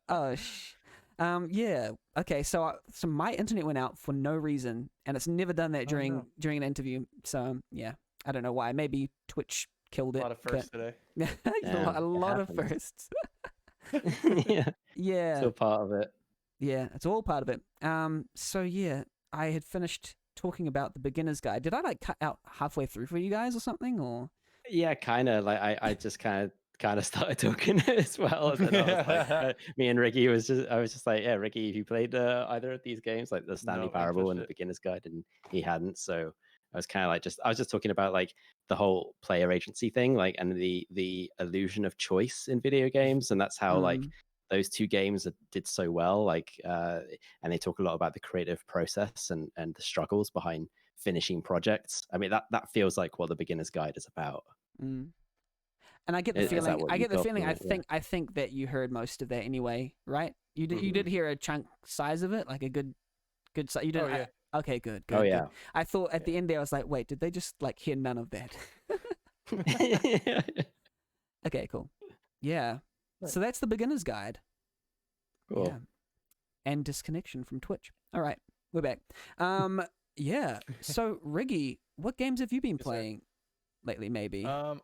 Oh, yeah. Okay, so my internet went out for no reason, and it's never done that Oh no, during an interview. So yeah, I don't know why. Maybe Twitch killed a it, lot of but firsts today. a Damn, it lot of happens. firsts. Yeah, Yeah, still part of it. yeah, it's all part of it. So yeah, I had finished talking about the beginner's guide. Did I like cut out halfway through for you guys or something? Or Yeah, kind of. Like I just kind of started talking as well, and then I was like, me and Ricky I was just like, yeah, Ricky, have you played either of these games, like the Stanley No, I ain't Parable touched and the it. Beginner's Guide, and he hadn't. So I was kind of like I was just talking about like the whole player agency thing, like, and the illusion of choice in video games, and that's how like mm, those two games did so well, like, and they talk a lot about the creative process and the struggles behind finishing projects. I mean, that feels like what the Beginner's Guide is about. mm. And I get the Is Nice. that feeling. what I you get the got feeling. from it? Yeah. I think that you heard most of that anyway, right? You Mhm. did hear a chunk size of it, like a good size. You Oh didn't. yeah, Okay, good, Oh good. yeah. I thought at yeah. the end there, I was like, wait, did they just like hear none of that? Okay, cool. Yeah. Nice. So that's the beginner's guide. Yeah. Cool. And disconnection from Twitch. All right, we're back. Yeah. So Riggy, what games have you been Yes, sir. playing lately? Maybe. Um,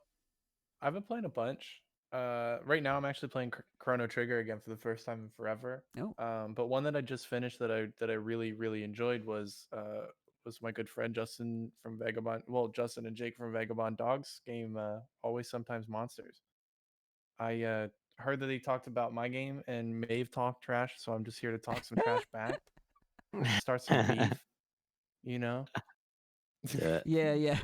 I've been playing a bunch. Right now I'm actually playing Chrono Trigger again for the first time in forever. Oh. But one that I just finished that I really really enjoyed was my good friend Justin from Vagabond. Well, Justin and Jake from Vagabond Dogs game. Always Sometimes Monsters. I heard that they talked about my game and Maeve talked trash, so I'm just here to talk some trash back. Start some beef, you know. Yeah. Yeah. Yeah.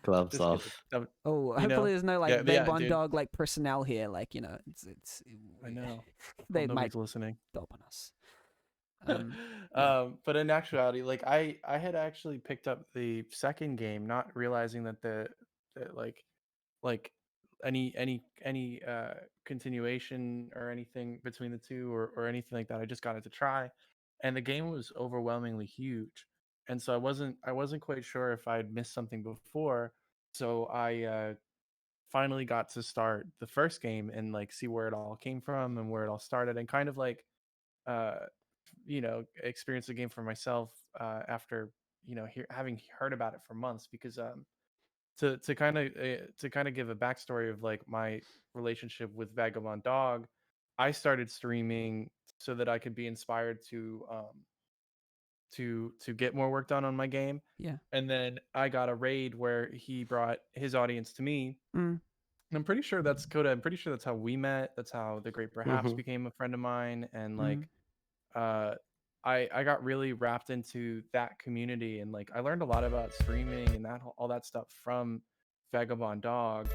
Gloves Just kidding. off. Oh, You hopefully know. there's no like Yeah, vagabond dude. dog like personnel here. Like it's I know. they Hope might nobody's listening. stop on us. Yeah. But in actuality, like I had actually picked up the second game, not realizing that that like any continuation or anything between the two or anything like that. I just got it to try, and the game was overwhelmingly huge, and so I wasn't quite sure if I'd missed something before. So I finally got to start the first game and like see where it all came from and where it all started, and kind of like uh experience the game for myself after having heard about it for months, because to kind of give a backstory of like my relationship with Vagabond Dog, I started streaming so that I could be inspired to get more work done on my game. Yeah. And then I got a raid where he brought his audience to me. Mm. And I'm pretty sure that's Coda. I'm pretty sure that's how we met. That's how the Great Perhaps Hmm. became a friend of mine. And Mm. like uh I got really wrapped into that community, and like I learned a lot about streaming and all that stuff from Vagabond Dog.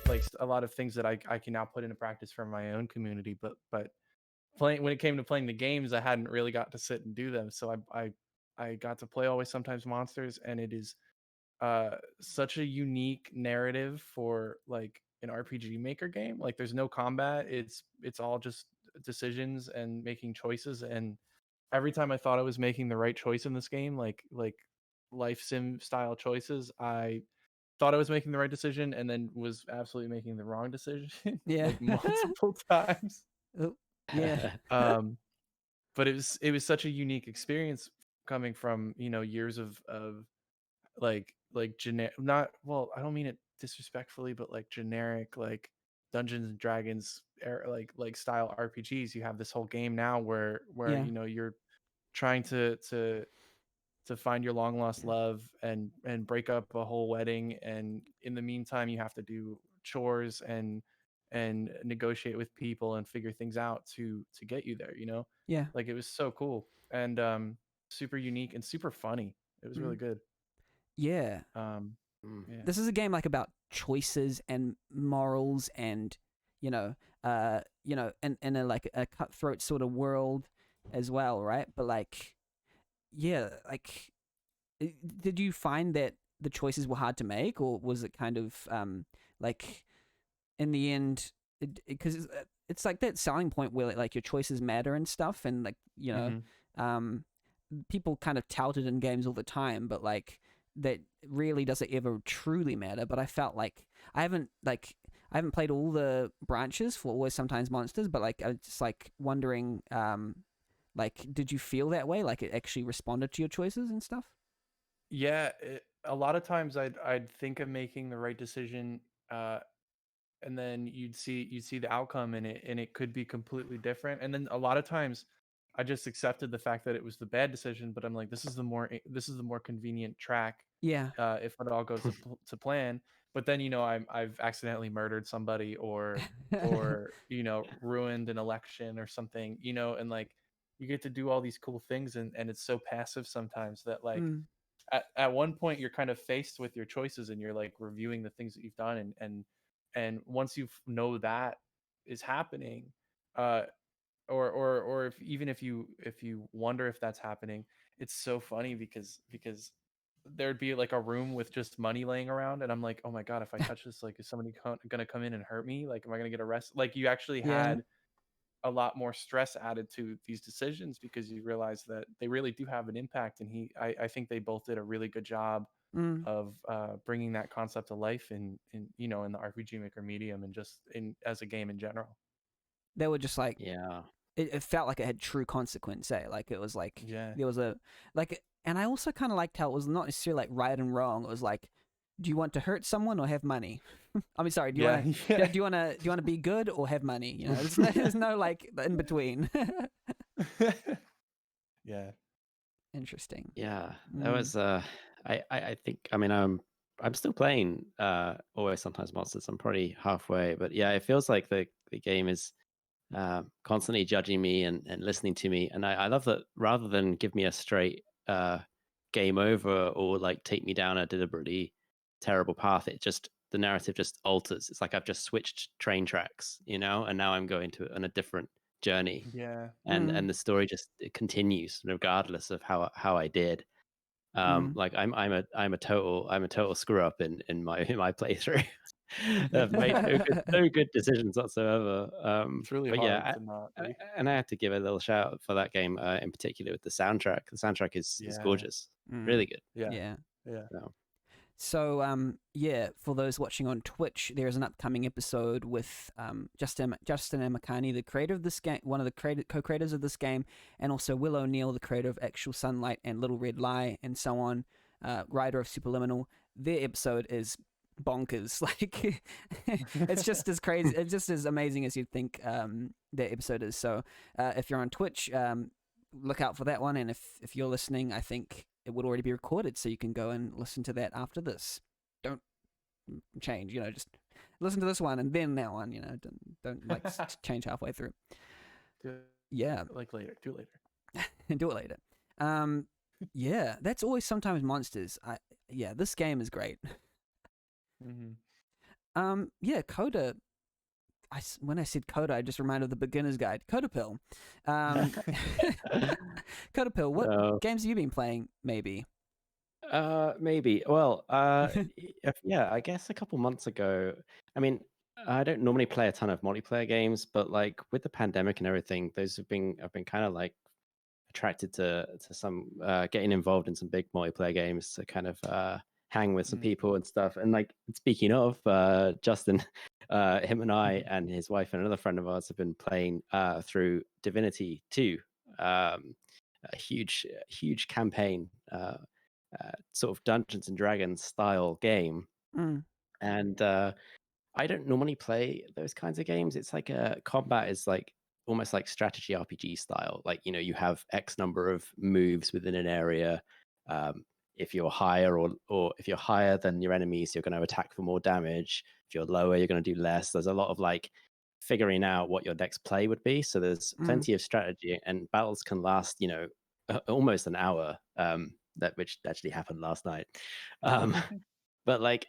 Like a lot of things that I can now put into practice for my own community, but playing when it came to playing the games, I hadn't really got to sit and do them. So I got to play Always Sometimes Monsters, and it is such a unique narrative for like an RPG Maker game. Like there's no combat. It's all just decisions and making choices. And every time I thought I was making the right choice in this game, like life sim style choices, I thought I was making the right decision and then was absolutely making the wrong decision Yeah. like multiple times. Oh, yeah. Um but it was such a unique experience coming from, years of like generic, not, well, I don't mean it disrespectfully, but like generic, like Dungeons and Dragons like style RPGs. You have this whole game now where Yeah. you're trying to find your long lost love and break up a whole wedding, and in the meantime you have to do chores and negotiate with people and figure things out to get you there, Yeah. like it was so cool and super unique and super funny. It was really Mm. good. Yeah. um Mm. yeah. This is a game like about choices and morals and you know in a like a cutthroat sort of world as well, right? But like yeah, like did you find that the choices were hard to make, or was it kind of like in the end, because it's like that selling point where like your choices matter and stuff, and like Hmm. um people kind of tout it in games all the time, but like that really does it ever truly matter. But I felt like I haven't like I haven't played all the branches for Always Sometimes Monsters, but like I was just like wondering, like, did you feel that way? Like it actually responded to your choices and stuff? Yeah, a lot of times I'd think of making the right decision, uh, and then you'd see the outcome, and it could be completely different. And then a lot of times I just accepted the fact that it was the bad decision, but I'm like, this is the more convenient track, Yeah. if it all goes to plan. But then I've accidentally murdered somebody, or ruined an election or something, and like you get to do all these cool things, and it's so passive sometimes that like Mm, at one point you're kind of faced with your choices, and you're like reviewing the things that you've done, and once you know that is happening, uh or if even if you wonder if that's happening, it's so funny because there'd be like a room with just money laying around, and I'm like, oh my god, if I touch this, like, is somebody gonna come in and hurt me? Like, am I gonna get arrested? Like, you actually yeah. had a lot more stress added to these decisions because you realize that they really do have an impact. And I think they both did a really good job Mm. of bringing that concept to life in the RPG Maker medium, and just in as a game in general. They were just like, Yeah. it felt like it had true consequence, eh? Like it was like Yeah. there was a like, and I also kind of liked how it was not necessarily like right and wrong. It was like, do you want to hurt someone or have money? I mean, sorry, do you Yeah. want to Yeah. do you want to do you want to be good or have money? You know, there's no like in between. Yeah. Interesting. Yeah, that Mm. was I think, I mean, I'm still playing Always Sometimes Monsters. I'm probably halfway, but yeah, it feels like the game is constantly judging me and listening to me. And I love that rather than give me a straight game over or like take me down a deliberately terrible path, the narrative just alters. It's like I've just switched train tracks, and now I'm going on a different journey. Yeah. And Mm. the story just it continues regardless of how I did. Mm. Like I'm a total screw up in my playthrough. I've made no good decisions whatsoever. It's really But hard yeah, to not be. and I have to give a little shout out for that game in particular with the soundtrack. The soundtrack is Yeah. gorgeous, Mm. really good. Yeah. Yeah. Yeah. So, So, yeah, for those watching on Twitch, there is an upcoming episode with Justin Amakani, the creator of this game, one of the co-creators of this game, and also Will O'Neill, the creator of Actual Sunlight and Little Red Lie, and so on, writer of Superliminal. Their episode is bonkers. Like, it's just as crazy, it's just as amazing as you'd think their episode is. So, if you're on Twitch, look out for that one. And if you're listening, I think it would already be recorded, so you can go and listen to that after this. Don't change, just listen to this one and then that one. Don't like change halfway through. Do Yeah, it like later. Do it later. and do it later. Yeah, that's Always Sometimes Monsters. Yeah, this game is great. Mm-hmm. Yeah, Coda. When I said Coda, I just reminded of the beginner's guide. Codapill. Codapill. What so, games have you been playing? Maybe. maybe. Well, yeah, I guess a couple months ago. I mean, I don't normally play a ton of multiplayer games, but like with the pandemic and everything, I've been kind of like attracted to some getting involved in some big multiplayer games to kind of hang with some Mm-hmm. people and stuff. And like speaking of Justin, him and I and his wife and another friend of ours have been playing through Divinity 2, a huge campaign, sort of Dungeons and Dragons style game. Mm. And I don't normally play those kinds of games. It's like combat is like almost like strategy RPG style. Like, you have X number of moves within an area. If you're higher or if you're higher than your enemies, you're going to attack for more damage. If you're lower, you're going to do less. There's a lot of like figuring out what your next play would be. So there's plenty of strategy, and battles can last, almost an hour. Which actually happened last night. But like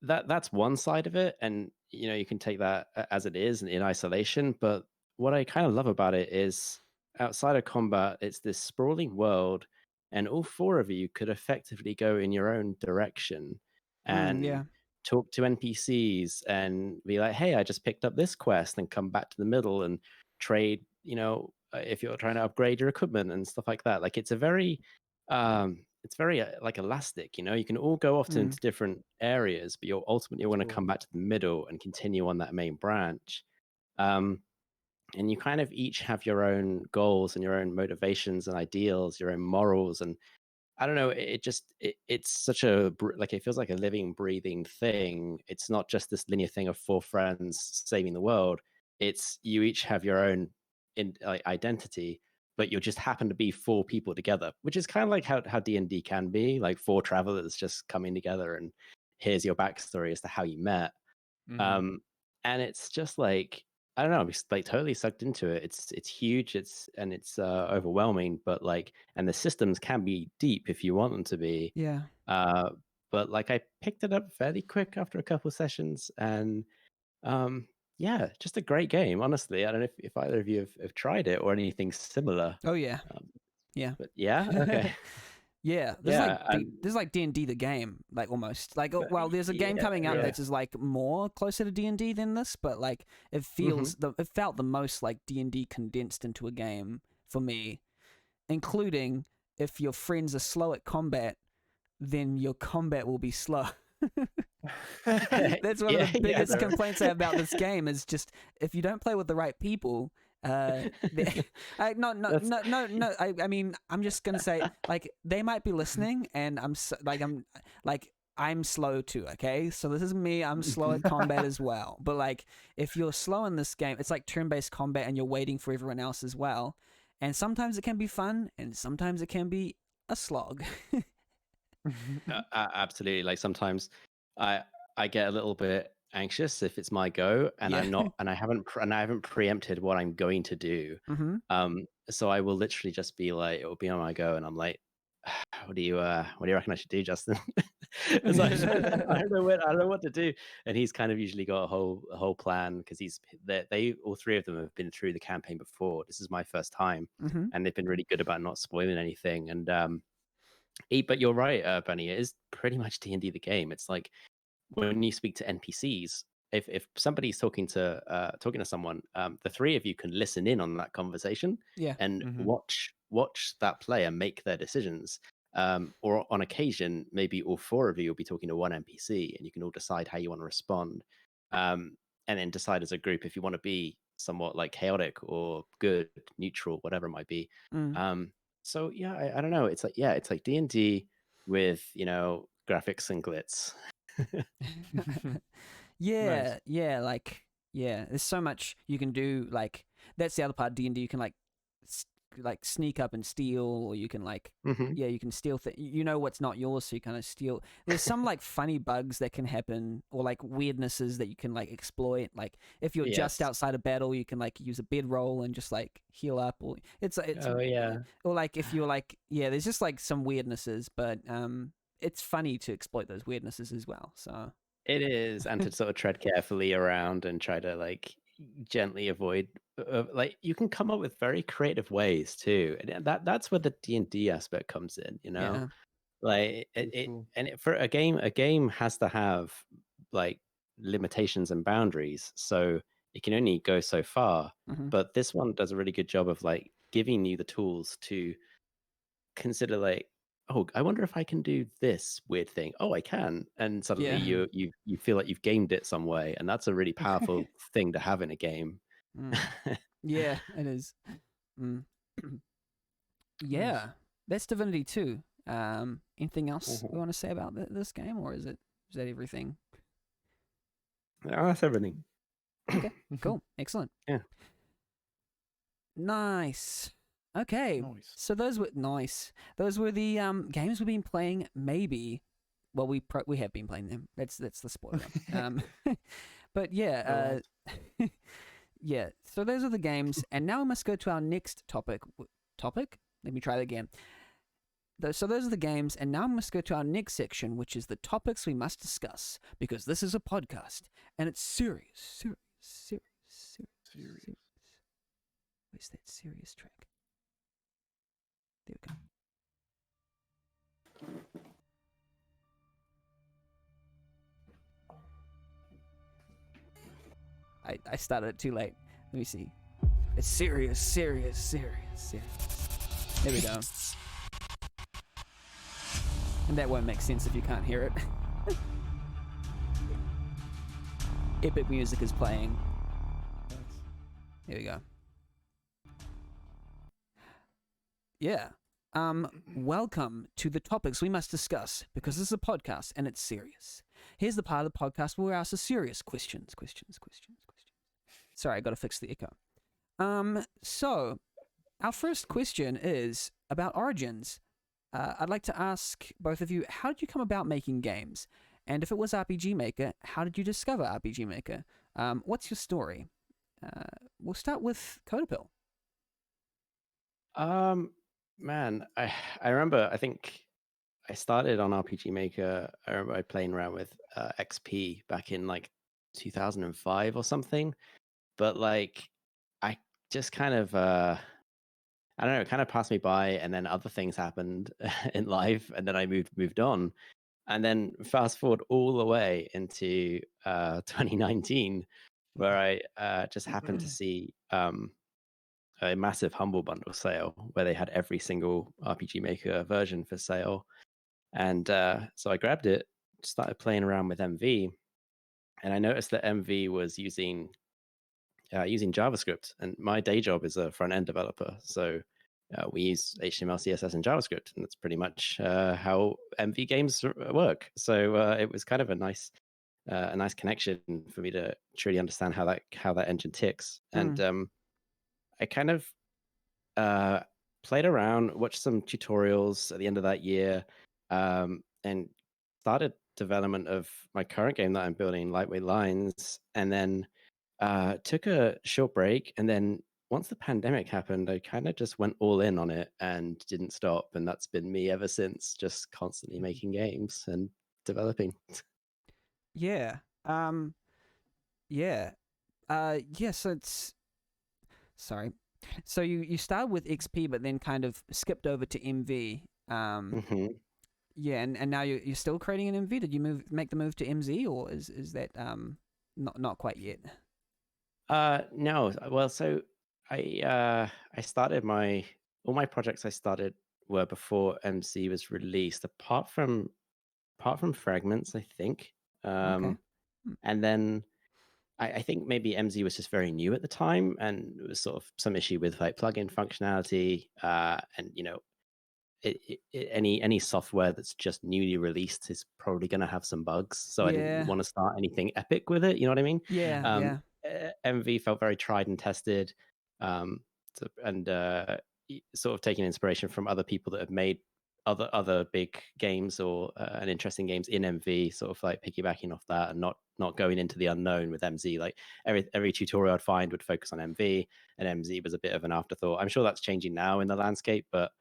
that's one side of it, and you can take that as it is in isolation. But what I kind of love about it is outside of combat, it's this sprawling world, and all four of you could effectively go in your own direction and Yeah. talk to NPCs and be like, hey, I just picked up this quest, and come back to the middle and trade, if you're trying to upgrade your equipment and stuff like that. Like it's a very it's very like elastic. You can all go off Mm. into different areas, but you're ultimately want to Cool. come back to the middle and continue on that main branch. Um, and you kind of each have your own goals and your own motivations and ideals, your own morals, and I don't know. It's such a like it feels like a living, breathing thing. It's not just this linear thing of four friends saving the world. It's you each have your own identity, but you just happen to be four people together, which is kind of like how D&D can be, like four travelers just coming together, and here's your backstory as to how you met. Mhm. And it's just like I don't know, I'm just like totally sucked into it. It's huge, it's overwhelming, but like, and the systems can be deep if you want them to be. Yeah. Uh, but like I picked it up fairly quick after a couple of sessions, and yeah, just a great game. Honestly, I don't know if either of you have tried it or anything similar. Oh yeah. Um, Yeah. but yeah, okay, Yeah, yeah, there's like D&D the game, like almost like well, there's a game yeah, coming out yeah. that's is like more closer to D&D than this, but like it felt the most like D&D condensed into a game for me, including if your friends are slow at combat, then your combat will be slow. That's one of the biggest Yeah, complaints I have about this game is just if you don't play with the right people. I mean, I'm just gonna say, like, they might be listening, and I'm slow too. Okay, so this is me. I'm slow at combat as well. But like, if you're slow in this game, it's like turn-based combat, and you're waiting for everyone else as well. And sometimes it can be fun, and sometimes it can be a slog. Absolutely. Like sometimes I I get a little bit anxious if it's my go and Yeah. I'm not and I haven't preempted what I'm going to do. Mm-hmm. So I will literally just be like, it will be on my go, and I'm like, what do you reckon I should do, Justin? It's like I don't know what to do. And he's kind of usually got a whole plan because they all three of them have been through the campaign before. This is my first time, Mm-hmm. and they've been really good about not spoiling anything. And but you're right, Benny. It is pretty much D&D the game. It's like when you speak to NPCs, if somebody's talking to someone, the three of you can listen in on that conversation Yeah. and Mhm. watch that player make their decisions. Or on occasion, maybe all four of you will be talking to one NPC, and you can all decide how you want to respond, and then decide as a group if you want to be somewhat like chaotic or good, neutral, whatever it might be. Mm. So yeah, I don't know. It's like D&D with graphics and glitz. Yeah, Nice. yeah, like yeah. There's so much you can do. Like that's the other part of D&D. You can like sneak up and steal, or you can like Hmm. yeah, you can steal. You know what's not yours, so you kind of steal. There's some like funny bugs that can happen, or like weirdnesses that you can like exploit. Like if you're just Yes. outside a battle, you can like use a bedroll and just like heal up, or it's Oh yeah. or like if you're like yeah, there's just like some weirdnesses, but it's funny to exploit those weirdnesses as well. So. It is, and to sort of tread carefully around and try to like gently avoid. Like you can come up with very creative ways too, and that's where the D&D aspect comes in. Yeah. Like That's cool. for a game has to have like limitations and boundaries, so it can only go so far. Mm-hmm. But this one does a really good job of like giving you the tools to consider like, oh, I wonder if I can do this weird thing. Oh, I can, and suddenly Yeah. Mhm. you feel like you've gamed it some way, and that's a really powerful thing to have in a game. Mm. Yeah, it is. Mm. Nice. Yeah, that's Divinity 2. Anything else we Mhm. want to say about this game, or is that everything? Oh, that's everything. Okay, cool, excellent. Yeah. Nice. Okay, Nice. so those were nice. Those were the games we've been playing. Maybe, well, we have been playing them. That's the spoiler. But yeah, yeah. So those are the games, and now we must go to our next topic. Topic? Let me try that again. So those are the games, and now we must go to our next section, which is the topics we must discuss, because this is a podcast, and it's serious. Serious. Where's that serious track? There we go. I started it too late. Let me see. It's serious. There we go. And that won't make sense if you can't hear it. Epic music is playing. Here we go. Yeah. Welcome to the topics we must discuss, because this is a podcast and it's serious. Here's the part of the podcast where we ask the serious questions. Sorry, I gotta fix the echo. So our first question is about Origins. I'd like to ask both of you, how did you come about making games? And if it was RPG Maker, how did you discover RPG Maker? What's your story? We'll start with codapill. Man, I remember. I think I started on RPG Maker. I remember playing around with XP back in like 2005 or something. But like, I just kind of I don't know, it kind of passed me by, and then other things happened in life, and then I moved on. And then fast forward all the way into 2019, where I just happened to see a massive Humble Bundle sale where they had every single RPG Maker version for sale. And so I grabbed it, started playing around with MV, and I noticed that MV was using JavaScript. And my day job is a front end developer, so we use HTML, CSS, and JavaScript, and that's pretty much how MV games work. So it was kind of a nice connection for me to truly understand how that engine ticks. And I kind of played around, watched some tutorials at the end of that year, and started development of my current game that I'm building, Lightweight Lines, and then took a short break. And then once the pandemic happened, I kind of just went all in on it and didn't stop. And that's been me ever since, just constantly making games and developing. Yeah. Yeah. So it's... Sorry. So you started with XP, but then kind of skipped over to MV. Mm-hmm. Yeah, and now you're still creating an MV. Did you make the move to MZ, or is that not quite yet? No. Well, so I started all my projects I started were before MC was released, apart from Fragments, I think. Okay. And then I think maybe MZ was just very new at the time, and it was sort of some issue with like plugin functionality, and any software that's just newly released is probably going to have some bugs. So I didn't want to start anything epic with it. You know what I mean? Yeah. MV felt very tried and tested, and sort of taking inspiration from other people that have made other big games or and interesting games in MV, sort of like piggybacking off that and not going into the unknown with MZ. Like every tutorial I'd find would focus on MV, and MZ was a bit of an afterthought. I'm sure that's changing now in the landscape, but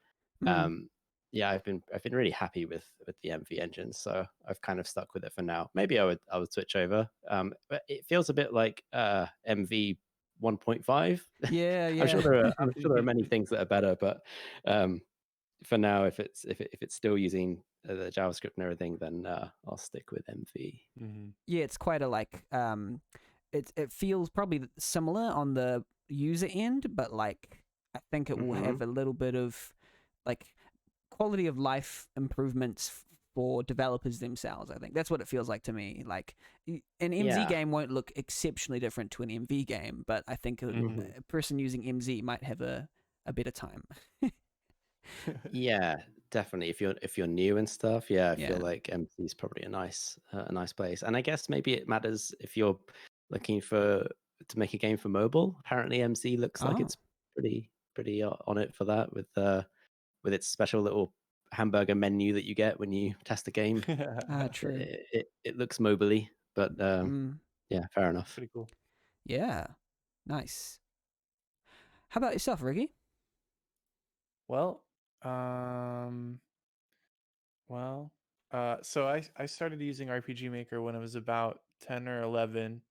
yeah, I've been really happy with the MV engine, so I've kind of stuck with it for now. Maybe I would switch over, but it feels a bit like MV 1.5. Yeah. I'm sure there are many things that are better, but for now, if it's still using the JavaScript and everything, then I'll stick with MV. Yeah, it's quite a like it feels probably similar on the user end, but like I think it will have a little bit of like quality of life improvements for developers themselves. I think that's what it feels like to me. Like an MZ game won't look exceptionally different to an MV game, but I think a person using MZ might have a better time. Yeah, definitely. If you're new and stuff, I feel like MC is probably a nice place. And I guess maybe it matters if you're looking to make a game for mobile. Apparently, MC looks like it's pretty on it for that with its special little hamburger menu that you get when you test a game. True. It looks mobily, but yeah, fair enough. Pretty cool. Yeah, nice. How about yourself, Riggy? Well, so I started using RPG Maker when I was about 10 or 11,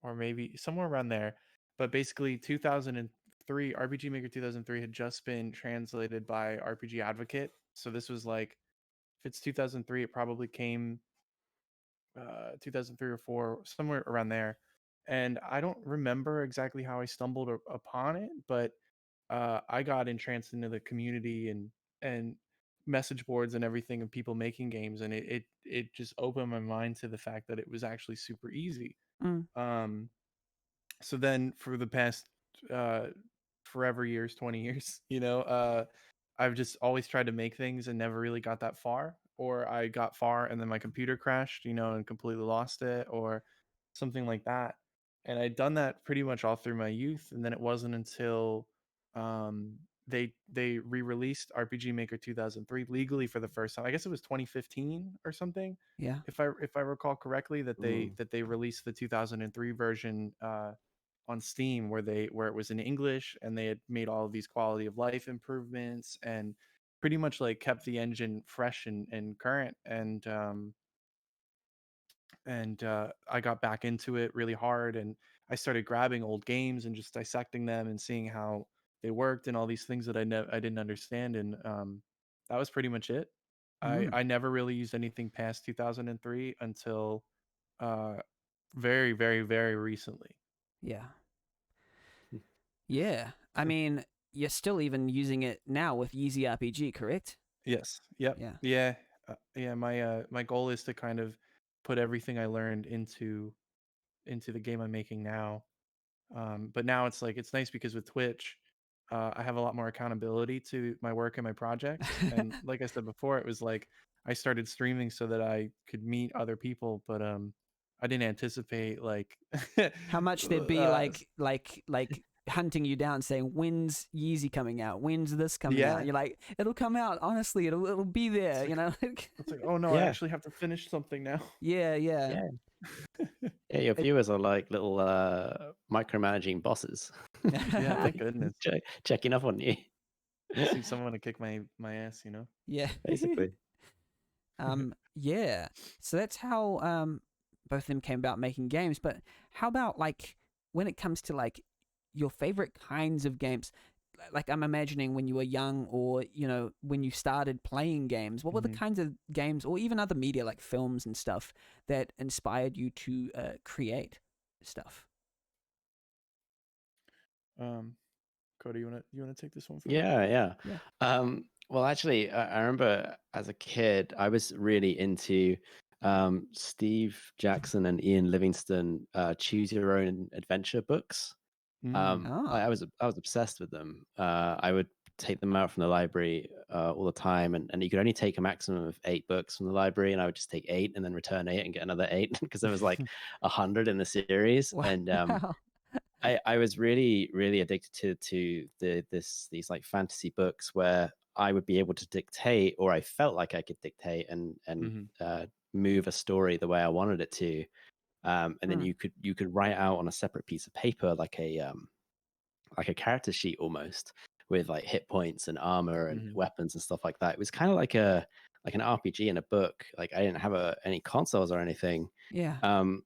or maybe somewhere around there. But basically, 2003 RPG Maker 2003 had just been translated by RPG Advocate. So this was like, if it's 2003, it probably came 2003 or 4, somewhere around there. And I don't remember exactly how I stumbled upon it, but I got entranced into the community and message boards and everything of people making games, and it just opened my mind to the fact that it was actually super easy. Mm. Um, so then for the past uh, forever years, 20 years, I've just always tried to make things and never really got that far, or I got far and then my computer crashed, and completely lost it, or something like that. And I'd done that pretty much all through my youth, and then it wasn't until um, they re-released RPG Maker 2003 legally for the first time. I guess it was 2015 or something, Yeah. if I recall correctly, that they Mm. that they released the 2003 version on Steam, where it was in English, and they had made all of these quality of life improvements, and pretty much like kept the engine fresh and current. And I got back into it really hard, and I started grabbing old games and just dissecting them and seeing how they worked and all these things that I didn't understand. And that was pretty much it. I Mm. I never really used anything past 2003 until uh very, very, very recently. Yeah. Yeah. I mean, you're still even using it now with Yeezy RPG, correct? Yes. Yep. Yeah. Yeah. Yeah. My goal is to kind of put everything I learned into the game I'm making now. But now it's like it's nice because with Twitch, I have a lot more accountability to my work and my projects. And like I said before, it was like I started streaming so that I could meet other people, but I didn't anticipate like How much there'd be uh, like hunting you down saying, when's Yeezy coming out? When's this coming out? yeah. And you're like, it'll come out, honestly, it'll be there, It's like you know? it's like, oh no, I Yeah, actually have to finish something now. Yeah, yeah. yeah, yeah. Your It, viewers are like little micromanaging bosses, Yeah, thank goodness. checking up on you, Just need someone to kick my ass. yeah. basically. Yeah. So that's how both of them came about making games. But how about like when it comes to like your favorite kinds of games? Like I'm imagining when you were young, or when you started playing games. What were the Hmm. kinds of games, or even other media like films and stuff, that inspired you to create stuff? Um, Cody, you wanna take this one first? Yeah, yeah. Yeah. Well, actually, I remember as a kid, I was really into Steve Jackson and Ian Livingston Choose Your Own Adventure books. Mm. Ah. I was obsessed with them. I would take them out from the library all the time, and you could only take a maximum of 8 books from the library, and I would just take 8 and then return 8 and get another 8 because there was like 100 in the series. And Wow. I was really really addicted to these like fantasy books where I would be able to dictate, or I felt like I could dictate and Mhm. move a story the way I wanted it to. And then Hmm. you could write out on a separate piece of paper like a character sheet almost, with like hit points and armor and Mhm. weapons and stuff like that. It was kind of like an RPG in a book. Like I didn't have any consoles or anything. Yeah. Um,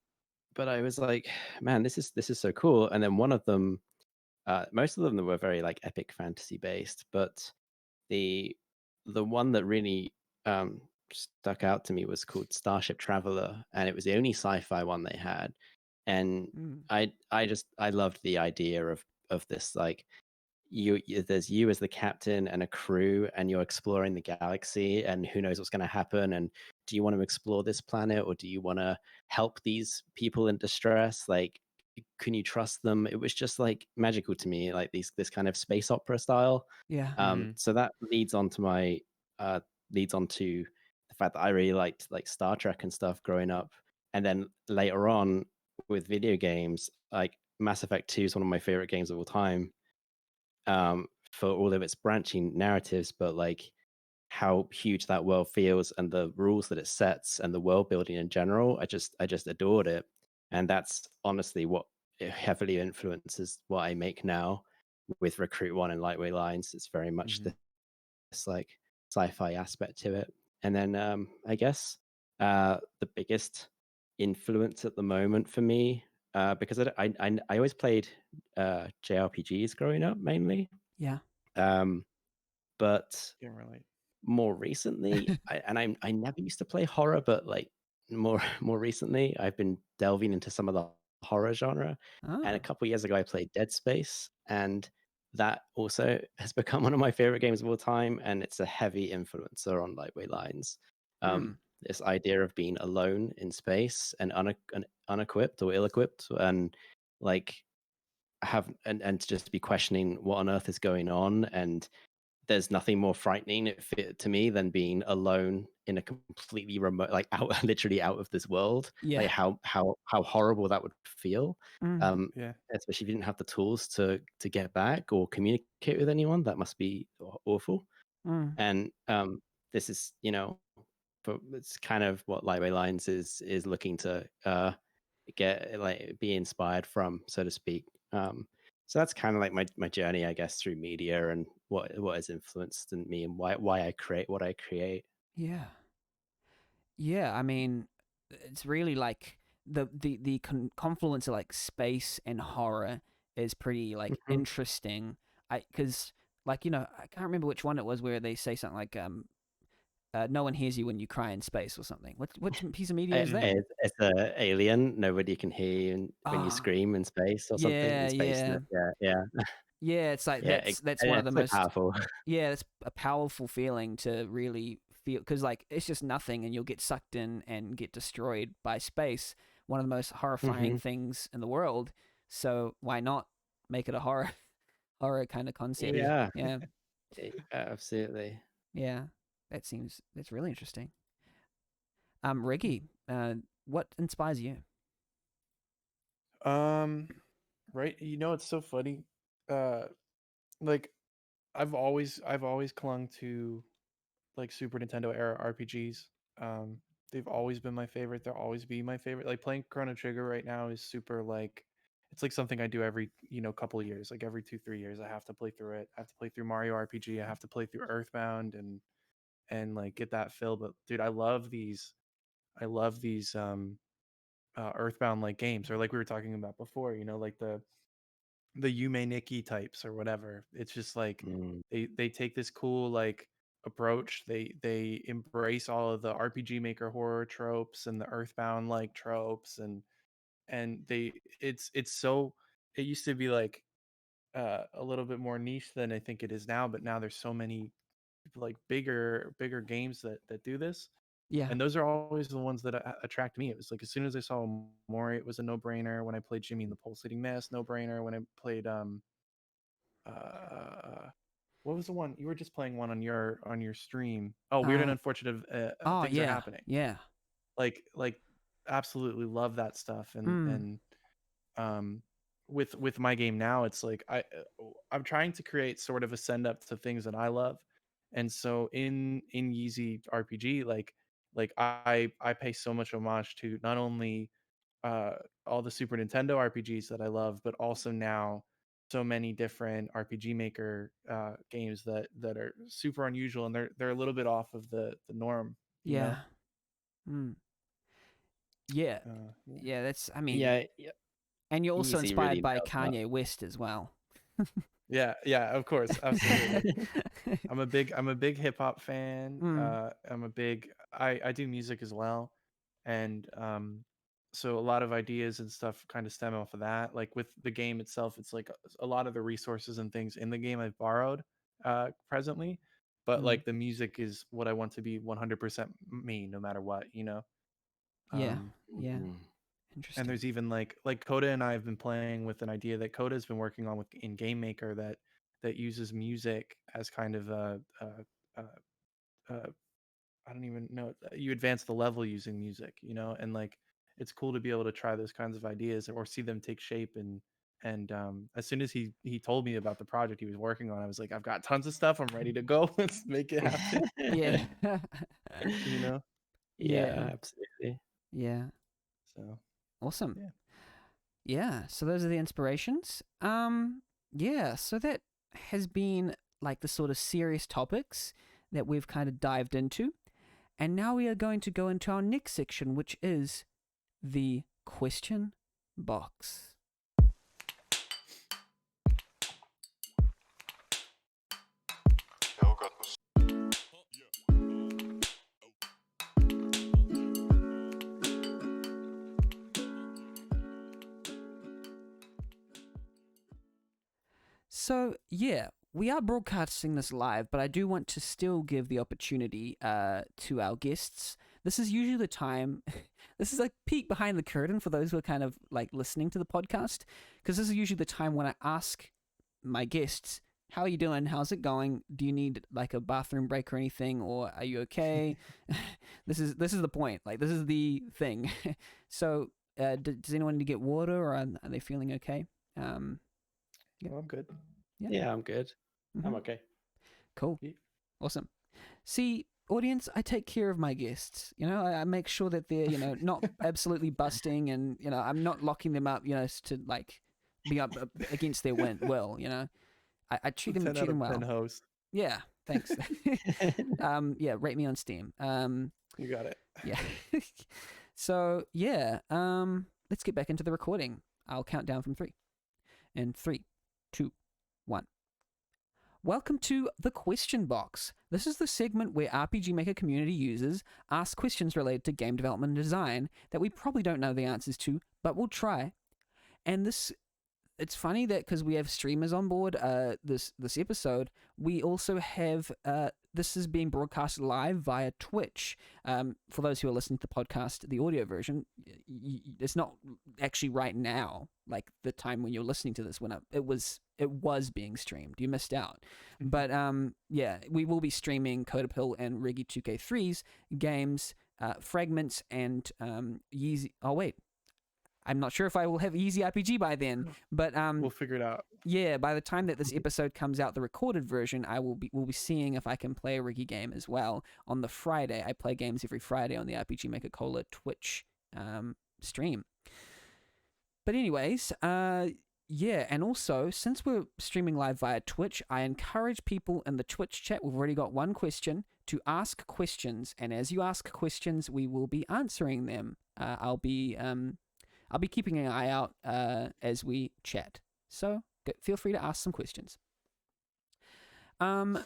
but I was like, man, this is so cool. And then one of them, most of them were very like epic fantasy based, but the the one that really stuck out to me was called Starship Traveler, and it was the only sci-fi one they had. And Mm. I loved the idea of this, like there's you as the captain and a crew, and you're exploring the galaxy, and who knows what's going to happen. And do you want to explore this planet, or do you want to help these people in distress? Like, can you trust them? It was just like magical to me, like this kind of space opera style. Yeah. Mhm. So that leads on to the fact that I really liked like Star Trek and stuff growing up. And then later on with video games, like Mass Effect 2 is one of my favorite games of all time, for all of its branching narratives, but like how huge that world feels and the rules that it sets and the world building in general. I just adored it. And that's honestly what it heavily influences what I make now with Recruit One and Lightweight Lines. It's very much Mhm. this like sci-fi aspect to it. And then I guess the biggest influence at the moment for me, because I always played JRPGs growing up mainly, Yeah. um, but Can't relate. more recently, I never used to play horror, but like more recently, I've been delving into some of the horror genre. And a Ah. couple years ago, I played Dead Space, and that also has become one of my favorite games of all time, and it's a heavy influencer on Lightweight Lines. Hmm. This idea of being alone in space and unequipped or ill-equipped, and like and to just be questioning what on earth is going on. And there's nothing more frightening to me than being alone in a completely remote, like out, literally out of this world. Yeah. Like how horrible that would feel. Mm. Yeah. Especially if you didn't have the tools to get back or communicate with anyone. That must be awful. Mm. And this is, but it's kind of what Lightweight Lines is looking to get, like, be inspired from, so to speak. So that's kind of like my journey, I guess, through media and what has influenced in me and why I create what I create. Yeah. Yeah, I mean, it's really like the confluence of like space and horror is pretty like Mhm. interesting. Because like I can't remember which one it was where they say something like no one hears you when you cry in space or something. What piece of media is that? It's a alien. Nobody can hear you when you Ah, scream in space or something. yeah, In space, yeah, yeah. yeah. It's like Yeah, that's one yeah, of the it's so most powerful. yeah. It's a powerful feeling to really feel because like it's just nothing and you'll get sucked in and get destroyed by space. One of the most horrifying Hmm. things in the world. So why not make it a horror kind of concept? Yeah, Yeah, absolutely. yeah. That's really interesting. Riggy, what inspires you? Right. It's so funny. Uh, like I've always clung to like Super Nintendo era RPGs. Um, they've always been my favorite. They'll always be my favorite. Like playing Chrono Trigger right now is super like it's like something I do every couple of years. Like every 2-3 years, I have to play through it. I have to play through Mario RPG. I have to play through Earthbound and like get that feel. But dude, I love these Earthbound like games, or like we were talking about before. Like the Yume Nikki types or whatever. It's just like Mm. they take this cool like approach. They embrace all of the RPG Maker horror tropes and the Earthbound like tropes, and it's so it used to be like a little bit more niche than I think it is now, but now there's so many like bigger games that do this. Yeah, And those are always the ones that attract me. It was like as soon as I saw Mori, it was a no-brainer. When I played Jimmy and the Pulsating Mist, no-brainer. When I played uh what was the one you were just playing one on your stream? Oh, Weird and uh, Unfortunate oh Things Are yeah, Happening. yeah. Like absolutely love that stuff. and Mm. and um with my game now, it's like I'm trying to create sort of a send up to things that I love. And so in Yeezy RPG, like I pay so much homage to not only uh all the Super Nintendo RPGs that I love, but also now so many different RPG Maker games that are super unusual, and they're a little bit off of the norm, you know. Yeah. Mm. Yeah. Yeah. Yeah, that's I mean, Yeah, yeah. and you're also Easy inspired really by nails that. Kanye West as well. Yeah, of course, absolutely. I'm a big hip hop fan. Mm. I do music as well, and so a lot of ideas and stuff kind of stem off of that. Like with the game itself, it's like a lot of the resources and things in the game I've borrowed presently, but Mm. like the music is what I want to be 100% me, no matter what. Yeah. Um, Yeah. Mm. and Interesting. there's even like Coda and I have been playing with an idea that Coda's been working on with in Game Maker that uses music as kind of a I don't even know. You advance the level using music, and like it's cool to be able to try those kinds of ideas or see them take shape. And as soon as he told me about the project he was working on, I was like, I've got tons of stuff. I'm ready to go. Let's make it happen. Yeah. You know. Yeah. Yeah, absolutely. Yeah. So Awesome. yeah. Yeah, so those are the inspirations. Yeah, so that has been like the sort of serious topics that we've kind of dived into. And now we are going to go into our next section, which is the question box. So yeah, we are broadcasting this live, but I do want to still give the opportunity to our guests. This is usually the time. This is a peek behind the curtain for those who are kind of like listening to the podcast, because this is usually the time when I ask my guests, "How are you doing? How's it going? Do you need like a bathroom break or anything, or are you okay?" This is the point. Like this is the thing. So, does anyone need to get water, or are they feeling okay? Yeah. Well, I'm good. Yeah. Yeah, I'm good. I'm Mhm. okay. Cool. Yeah. Awesome. See, audience, I take care of my guests. You know, I make sure that they're, not absolutely busting, and, I'm not locking them up, to like be up against their will, I treat them 10 out of 10 well. host. Yeah, thanks. Yeah, rate me on Steam. You got it. Yeah. So, yeah, let's get back into the recording. I'll count down from 3. And 3, 2, 1. Welcome to The Question Box. This is the segment where RPG Maker community users ask questions related to game development and design that we probably don't know the answers to, but we'll try. And it's funny that because we have streamers on board this episode, we also have this is being broadcast live via Twitch. For those who are listening to the podcast, the audio version, it's not actually right now, like the time when you're listening to this, when it was being streamed. You missed out. But yeah, we will be streaming codapill and riggy2k3's games, fragments, and Yeezy. Oh wait, I'm not sure if I will have Easy RPG by then, but We'll figure it out. yeah, by the time that this episode comes out, the recorded version, we'll be seeing if I can play a Riggy game as well on the Friday. I play games every Friday on the RPG Maker Cola Twitch stream. But anyways, yeah, and also, since we're streaming live via Twitch, I encourage people in the Twitch chat, we've already got one question, to ask questions, and as you ask questions, we will be answering them. I'll be keeping an eye out as we chat. So feel free to ask some questions. Our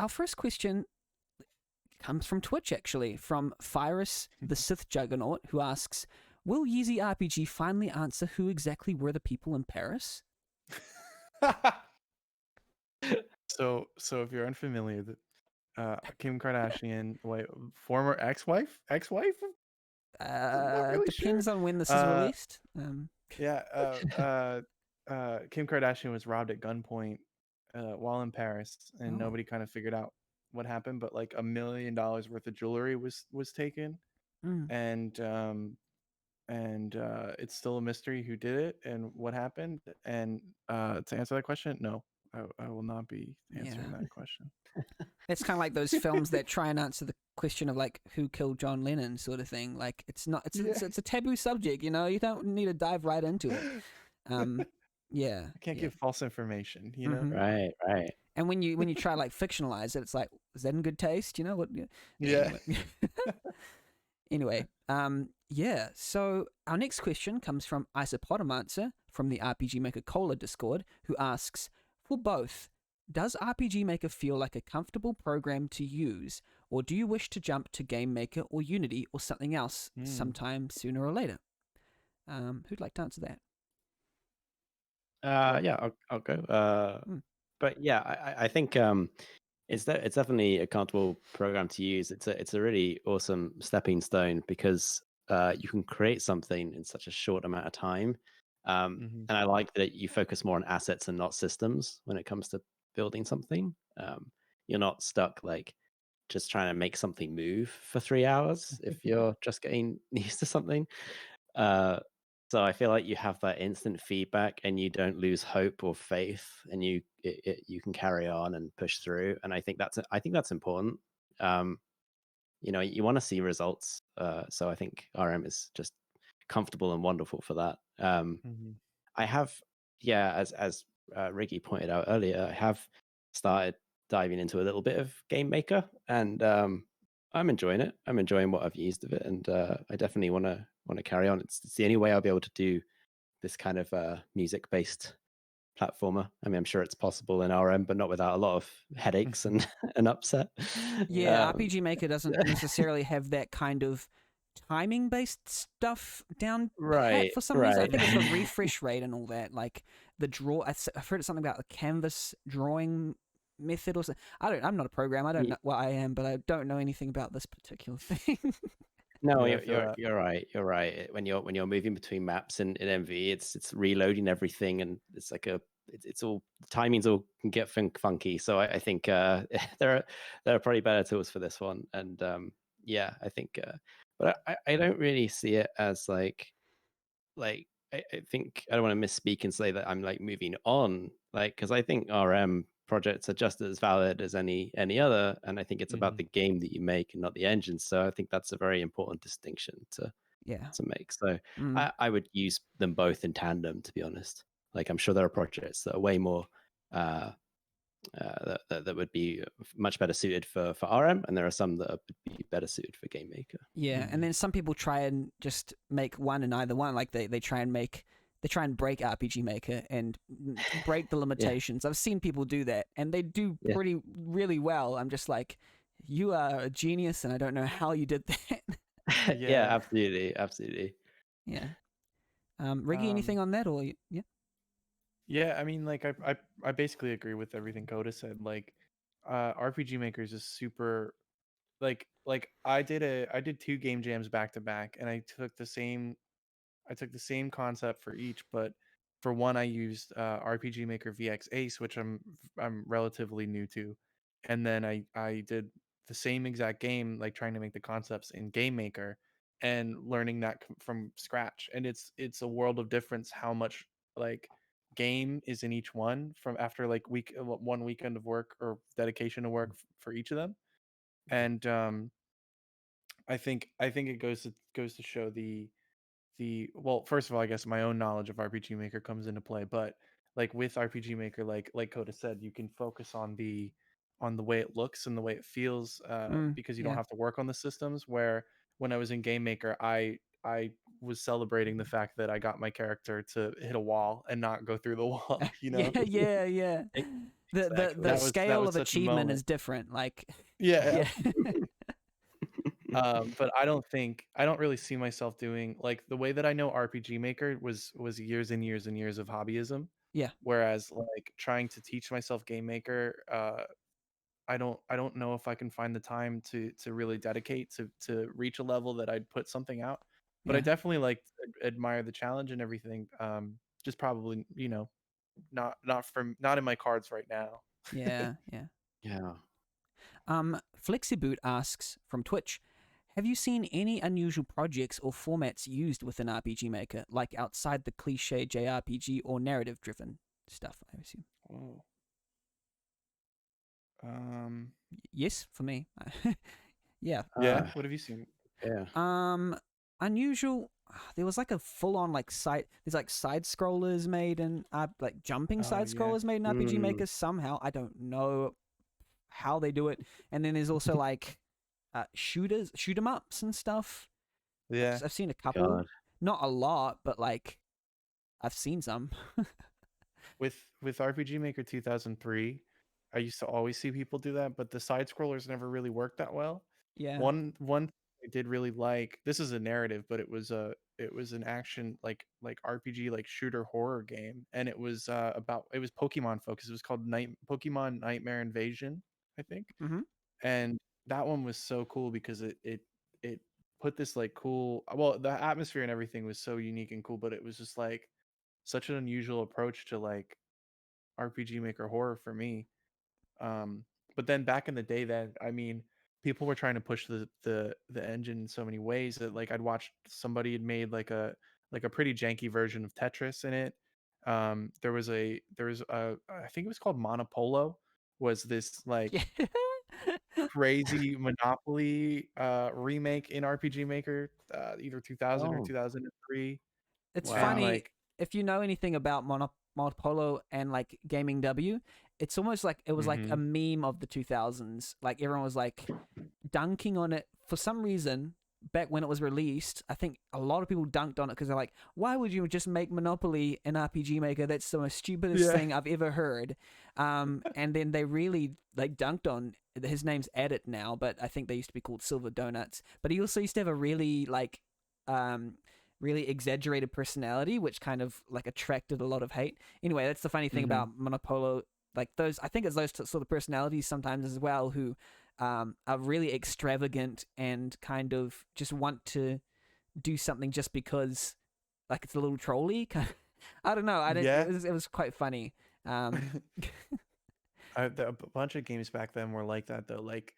first question comes from Twitch, actually, from Phyrus, the Sith Juggernaut, who asks, will Yeezy RPG finally answer who exactly were the people in Paris? So if you're unfamiliar, Kim Kardashian, former ex-wife? Not really Depends sure. on when this is released. Yeah, Kim Kardashian was robbed at gunpoint while in Paris, and nobody kind of figured out what happened. But like $1 million worth of jewelry was taken, and it's still a mystery who did it and what happened. And to answer that question, no, I will not be answering that question. It's kind of like those films that try and answer the question of like who killed John Lennon, sort of thing. Like it's a taboo subject, you don't need to dive right into it. Yeah, I can't give false information, you know. Right. And when you try like fictionalize it, it's like, is that in good taste? You know what? Yeah. Anyway, yeah. So our next question comes from Isopodomancer from the RPG Maker Cola Discord, who asks, for both, does RPG Maker feel like a comfortable program to use, or do you wish to jump to Game Maker or Unity or something else sometime sooner or later? Who'd like to answer that? Yeah, I'll go. But yeah, I think it's definitely a comfortable program to use. It's a really awesome stepping stone because you can create something in such a short amount of time. And I like that you focus more on assets and not systems when it comes to building something. You're not stuck like just trying to make something move for 3 hours if you're just getting used to something. So I feel like you have that instant feedback and you don't lose hope or faith, and you can carry on and push through. And I think that's important. You want to see results. So I think RM is just comfortable and wonderful for that. I have, as Riggy pointed out earlier, I have started diving into a little bit of Game Maker, and I'm enjoying it. I'm enjoying what I've used of it, and I definitely want to carry on. It's the only way I'll be able to do this kind of music-based platformer. I mean, I'm sure it's possible in RM, but not without a lot of headaches and upset. Yeah, RPG Maker doesn't necessarily have that kind of timing based stuff down pat Right, for some reason. I right. think it's the refresh rate and all that. Like the draw. I've heard something about the canvas drawing method or something. I'm not a programmer. I don't Ye- know. Well, I am, but I don't know anything about this particular thing. No, Yeah, I you're feel you're that. you're right. You're right. When you're moving between maps in MV, it's reloading everything, and it's like it's all timings all can get funky. So I think there are probably better tools for this one, and yeah, I think, but I don't really see it as like I think I don't want to misspeak and say that I'm like moving on, like, because I think RM projects are just as valid as any other, and I think it's about Mhm. the game that you make and not the engine. So I think that's a very important distinction Yeah. to make. So Mm. I would use them both in tandem, to be honest. Like, I'm sure there are projects that are way more uh, that would be much better suited for RM, and there are some that would be better suited for Game Maker. Yeah, and Mhm. then some people try and just make one and either one. Like they try and break RPG Maker and break the Yeah, limitations. I've seen people do that, and they do yeah, really well. I'm just like, you are a genius, and I don't know how you did that. yeah, Yeah. absolutely, absolutely. Yeah. Riggy, Um, anything on that, or yeah? yeah, I mean, like I basically agree with everything Coda said. Like, RPG Maker is just super. Like I did two game jams back to back, and I took the same concept for each, but for one I used RPG Maker VX Ace, which I'm relatively new to, and then I did the same exact game, like trying to make the concepts in Game Maker and learning that from scratch, and it's a world of difference how much like game is in each one from after like one weekend of work or dedication to work for each of them, and I think it goes to show the well, first of all, I guess my own knowledge of RPG Maker comes into play, but like with RPG Maker, like Coda said, you can focus on the way it looks and the way it feels, because you don't Yeah. have to work on the systems. Where when I was in Game Maker, I was celebrating the fact that I got my character to hit a wall and not go through the wall. You know, Yeah. The Exactly. that scale was of such a achievement moment. is different. Like, Yeah, yeah, but I don't really see myself doing like the way that I know RPG Maker was years and years and years of hobbyism. yeah, Whereas like trying to teach myself Game Maker, I don't know if I can find the time to really dedicate to reach a level that I'd put something out. But I yeah, definitely like admire the challenge and everything. Just probably, not in my cards right now. yeah. Yeah. Flexiboot asks from Twitch, have you seen any unusual projects or formats used within RPG Maker, like outside the cliche JRPG or narrative-driven stuff? I assume. Oh. Um. Yes, for me. Yeah. Yeah. Ah, What have you seen? yeah. Unusual. There was like a full-on like side. There's like side scrollers made in like jumping Oh side yeah. scrollers made in RPG Mm, Maker somehow. I don't know how they do it. And then there's also like shoot 'em ups and stuff. Yeah. I've seen a couple, God. not a lot, but like I've seen some. With RPG Maker 2003, I used to always see people do that, but the side scrollers never really worked that well. Yeah. One thing I did really like, this is a narrative, but it was an action like RPG like shooter horror game, and it was Pokemon focused. It was called Pokemon Nightmare Invasion, I think. Mm-hmm. And that one was so cool because it put this like cool, well, the atmosphere and everything was so unique and cool, but it was just like such an unusual approach to like RPG Maker horror for me. Um, but then back in the day, then I mean, people were trying to push the engine in so many ways that like I'd watched somebody had made like a pretty janky version of Tetris in it. There was a I think it was called Monopolo, was this like Yeah. crazy Monopoly remake in RPG Maker, either 2000 or Oh, 2003, It's and wow. funny like if you know anything about Monopolo and like Gaming W. It's almost like it was like a mhm. meme of the 2000s. Like everyone was like dunking on it for some reason. Back when it was released, I think a lot of people dunked on it because they're like, "Why would you just make Monopoly an RPG Maker? That's the most stupidest Yeah. thing I've ever heard." And then they really like dunked on his name's Edit now, but I think they used to be called Silver Donuts. But he also used to have a really like really exaggerated personality, which kind of like attracted a lot of hate. Anyway, that's the funny thing about Monopolo. Like those, I think it's those sort of personalities sometimes as well who are really extravagant and kind of just want to do something just because, like it's a little trolly. I don't know. I didn't. Yeah. It was quite funny. A bunch of games back then were like that though. Like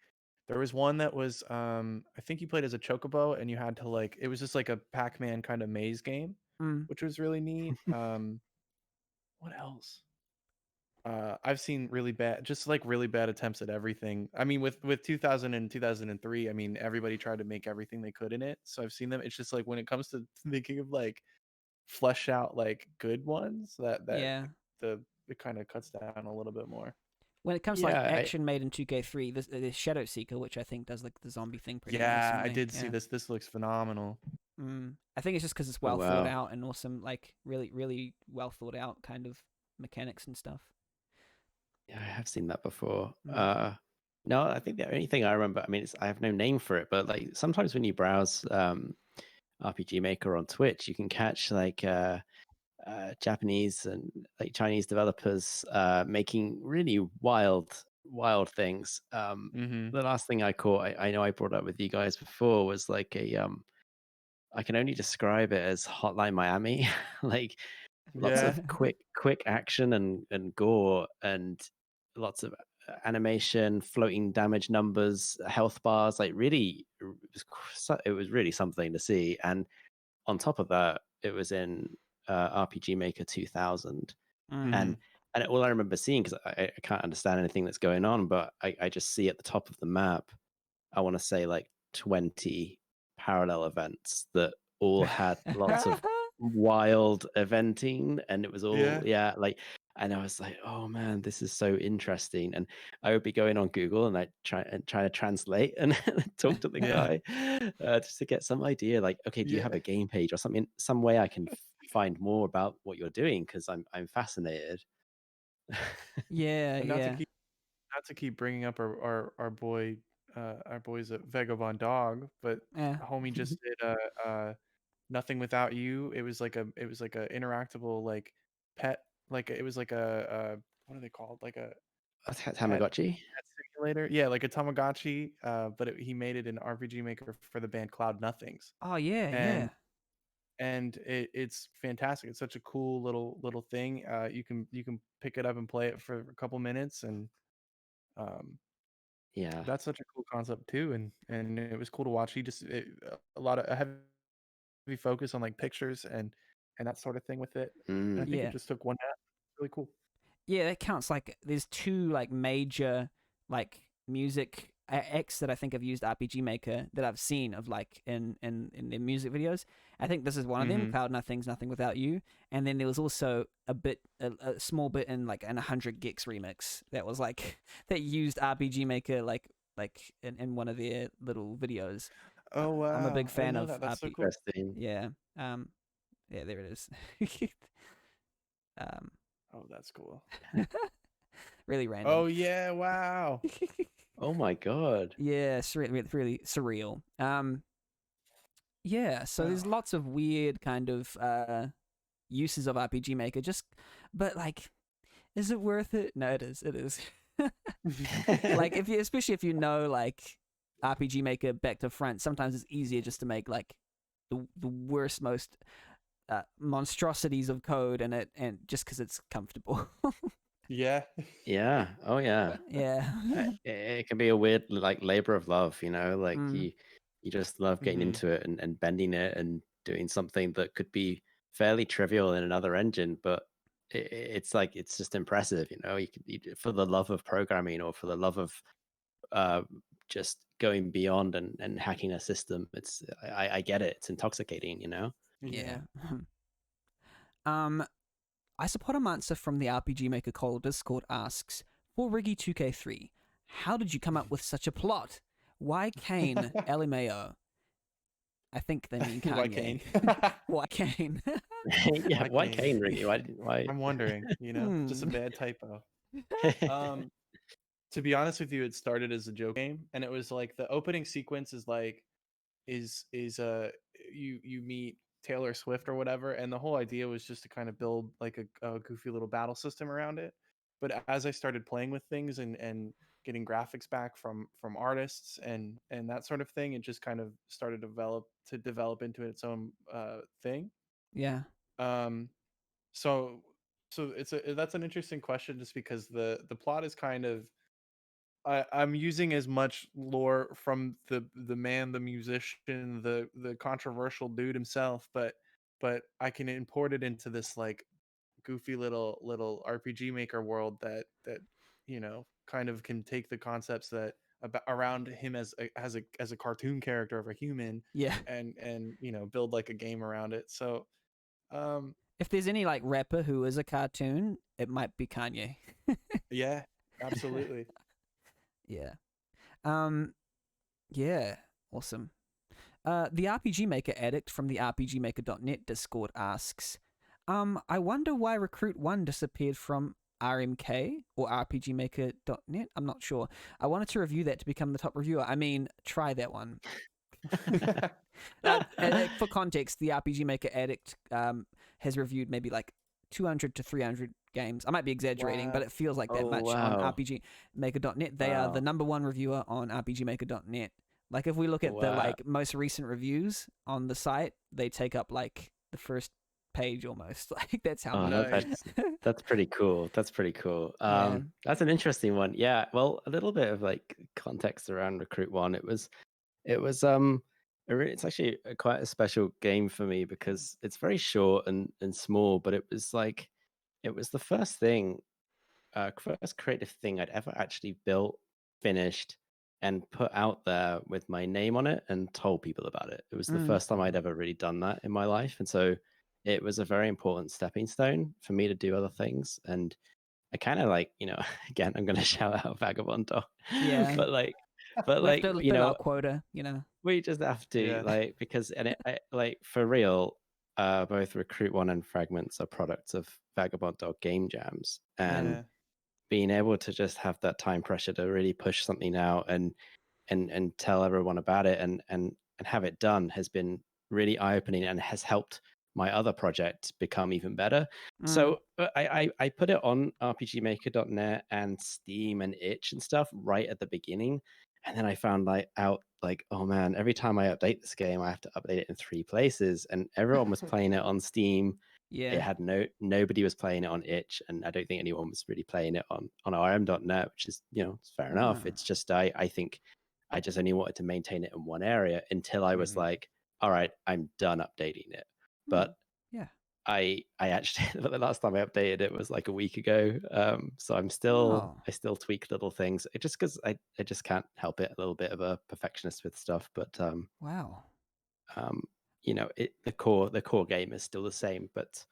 there was one that was I think you played as a chocobo and you had to like it was just like a Pac-Man kind of maze game, Mm. which was really neat. What else? I've seen really bad attempts at everything. I mean with 2000 and 2003, I mean everybody tried to make everything they could in it. So I've seen them. It's just like when it comes to thinking of like flesh out like good ones that Yeah. it kind of cuts down a little bit more. When it comes to like Yeah, action made in 2K3, there's Shadow Seeker, which I think does like the zombie thing pretty Yeah, I awesomely. did see this. This looks phenomenal. I think it's just because it's Oh, well thought wow. out and awesome, like really well thought out kind of mechanics and stuff. Yeah, I have seen that before. Mm. No, I think the only thing I remember, I mean, I have no name for it, but like sometimes when you browse RPG Maker on Twitch, you can catch like Japanese and like Chinese developers making really wild things. The last thing I caught, I know I brought up with you guys before, was like I can only describe it as Hotline Miami, like lots Yeah. of quick action and gore and lots of animation, floating damage numbers, health bars. Like really, it was really something to see. And on top of that, it was in RPG Maker 2000, Mm. and all I remember seeing, because I can't understand anything that's going on, but I just see at the top of the map, I want to say like 20 parallel events that all had lots of wild eventing, and it was all like, and I was like, oh man, this is so interesting. And I would be going on Google and I try to translate and talk to the guy just to get some idea, like, okay, do you have a game page or something, some way I can find more about what you're doing, because I'm fascinated. Yeah, And yeah. not to keep bringing up our boy our boys at Vagabond Dog, but Yeah. homie just did Nothing Without You. It was like a interactable like pet, like it was like a what are they called, like a pet Tamagotchi. simulator. Yeah, like a Tamagotchi, but he made it in RPG Maker for the band Cloud Nothings. Oh yeah, And yeah. it's fantastic. It's such a cool little thing. You can pick it up and play it for a couple minutes, and Yeah. that's such a cool concept too. And it was cool to watch. A heavy focus on like pictures and that sort of thing with it. And I think it Yeah. just took one nap. Really cool. Yeah, that counts. Like, there's two like major like music acts that I think have used RPG Maker that I've seen of like in their music videos. I think this is one of them. Cloud Nothing's Nothing Without You, and then there was also a small bit in like an 100 Gex remix that was like that used RPG Maker like in one of their little videos. Oh wow! I'm a big I fan didn't know of that. That's so RPG. cool. Interesting. Yeah. Yeah, there it is. Oh, that's cool. Really random. Oh yeah! Wow. Oh my god. Yeah, it's really surreal. Yeah, so there's Wow. lots of weird kind of uses of RPG Maker. But like, is it worth it? No, it is. It is. Like, especially if you know like RPG Maker back to front, sometimes it's easier just to make like the worst, most monstrosities of code and just because it's comfortable. Yeah. Yeah. Oh yeah. Yeah. It can be a weird like labor of love, like Mm. you just love getting Mhm. into it and bending it and doing something that could be fairly trivial in another engine, but it's like, it's just impressive, for the love of programming or for the love of just going beyond and hacking a system. I get it. It's intoxicating, Yeah. I support a answer from the RPG Maker Call Discord asks, for riggy2k3, how did you come up with such a plot? Why Kane LMAO? I think they mean Kanye. Why Kane? Why Kane? Yeah, why Kane, really? Why? I'm wondering, just a bad typo. Um, to be honest with you, it started as a joke game, and it was like the opening sequence is like is you meet Taylor Swift or whatever, and the whole idea was just to kind of build like a goofy little battle system around it. But as I started playing with things and getting graphics back from artists and that sort of thing, it just kind of started to develop into its own thing. Yeah. Um, so that's an interesting question, just because the plot is kind of, I'm using as much lore from the man, the musician, the controversial dude himself, but I can import it into this like goofy little RPG Maker world that kind of can take the concepts that about around him as a cartoon character of a human, Yeah. and build like a game around it. So um If there's any like rapper who is a cartoon, it might be Kanye. yeah, absolutely. Yeah. Um. Yeah. Awesome. The RPG Maker addict from the RPGmaker.net Discord asks, I wonder why Recruit One disappeared from RMK or RPGmaker.net. I'm not sure. I wanted to review that to become the top reviewer. I mean, try that one. For context, the RPG Maker addict has reviewed maybe like 200 to 300 games. I might be exaggerating, Wow. but it feels like that Oh, much on wow. RPGmaker.net. They are Wow. the number one reviewer on RPGmaker.net. Like if we look at the Wow. like most recent reviews on the site, they take up like the first page almost. Like that's how Oh, many. Nice. that's pretty cool. That's pretty cool. Yeah. That's an interesting one. Yeah. Well, a little bit of like context around Recruit One. It's actually quite a special game for me because it's very short and small, but it was the first first creative thing I'd ever actually built, finished, and put out there with my name on it and told people about it. It was the Mm. first time I'd ever really done that in my life. And so it was a very important stepping stone for me to do other things. And I kind of again, I'm going to shout out Vagabond Dog. Yeah. but like, but We have like, to fill our quota, you know. we just have to Yeah. because, for real, both Recruit One and Fragments are products of Vagabond Dog game jams. And Yeah. being able to just have that time pressure to really push something out and tell everyone about it and have it done has been really eye-opening and has helped my other project become even better. So I put it on rpgmaker.net and Steam and itch and stuff right at the beginning, and then I found out oh man, every time I update this game I have to update it in 3 places, and everyone was playing it on Steam. Yeah. It had nobody was playing it on itch, and I don't think anyone was really playing it on rm.net, which is it's fair enough. It's just I think I just only wanted to maintain it in one area until I was Mhm. like, all right, I'm done updating it. But Yeah. I actually the last time I updated it was like a week ago. So I still tweak little things. It just because I just can't help it. A little bit of a perfectionist with stuff, but Wow. the core game is still the same, but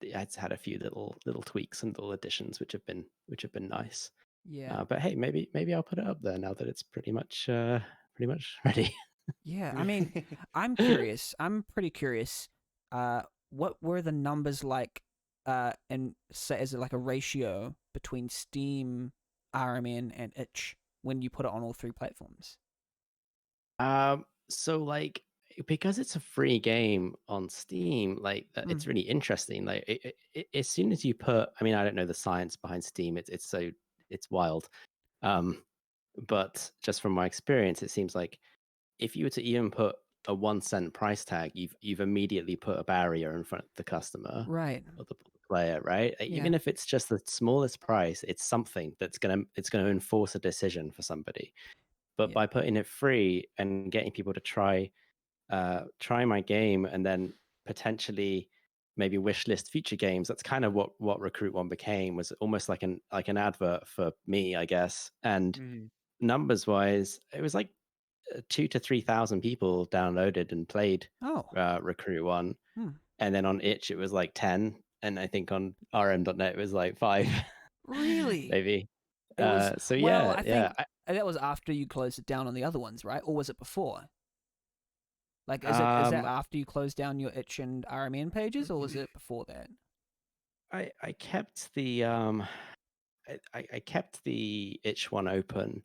it's had a few little tweaks and little additions which have been nice. Yeah. But hey, maybe I'll put it up there now that it's pretty much ready. Yeah. I mean, I'm curious. I'm pretty curious. What were the numbers like? And say as like a ratio between Steam, RMN, and itch when you put it on all 3 platforms. So because it's a free game on Steam, it's really interesting. As soon as you put, I mean, I don't know the science behind Steam. It's wild. But just from my experience, it seems like if you were to even put a 1 cent price tag, you've immediately put a barrier in front of the customer Right. or the player, right? Yeah. Even if it's just the smallest price, it's something that's gonna enforce a decision for somebody. But Yeah. by putting it free and getting people to try my game and then potentially maybe wishlist future games, that's kind of what Recruit One became, was almost like an advert for me, I guess. And Mhm. numbers wise, it was like 2,000 to 3,000 people downloaded and played Oh. Recruit One. Hmm. And then on itch it was like 10, and I think on rm.net it was like 5. Really? Maybe. It was So well. yeah, I think that was after you closed it down on the other ones, right? Or was it before? Like, is that after you closed down your itch and RMN pages, or was it before that? I kept the I kept the itch one open,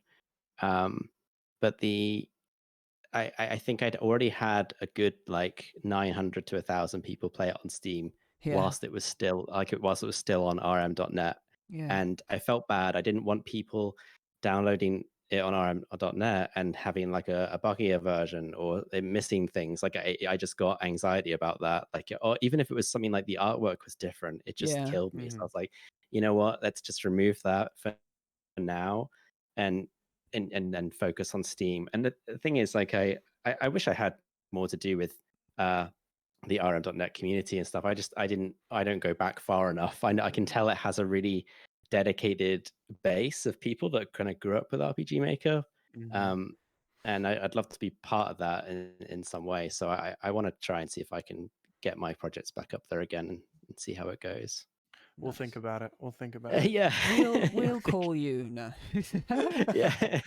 but I think I'd already had a good like 900 to 1,000 people play it on Steam Yeah, whilst it was still on rm.net, yeah, and I felt bad. I didn't want people downloading it on rm.net and having like a buggier version or it missing things. Like I just got anxiety about that. Like, or even if it was something like the artwork was different, it just yeah, killed me. So I was like, you know what? Let's just remove that for now, and and focus on Steam. And the thing is, like, I wish I had more to do with the rm.net community and stuff. I don't go back far enough. I can tell it has a really dedicated base of people that kind of grew up with RPG Maker. Um, and I'd love to be part of that in some way. So I want to try and see if I can get my projects back up there again and see how it goes. We'll nice. think about it. We'll think about it. Yeah, We'll call you. No. yeah.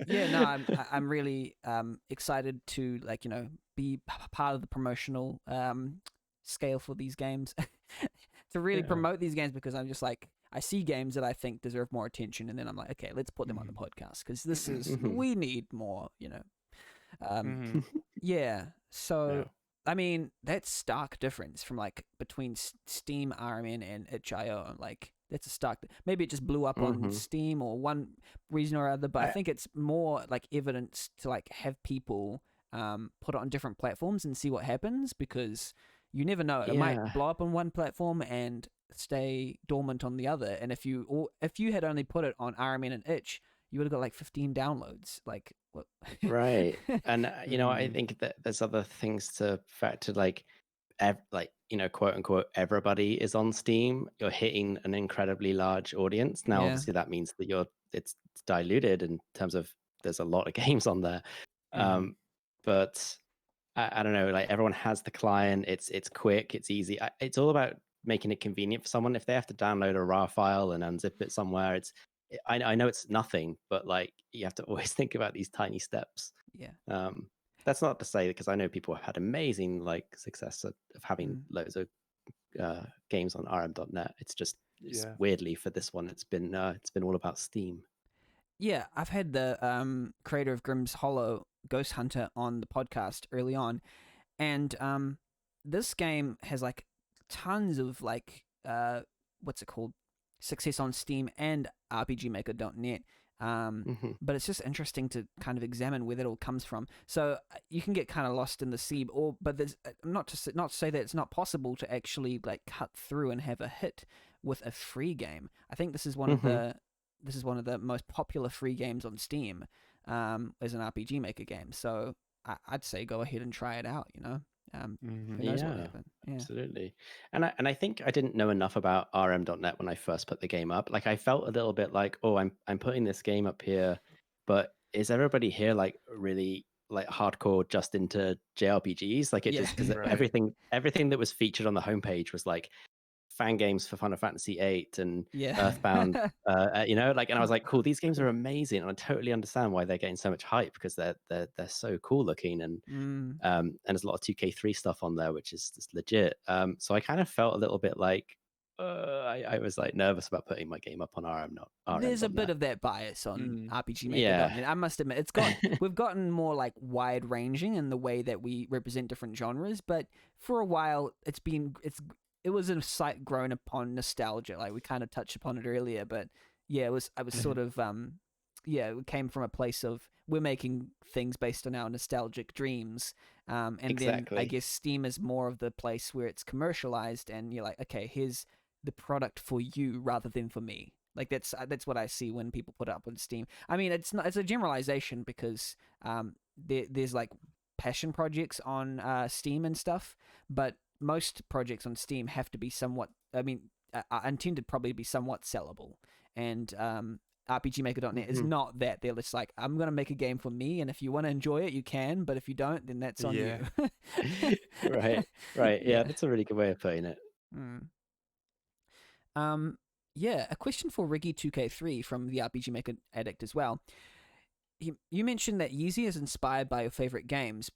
Yeah, no, I'm really excited to like be part of the promotional scale for these games to really Yeah. promote these games, because I'm just like, I see games that I think deserve more attention, and then I'm like, okay, let's put them on the podcast because this is Mhm. we need more. Yeah. So Yeah. I mean, that's stark difference from like between Steam RMN and itch.io. Like that's a stark. Maybe it just blew up on Mhm. Steam or one reason or other, but I I think it's more like evidence to like have people put it on different platforms and see what happens, because you never know. It might Yeah. blow up on one platform and stay dormant on the other. And if you had only put it on RMN and itch, you would have got like 15 downloads. Like what? Right. And I Mhm. think that there's other things to factor, like like quote unquote everybody is on Steam. You're hitting an incredibly large audience. Now Yeah. obviously that means that it's diluted in terms of there's a lot of games on there. Mhm. But I don't know, like everyone has the client. It's quick, it's easy. It's all about making it convenient for someone. If they have to download a raw file and unzip it somewhere, I know it's nothing, but like you have to always think about these tiny steps. Yeah. Um, that's not to say, because I know people have had amazing like success of having Mm. loads of games on rm.net. It's Yeah. weirdly for this one, it's been all about Steam. Yeah, I've had the creator of Grimm's Hollow, Ghost Hunter, on the podcast early on, and this game has like tons of like what's it called, success on Steam and RPGmaker.net. Hmm. But it's just interesting to kind of examine where that all comes from. So you can get kind of lost in the sea, but there's not to say that it's not possible to actually like cut through and have a hit with a free game. I think this is one of Hmm. the most popular free games on Steam, as an RPG Maker game. So I'd say go ahead and try it out. Who knows what would Yeah, happen? Yeah, absolutely. And I think I didn't know enough about rm.net when I first put the game up. Like I felt a little bit like, oh, I'm putting this game up here, but is everybody here like really like hardcore just into JRPGs? Like it yeah, just, because Right. everything that was featured on the homepage was like fan games for Final Fantasy VIII and yeah, Earthbound. Like, and I was like, cool, these games are amazing, and I totally understand why they're getting so much hype, because they're so cool looking, mm, and there's a lot of 2K3 stuff on there, which is just legit. So I kind of felt a little bit like I was like nervous about putting my game up on there's a bit rm.net. of that bias on Mm. Yeah. RPGmaker.net. I must admit, we've gotten more like wide ranging in the way that we represent different genres, but for a while it was a site grown upon nostalgia. Like we kind of touched upon it earlier, but yeah, I was sort of yeah, it came from a place of we're making things based on our nostalgic dreams. And then I Exactly. guess Steam is more of the place where it's commercialized, and you're like, okay, here's the product for you rather than for me. Like that's what I see when people put it up on Steam. I mean, it's a generalization, because there's like passion projects on Steam and stuff, but most projects on Steam have to be somewhat. I mean, are intended probably to be somewhat sellable, and RPGmaker.net is Hmm. not that. They're just like, I'm gonna make a game for me, and if you want to enjoy it, you can, but if you don't, then that's on Yeah. you. Right. Right. Yeah, Yeah. that's a really good way of putting it. Mm. Um, yeah, a question for riggy2k3 from the RPG Maker Addict as well. You mentioned that Yeezy is inspired by your favorite games,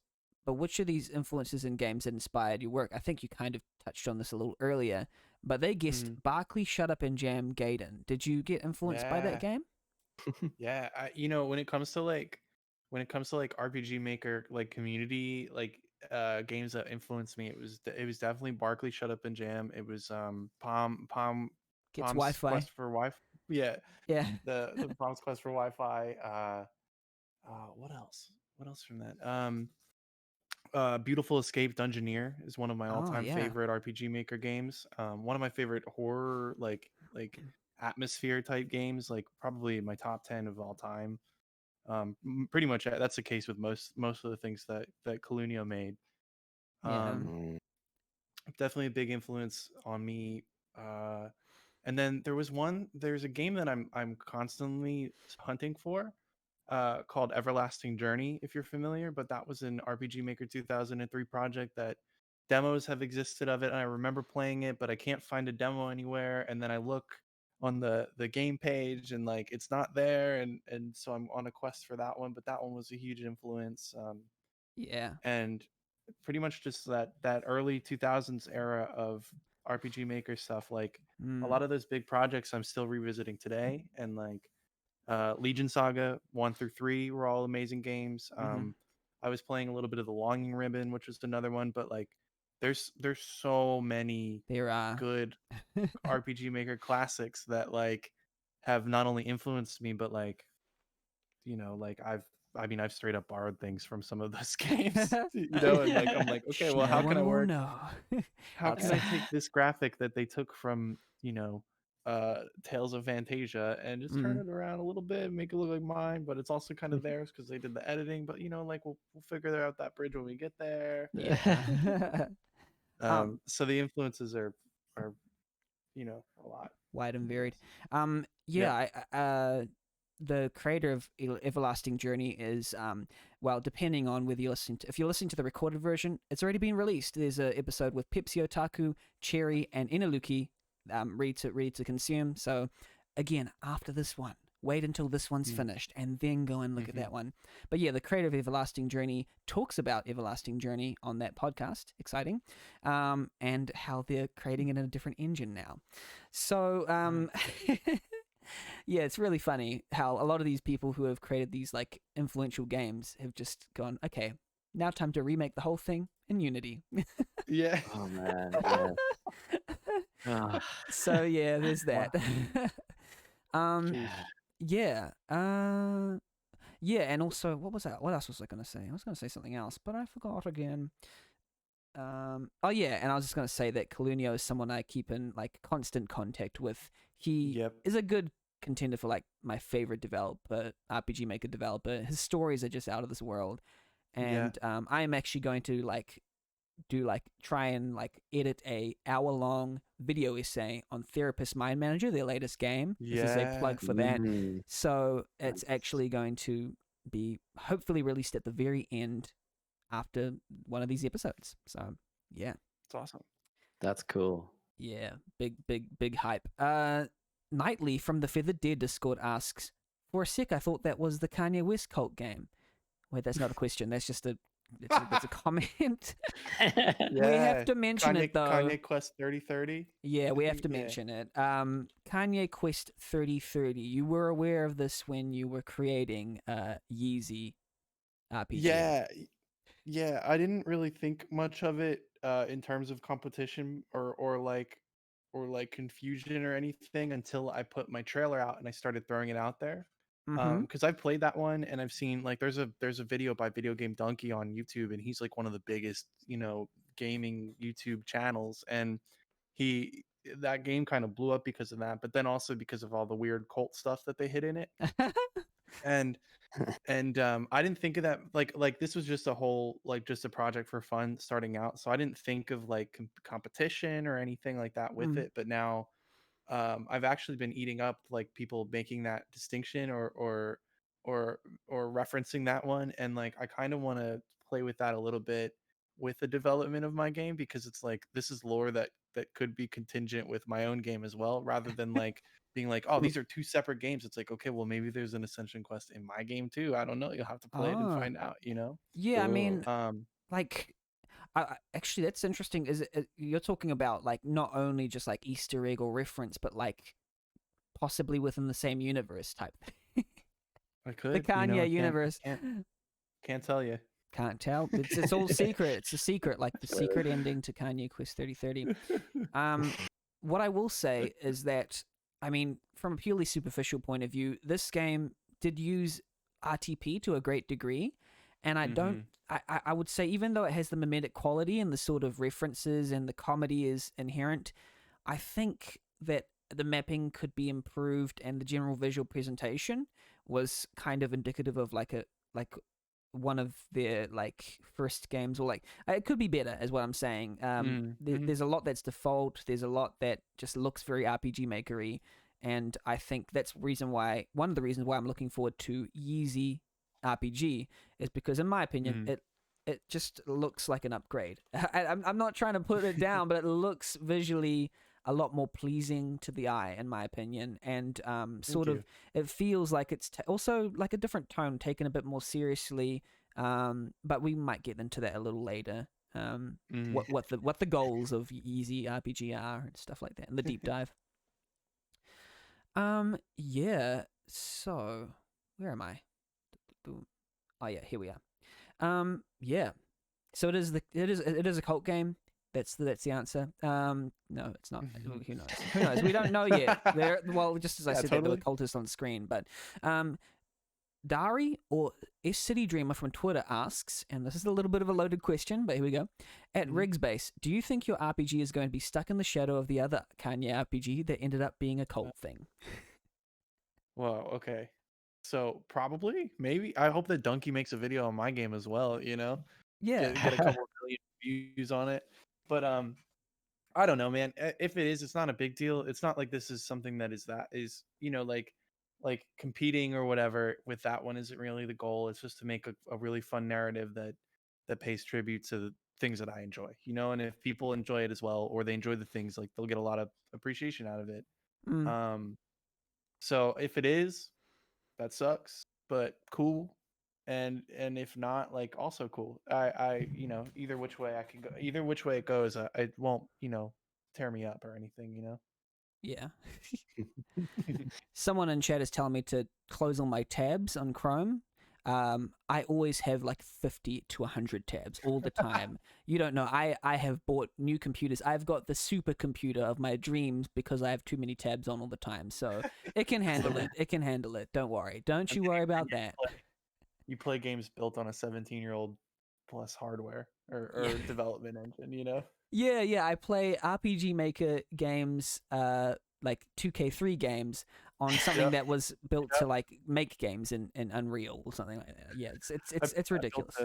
but which of these influences in games that inspired your work? I think you kind of touched on this a little earlier, but they guessed Mhm. Barkley, Shut Up and Jam, Gaiden. Did you get influenced by that Yeah. game? Yeah, when it comes to like RPG Maker like community like games that influenced me, it was definitely Barkley, Shut Up and Jam. It was Gets Palm's Wi-Fi. Quest for Wi-Fi. Yeah, Yeah. the Palm's Quest for Wi-Fi. What else? What else from that? Beautiful Escape Dungeoneer is one of my Oh all-time yeah. favorite RPG Maker games. One of my favorite horror like atmosphere type games, like probably my top 10 of all time. Pretty much that's the case with most of the things that Colunio made. Yeah. Um, Definitely a big influence on me. And then there's a game that I'm constantly hunting for, called Everlasting Journey, if you're familiar. But that was an RPG Maker 2003 project that demos have existed of it, and I remember playing it, but I can't find a demo anywhere. And then I look on the game page, and like it's not there, and so I'm on a quest for that one. But that one was a huge influence. Yeah. And pretty much just that early 2000s era of RPG Maker stuff, like a Mm. lot of those big projects I'm still revisiting today. And like Legion Saga 1 through 3 were all amazing games. Mm-hmm. I was playing a little bit of the Longing Ribbon, which was another one, but like there's so many There are. good RPG Maker classics that like have not only influenced me, but like like I've straight up borrowed things from some of those games, and like I'm like, okay, well, No how can I one will work? know. How can I Outside. take this graphic that they took from, Tales of Fantasia and just turn Mm. it around a little bit, make it look like mine, but it's also kind of theirs because they did the editing. But like we'll figure out that bridge when we get there. Yeah. So the influences are a lot. Wide and varied. Yes. Yeah. Yeah, the creator of Everlasting Journey is well, depending on whether you listen to, if you're listening to the recorded version, it's already been released. There's an episode with Pepsi Otaku, Cherry, and Inaluki, ready to consume. So again, after this one, wait until this one's finished and then go and look at that one. But yeah, the creator of Everlasting Journey talks about Everlasting Journey on that podcast. Exciting. And how they're creating it in a different engine now. So yeah, it's really funny how a lot of these people who have created these like influential games have just gone, okay, now time to remake the whole thing in Unity. Yeah. Oh man. Yeah. Ah, So yeah, there's that. Jeez. Yeah. Yeah, and also what was that? What else was I gonna say? I was gonna say something else, but I forgot again. Oh yeah, and I was just gonna say that Colunio is someone I keep in like constant contact with. He Yep. is a good contender for like my favorite developer, RPG Maker developer. His stories are just out of this world, Yeah. and I am actually going to try and like edit a hour-long video essay on Therapist Mind Manager, their latest game. This is a Yeah. plug for that. mm, So it's nice. actually going to be hopefully released at the very end after one of these episodes. So yeah, It's awesome. That's cool. yeah, big hype. Nightly from the Feathered Dead Discord asks, for a sec I thought that was the Kanye West cult game. Wait, that's not a question. That's just that's a comment. We have to mention Kanye, it though. Kanye Quest 3030. Yeah, we I have think, to mention it. Kanye Quest 3030. You were aware of this when you were creating Yeezy RPG. Yeah, I didn't really think much of it in terms of competition or like confusion or anything until I put my trailer out and I started throwing it out there. Mm-hmm. Because I've played that one and I've seen like there's a video by Video Game Donkey on YouTube, and he's like one of the biggest gaming YouTube channels, and he that game kind of blew up because of that, but then also because of all the weird cult stuff that they hid in it. and I didn't think of that like this was just a whole like just a project for fun starting out, so I didn't think of like competition or anything like that with Mm. it. But now I've actually been eating up like people making that distinction or referencing that one, and like I kind of want to play with that a little bit with the development of my game, because it's like this is lore that could be contingent with my own game as well, rather than like being like, oh, these are two separate games. It's like, okay, well, maybe there's an Ascension quest in my game too. I don't know. You'll have to play it and Oh. find out. Yeah, I Cool. mean, like actually that's interesting. Is you're talking about like not only just like Easter egg or reference, but like possibly within the same universe type thing. I The could, Kanye I universe. can't tell you. Can't tell. It's all secret. It's a secret, like the secret ending to Kanye Quest 3030. What I will say is that, I mean, from a purely superficial point of view, this game did use RTP to a great degree, and I don't. I would say even though it has the mimetic quality and the sort of references and the comedy is inherent, I think that the mapping could be improved and the general visual presentation was kind of indicative of like one of their like first games, or like it could be better is what I'm saying. There's a lot that's default, there's a lot that just looks very RPG makery, and I think that's one of the reasons why I'm looking forward to Yeezy RPG is because in my opinion it just looks like an upgrade. I'm not trying to put it down, but it looks visually a lot more pleasing to the eye, in my opinion, and it feels like it's also like a different tone, taken a bit more seriously. But we might get into that a little later. What the goals of Easy RPG are and stuff like that, and the deep dive. Yeah. So where am I? Oh yeah, here we are. Yeah. So it is a cult game. That's the answer. No, it's not. Who knows? Who knows? We don't know yet. Just as I said, there were cultists on screen, but Dari or S City Dreamer from Twitter asks, and this is a little bit of a loaded question, but here we go. At Rigsbase, do you think your RPG is going to be stuck in the shadow of the other Kanye RPG that ended up being a cult thing? Well, okay. So probably, maybe. I hope that Donkey makes a video on my game as well. Yeah. Get a couple of million views on it. But I don't know, man. If it is, it's not a big deal. It's not like this is something that is like competing or whatever with that one isn't really the goal. It's just to make a really fun narrative that pays tribute to the things that I enjoy, and if people enjoy it as well, or they enjoy the things, like they'll get a lot of appreciation out of it. So if it is, that sucks, but cool. And if not, like also cool. I either which way I can go, either which way it goes, it won't tear me up or anything. Yeah. Someone in chat is telling me to close all my tabs on Chrome. I always have like 50 to 100 tabs all the time. You don't know. I have bought new computers. I've got the supercomputer of my dreams because I have too many tabs on all the time. So it can handle it. It can handle it. Don't worry. Don't you worry about that. You play games built on a 17-year-old plus hardware or development engine, Yeah. I play RPG Maker games, like 2K3 games on something that was built to like make games in Unreal or something like that. Yeah, it's ridiculous.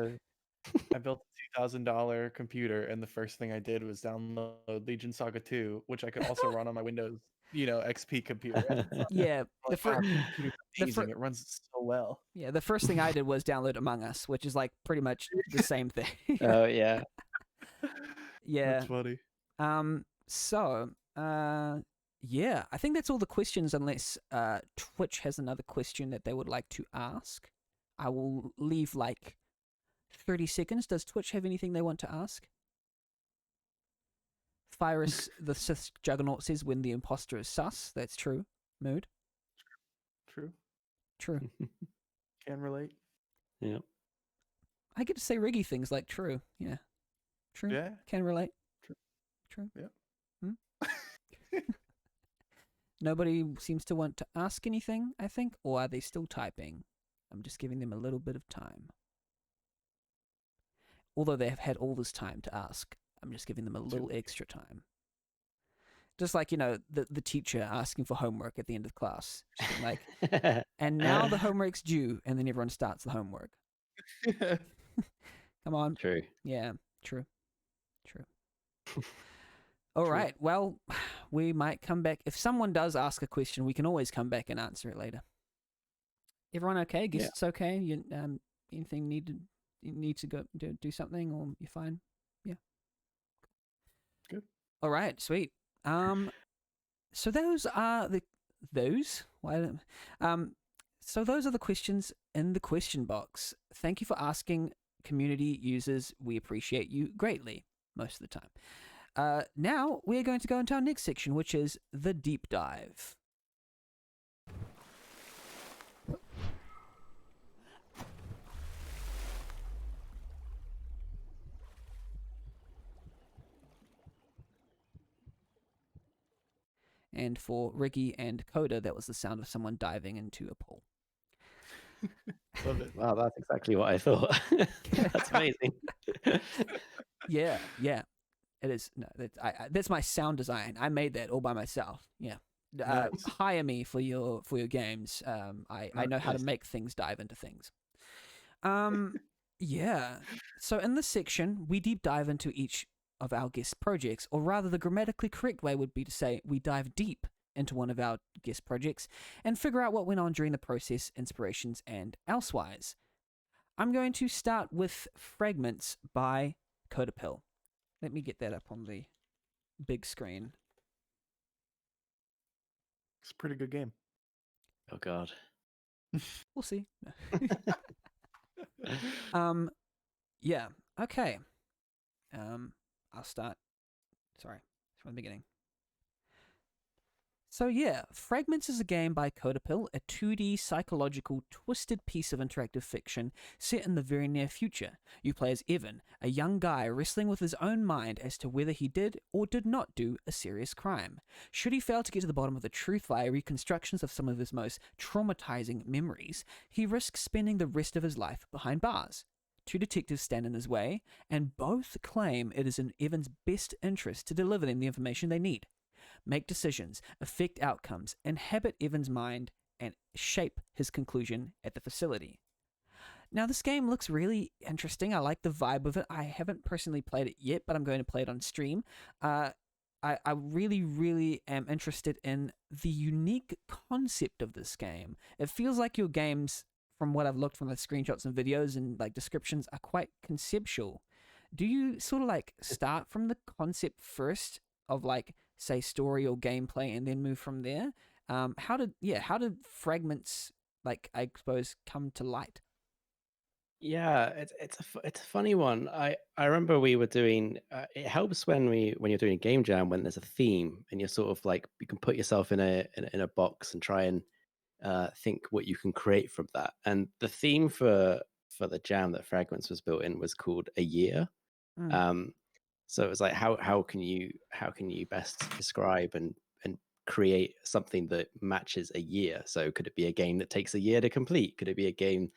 I built a $2,000 computer, and the first thing I did was download Legion Saga 2, which I could also run on my Windows, XP computer. Yeah, it runs so well. Yeah, the first thing I did was download Among Us, which is like pretty much the same thing. Oh yeah. Yeah. That's funny. So, yeah, I think that's all the questions, unless Twitch has another question that they would like to ask. I will leave like 30 seconds. Does Twitch have anything they want to ask? Virus, the Sith Juggernaut says, when the imposter is sus. That's true. Mood. True. Can relate. Yeah. I get to say riggy things like true. Yeah. True. Yeah. Can relate. True. Yeah. Nobody seems to want to ask anything, I think, or are they still typing? I'm just giving them a little bit of time. Although they have had all this time to ask, I'm just giving them a little extra time. Just like, the teacher asking for homework at the end of class. Just being like, and now the homework's due, and then everyone starts the homework. Come on. True. Yeah, true. All right. Well, we might come back. If someone does ask a question, we can always come back and answer it later. Everyone okay? Guess it's okay. You anything you need to go do something, or you're fine? Yeah. Good. All right. Sweet. So those are So those are the questions in the question box. Thank you for asking community users, we appreciate you greatly most of the time. Now we're going to go into our next section, which is the deep dive. And for Ricky and Coda, that was the sound of someone diving into a pool. Love it. Wow, that's exactly what I thought. That's amazing. Yeah, it is. No, that's my sound design. I made that all by myself. Yeah. Nice. Hire me for your games. I know how to Nice. make things dive into things. Yeah. So in this section, we deep dive into each of our guest projects, or rather, the grammatically correct way would be to say we dive deep into one of our guest projects and figure out what went on during the process, inspirations, and elsewise. I'm going to start with Fragments by Codapill. Let me get that up on the big screen. It's a pretty good game. Oh God. We'll see. Yeah. Okay. I'll start. Sorry, from the beginning. So yeah, Fragments is a game by Codapill, a 2D psychological twisted piece of interactive fiction set in the very near future. You play as Evan, a young guy wrestling with his own mind as to whether he did or did not do a serious crime. Should he fail to get to the bottom of the truth via reconstructions of some of his most traumatizing memories, he risks spending the rest of his life behind bars. Two detectives stand in his way, and both claim it is in Evan's best interest to deliver them the information they need. Make decisions, affect outcomes, inhabit Evan's mind, and shape his conclusion at the facility. Now, this game looks really interesting. I like the vibe of it. I haven't personally played it yet, but I'm going to play it on stream. I really, really am interested in the unique concept of this game. It feels like your games, from what I've looked from the screenshots and videos and like descriptions, are quite conceptual. Do you sort of like start from the concept first of like, say, story or gameplay and then move from there? How did Fragments, like, I suppose, come to light? Yeah, it's a funny one. I remember we were doing. It helps when you're doing a game jam when there's a theme and you're sort of like you can put yourself in a box and try and think what you can create from that. And the theme for the jam that Fragments was built in was called A Year. Mm. So it was like how can you best describe and create something that matches a year? So could it be a game that takes a year to complete? Could it be a game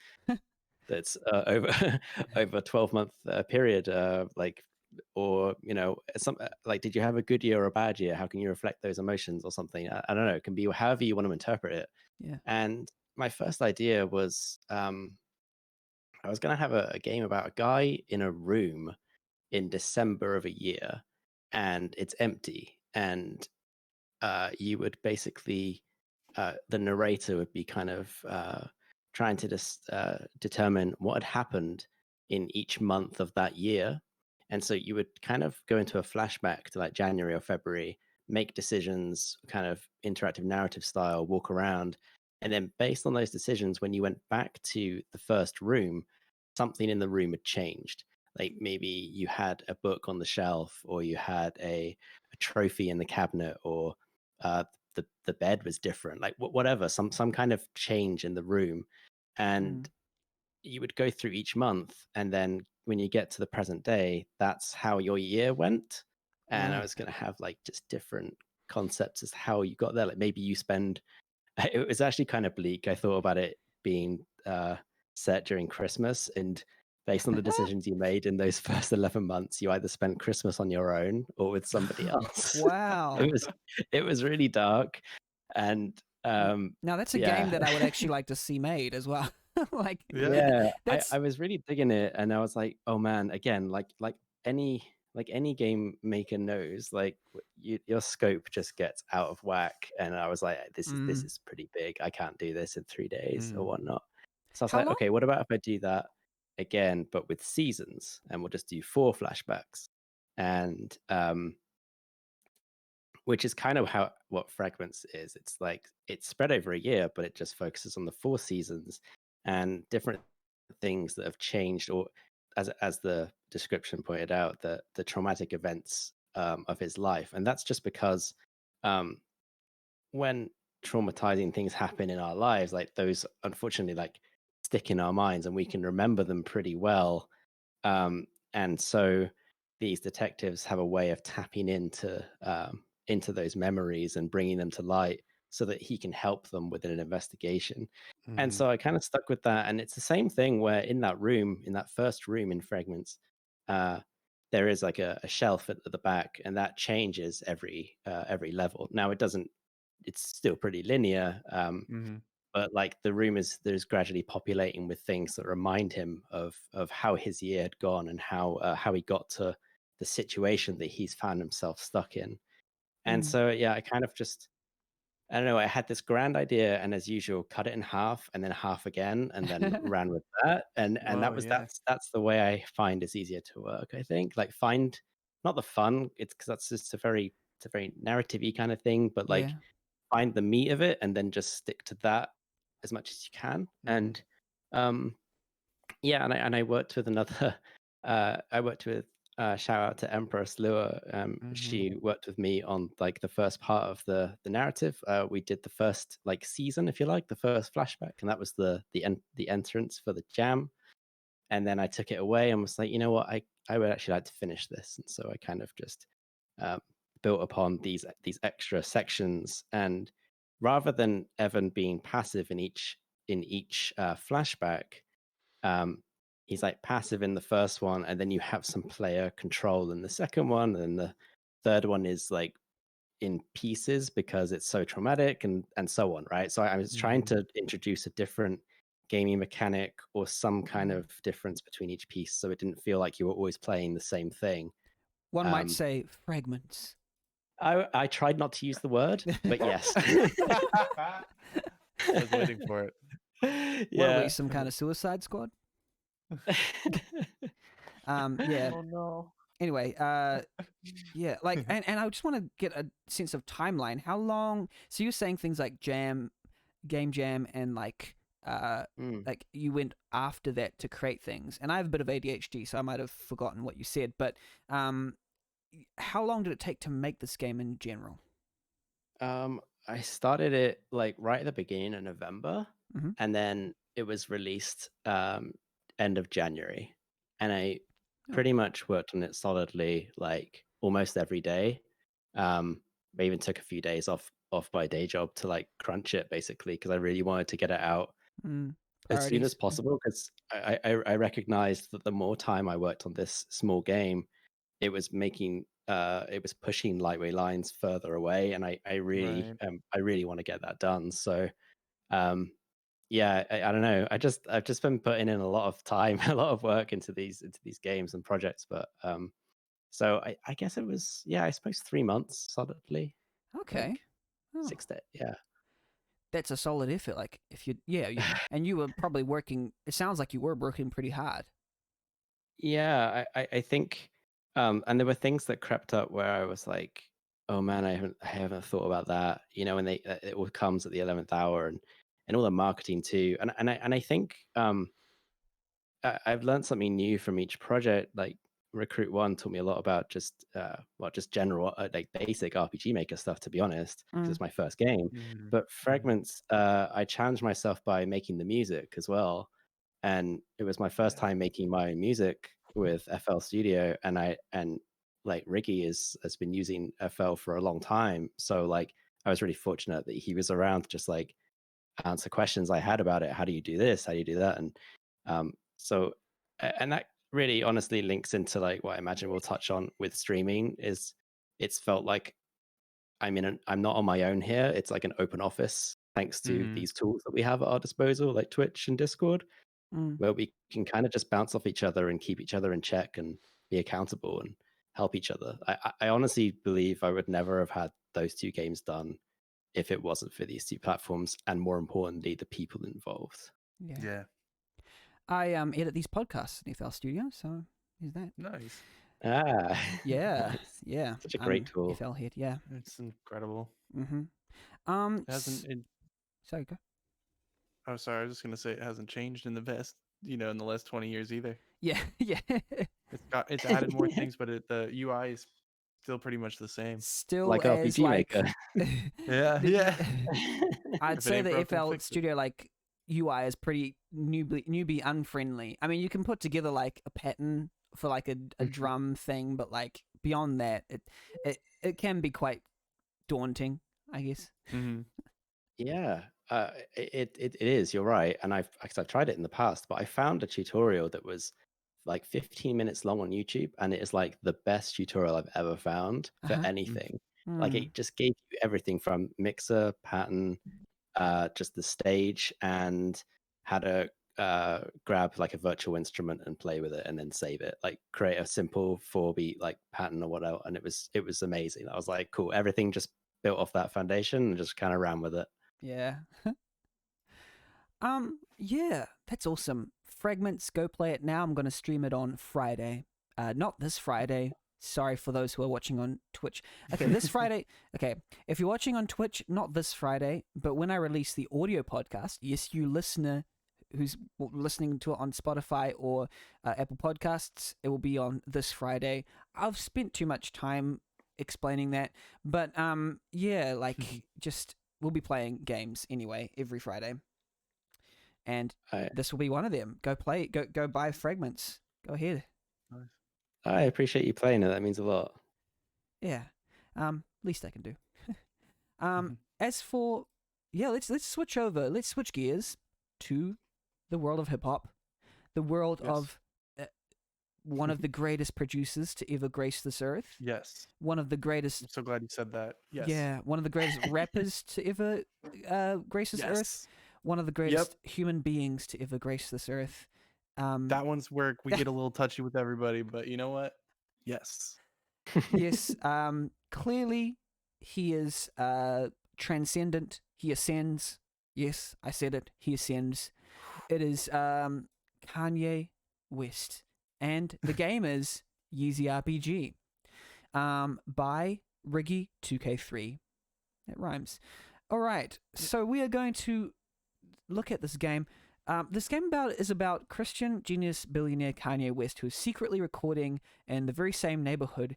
that's over over a 12-month period, like, or some like, did you have a good year or a bad year? How can you reflect those emotions or something? I don't know. It can be however you want to interpret it. Yeah. And my first idea was I was going to have a game about a guy in a room in December of a year, and it's empty, and you would basically the narrator would be kind of trying to determine what had happened in each month of that year. And so you would kind of go into a flashback to like January or February, make decisions, kind of interactive narrative style, walk around. And then based on those decisions, when you went back to the first room, something in the room had changed. Like maybe you had a book on the shelf, or you had a trophy in the cabinet, or the bed was different, like whatever, some kind of change in the room. And you would go through each month, and then when you get to the present day, that's how your year went. And I Right. was going to have like just different concepts as how you got there. Like maybe you spend it was actually kind of bleak. I thought about it being set during Christmas, and based on the decisions you made in those first 11 months, you either spent Christmas on your own or with somebody else. Wow. It was really dark. And Now that's a yeah. game that I would actually like to see made as well. Like, Yeah, that's I was really digging it, and I was like, oh man, again, like any game maker knows, like your scope just gets out of whack. And I was like, this is pretty big. I can't do this in 3 days or whatnot. So I was How like, long? okay, what about if I do that again, but with seasons, and we'll just do 4 flashbacks, and which is kind of what Fragments is. It's like it's spread over a year, but it just focuses on the 4 seasons and different things that have changed, or as the description pointed out, the traumatic events of his life, and that's just because when traumatizing things happen in our lives, like those unfortunately like stick in our minds and we can remember them pretty well. And so these detectives have a way of tapping into those memories and bringing them to light so that he can help them with an investigation. And so I kind of stuck with that. And it's the same thing where in that room, in that first room in Fragments, there is like a shelf at the back, and that changes every level. Now it doesn't. It's still pretty linear, but like the room there's gradually populating with things that remind him of how his year had gone and how he got to the situation that he's found himself stuck in. And so yeah, I kind of just, I don't know, I had this grand idea, and as usual, cut it in half and then half again, and then ran with that. And that was that's the way I find is easier to work. I think like find not the fun, it's because that's just a very narrative-y kind of thing, but like find the meat of it and then just stick to that as much as you can. And yeah, and I worked with another I worked with shout out to Empress Lua. She worked with me on like the first part of the narrative. We did the first like season, if you like, the first flashback, and that was the entrance for the jam. And then I took it away and was like, you know what, I would actually like to finish this. And so I kind of just built upon these extra sections. And rather than Evan being passive in each flashback, he's like passive in the first one, and then you have some player control in the second one, and the third one is like in pieces because it's so traumatic, and so on, right? So I was trying to introduce a different gaming mechanic or some kind of difference between each piece, so it didn't feel like you were always playing the same thing. One might say fragments. I tried not to use the word, but yes. I was waiting for it. What are we, some kind of Suicide Squad? Yeah. Oh no. Anyway, yeah, like, and I just want to get a sense of timeline. How long? So you're saying things like game jam, and like you went after that to create things. And I have a bit of ADHD, so I might have forgotten what you said. But how long did it take to make this game in general? I started it like right at the beginning of November, and then it was released end of January, and I pretty much worked on it solidly like almost every day. I even took a few days off my day job to like crunch it, basically, because I really wanted to get it out as soon as possible, because I recognized that the more time I worked on this small game, it was making it was pushing Lightweight Lines further away, and I really want to get that done. So yeah, I don't know, I've just been putting in a lot of time, a lot of work into these games and projects, but so I guess it was, yeah, I suppose 3 months solidly. Okay. Like 6 days, yeah. That's a solid effort. Like, if you, and you were probably working, it sounds like you were working pretty hard. Yeah, I think, and there were things that crept up where I was like, oh man, I haven't thought about that, you know, and it all comes at the 11th hour, and all the marketing too. And I think I've learned something new from each project. Like Recruit One taught me a lot about just general like basic RPG Maker stuff, to be honest, because it's my first game. But Fragments, I challenged myself by making the music as well, and it was my first time making my own music with FL Studio, and like Riggy has been using FL for a long time, so like I was really fortunate that he was around to just like answer questions I had about it. How do you do this? How do you do that? And so, and that really honestly links into like what I imagine we'll touch on with streaming. Is it's felt like I'm not on my own here. It's like an open office, thanks to these tools that we have at our disposal, like Twitch and Discord, where we can kind of just bounce off each other and keep each other in check and be accountable and help each other. I honestly believe I would never have had those two games done if it wasn't for these two platforms, and more importantly, the people involved. Yeah. I edit these podcasts in FL Studio, so is that nice? Yeah, nice. Yeah. Such a great tool. FL head, yeah. It's incredible. Sorry, go. Oh, sorry. I was just gonna say it hasn't changed in the past in the last 20 years either. Yeah, yeah. It's added more things, but the UI is still pretty much the same. Still Like as RPG Maker. Yeah, the- yeah. I'd If it say ain't the broken, FL fix it. Studio like UI is pretty newbie unfriendly. I mean, you can put together like a pattern for like a drum thing, but like beyond that, it can be quite daunting, I guess. Mm-hmm. Yeah, it is. You're right, and I've tried it in the past, but I found a tutorial that was like 15 minutes long on YouTube, and it is like the best tutorial I've ever found for Uh-huh. anything. Like Mm. it just gave you everything from mixer, pattern, just the stage, and how to grab like a virtual instrument and play with it, and then save it. Like create a simple 4-beat like pattern or whatever, and it was amazing. I was like, cool, everything just built off that foundation and just kind of ran with it. Yeah. Yeah, that's awesome. Fragments, go play it now. I'm gonna stream it on Friday. Not this Friday. Sorry for those who are watching on Twitch. Okay, this Friday. Okay, if you're watching on Twitch, not this Friday, but when I release the audio podcast, yes, you listener who's listening to it on Spotify or Apple Podcasts, it will be on this Friday. I've spent too much time explaining that, but yeah, like just we'll be playing games anyway every Friday. And this will be one of them. Go play. Go buy Fragments. Go ahead. Nice. I appreciate you playing it. That means a lot. Yeah. Least I can do. Mhm. As for let's switch over. Let's switch gears to the world of hip hop, the world Yes. of one of the greatest producers to ever grace this earth. Yes. One of the greatest. I'm so glad you said that. Yes. Yeah, one of the greatest rappers to ever grace this earth. Yes. One of the greatest human beings to ever grace this earth. That one's where we get a little touchy with everybody, but you know what? Yes. Yes. Clearly, he is transcendent. He ascends. Yes, I said it. He ascends. It is Kanye West, and the game is Yeezy RPG, by riggy2k3. It rhymes. All right. So we are going to look at this game. This game is about Christian genius billionaire Kanye West, who is secretly recording in the very same neighborhood,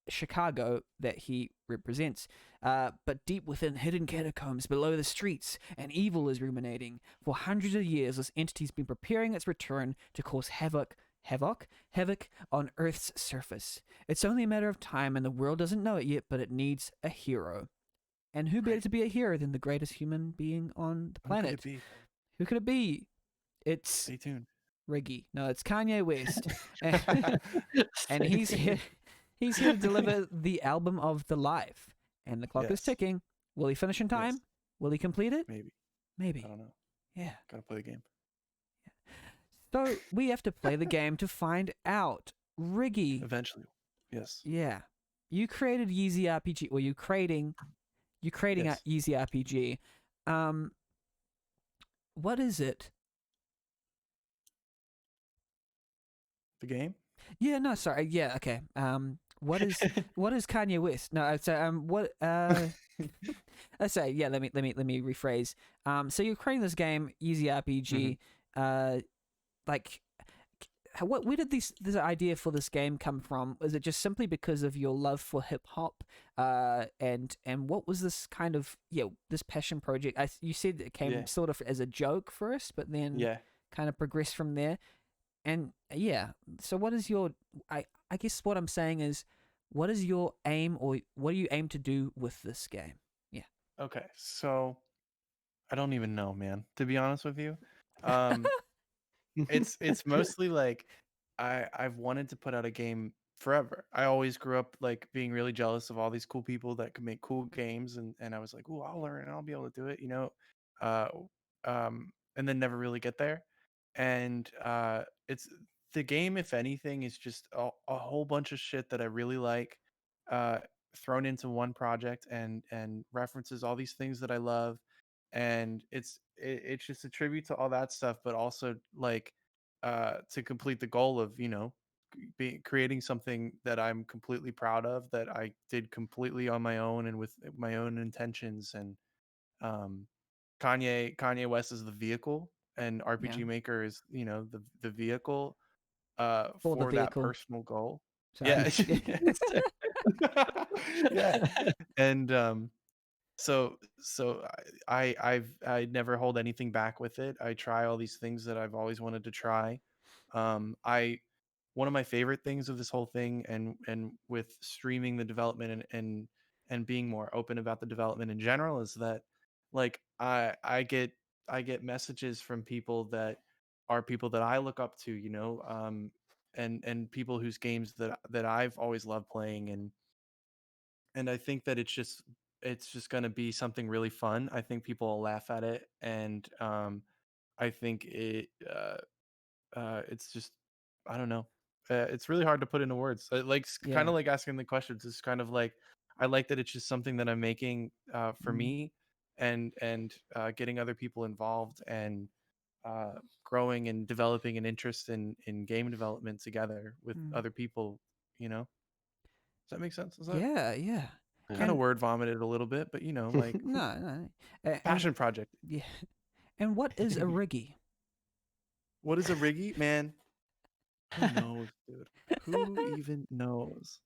Chicago, that he represents. But deep within hidden catacombs below the streets, an evil is ruminating. For hundreds of years, this entity's been preparing its return to cause havoc on Earth's surface. It's only a matter of time, and the world doesn't know it yet, but it needs a hero. And who better to be a hero than the greatest human being on the planet? Who could it be? It's Stay tuned. Riggy. No, it's Kanye West. And he's here. He's here to deliver the album of the life. And the clock is Yes. ticking. Will he finish in time? Yes. Will he complete it? Maybe. Maybe. I don't know. Yeah. Gotta play the game. So we have to play the game to find out. Riggy. Eventually. Yes. Yeah. You created Yeezy RPG. Well, you're creating Yes. a Yeezy RPG. What is it? The game? Yeah, no, sorry. Yeah, okay. What is Kanye West? No, so what let's say, yeah, let me rephrase. So you're creating this game, Easy RPG. Like where did this idea for this game come from? Was it just simply because of your love for hip hop? And what was this kind of this passion project? You said it came sort of as a joke first, but then kind of progressed from there. And so what is your? I guess what I'm saying is, what is your aim, or what do you aim to do with this game? Yeah. Okay, so I don't even know, man. To be honest with you, it's mostly like I've wanted to put out a game forever. I always grew up like being really jealous of all these cool people that could make cool games, and I was like, oh, I'll learn and I'll be able to do it, and then never really get there. And it's the game, if anything, is just a whole bunch of shit that I really like, uh, thrown into one project, and references all these things that I love, and it's just a tribute to all that stuff, but also like to complete the goal of creating something that I'm completely proud of, that I did completely on my own and with my own intentions. And um Kanye West is the vehicle, and RPG Maker is, you know, the vehicle For the for that vehicle. personal goal. Sorry. Yeah. Yeah. And so I never hold anything back with it. I try all these things that I've always wanted to try. I One of my favorite things of this whole thing, and with streaming the development, and being more open about the development in general, is that like I get messages from people that are people that I look up to, you know, and people whose games that I've always loved playing, and I think that it's just going to be something really fun. I think people will laugh at it, and I think it's just, I don't know. It's really hard to put into words. Like kind Yeah. of like asking the questions. It's kind of like I like that it's just something that I'm making for Mm. me, and getting other people involved, and growing and developing an interest in game development together with Mm. other people. You know, does that make sense? Is that Yeah. kind of And word vomited a little bit? But you know, like no. And passion project. yeah. And what is a riggy? What is a riggy, man? Who knows, dude? Who even knows?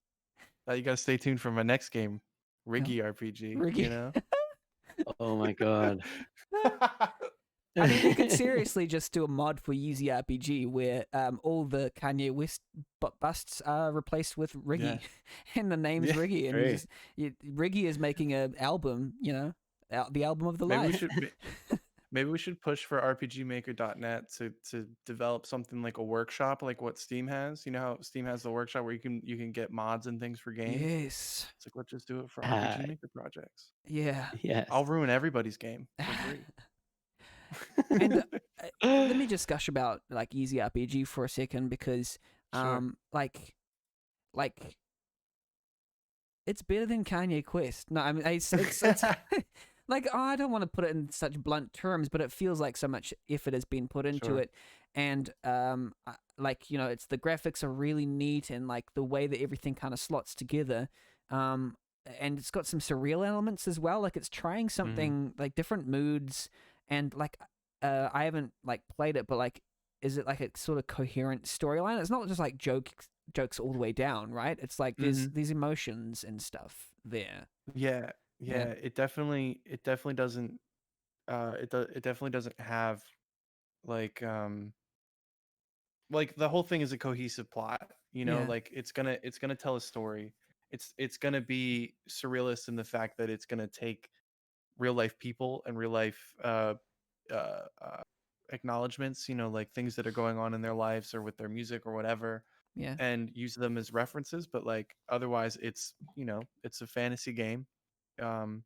You gotta stay tuned for my next game, No. Riggy RPG. Riggy. You know. Oh my god. I mean, you could seriously just do a mod for Yeezy RPG where all the Kanye West busts are replaced with Riggy, Yeah. and the name's Yeah, Riggy, and great. Riggy is making an album, you know, the album of the Maybe we life. should maybe we should push for rpgmaker.net to develop something like a workshop, like what Steam has. You know how Steam has the workshop where you can get mods and things for games. Yes. It's like, let's just do it for RPG Maker projects. Yeah. Yes. I'll ruin everybody's game for free. And let me just gush about like Yeezy RPG for a second, because Sure. like it's better than Kanye Quest. No, I mean it's like, I don't want to put it in such blunt terms, but it feels like so much effort has been put into Sure. it, and like, you know, it's the graphics are really neat, and like the way that everything kind of slots together, and it's got some surreal elements as well. Like it's trying something like different moods, and like I haven't like played it, but like, is it like a sort of coherent storyline? It's not just like jokes all the way down, right? It's like there's these emotions and stuff there. Yeah, Yeah. it definitely doesn't it definitely doesn't have like the whole thing is a cohesive plot, you know, Yeah. like it's gonna tell a story. It's gonna be surrealist in the fact that it's gonna take real life people and real life uh, uh acknowledgments, you know, like things that are going on in their lives or with their music or whatever, Yeah. and use them as references. But like otherwise, it's, you know, it's a fantasy game. um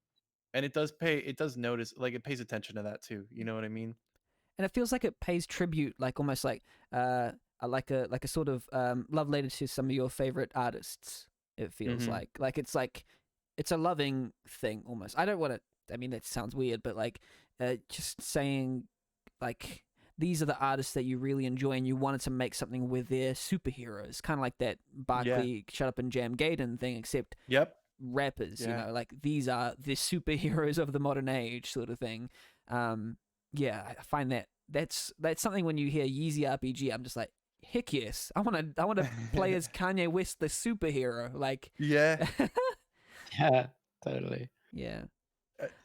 and it does notice, like it pays attention to that too, you know what I mean? And it feels like it pays tribute, like almost like a sort of love letter to some of your favorite artists. It feels Mm-hmm. like it's a loving thing almost. I don't want to. I mean, that sounds weird, but like just saying like these are the artists that you really enjoy, and you wanted to make something with their superheroes, kind of like that Barkley Shut Up and Jam Gaiden thing, except Yep. rappers. You Yeah. know, like these are the superheroes of the modern age, sort of thing. Yeah, I find that's something. When you hear Yeezy RPG, I'm just like, heck yes, I want to play as Kanye West, the superhero. Like, Yeah. Yeah, totally. yeah,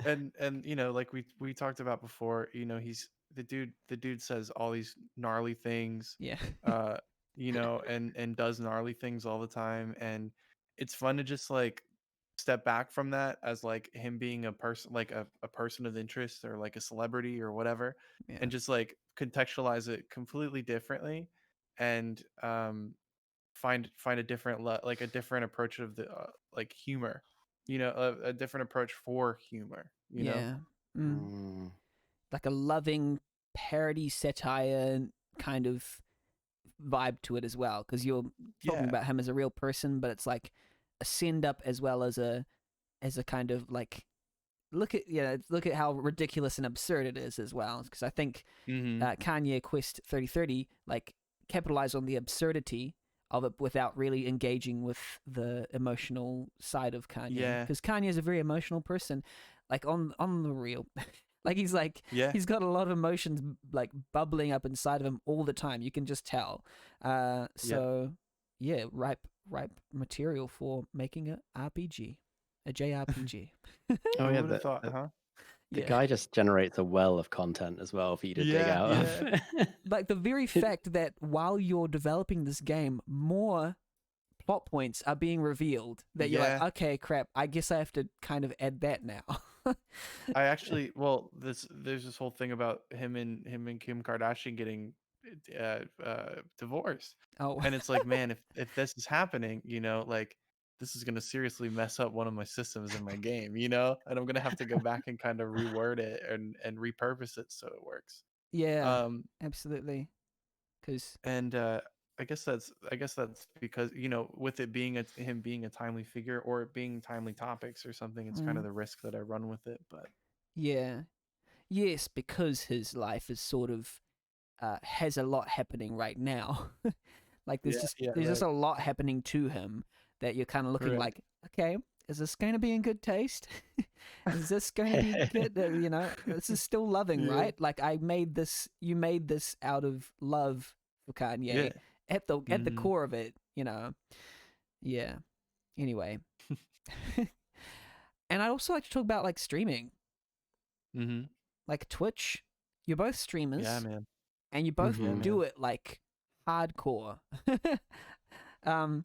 And you know, like we talked about before, you know, he's the dude says all these gnarly things, yeah, uh you know, and does gnarly things all the time, and it's fun to just like step back from that as like him being a person, like a person of interest, or like a celebrity or whatever, yeah, and just like contextualize it completely differently, and find a different like a different approach of the like humor, you know, a different approach for humor, you know. yeah. Mm. Mm. Like a loving parody satire kind of vibe to it as well, because you're talking Yeah. about him as a real person, but it's like a send up as well as a kind of like look at how ridiculous and absurd it is as well. Because I think Mm-hmm. Kanye Quest 3030 like capitalize on the absurdity of it without really engaging with the emotional side of Kanye. Yeah. Because Kanye is a very emotional person, like on the real. Like Yeah. he's got a lot of emotions like bubbling up inside of him all the time. You can just tell. So yeah, ripe material for making a RPG, a JRPG. Oh Who yeah, would have thought, huh? the Yeah. guy just generates a well of content as well for you to dig Yeah, out yeah. of. Like the very fact that while you're developing this game, more plot points are being revealed that you're like, Yeah. okay, crap, I guess I have to kind of add that now. I actually, well, there's this whole thing about him and Kim Kardashian getting divorced, Oh, and it's like, man, if this is happening, like this is gonna seriously mess up one of my systems in my game, and I'm gonna have to go back and kind of reword it and repurpose it so it works. yeah, Um, absolutely. Because and I guess that's because with it being him being a timely figure or it being timely topics or something, it's kind of the risk that I run with it. But yeah, yes, because his life is sort of has a lot happening right now. Like yeah, yeah, there's just right, a lot happening to him that you're kind of looking right, like, okay, is this going to be in good taste? Is this going to be good? This is still loving, yeah, right? Like you made this out of love for yeah. Kanye at the Hmm. core of it, Yeah. Anyway, and I'd also like to talk about like streaming, Hmm. like Twitch. You're both Yeah, streamers, man. and you both Yeah, Mhm. do man. it like hardcore. um,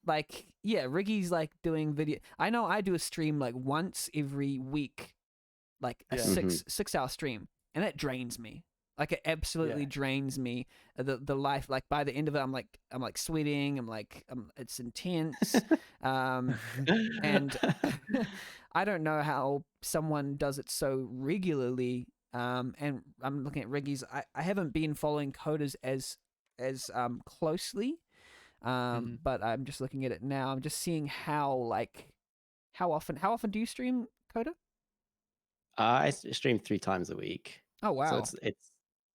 like yeah, Riggy's like doing video. I know I do a stream like once every week, like a Yeah, Mhm. 6 hour stream, and that drains me. Like it absolutely yeah, drains me. The life, like by the end of it, I'm like sweating. It's intense. And I don't know how someone does it so regularly. And I'm looking at Riggy's. I haven't been following coders as closely. hmm. But I'm just looking at it now. I'm just seeing how often do you stream Coda? Stream 3 times a week, Oh so wow.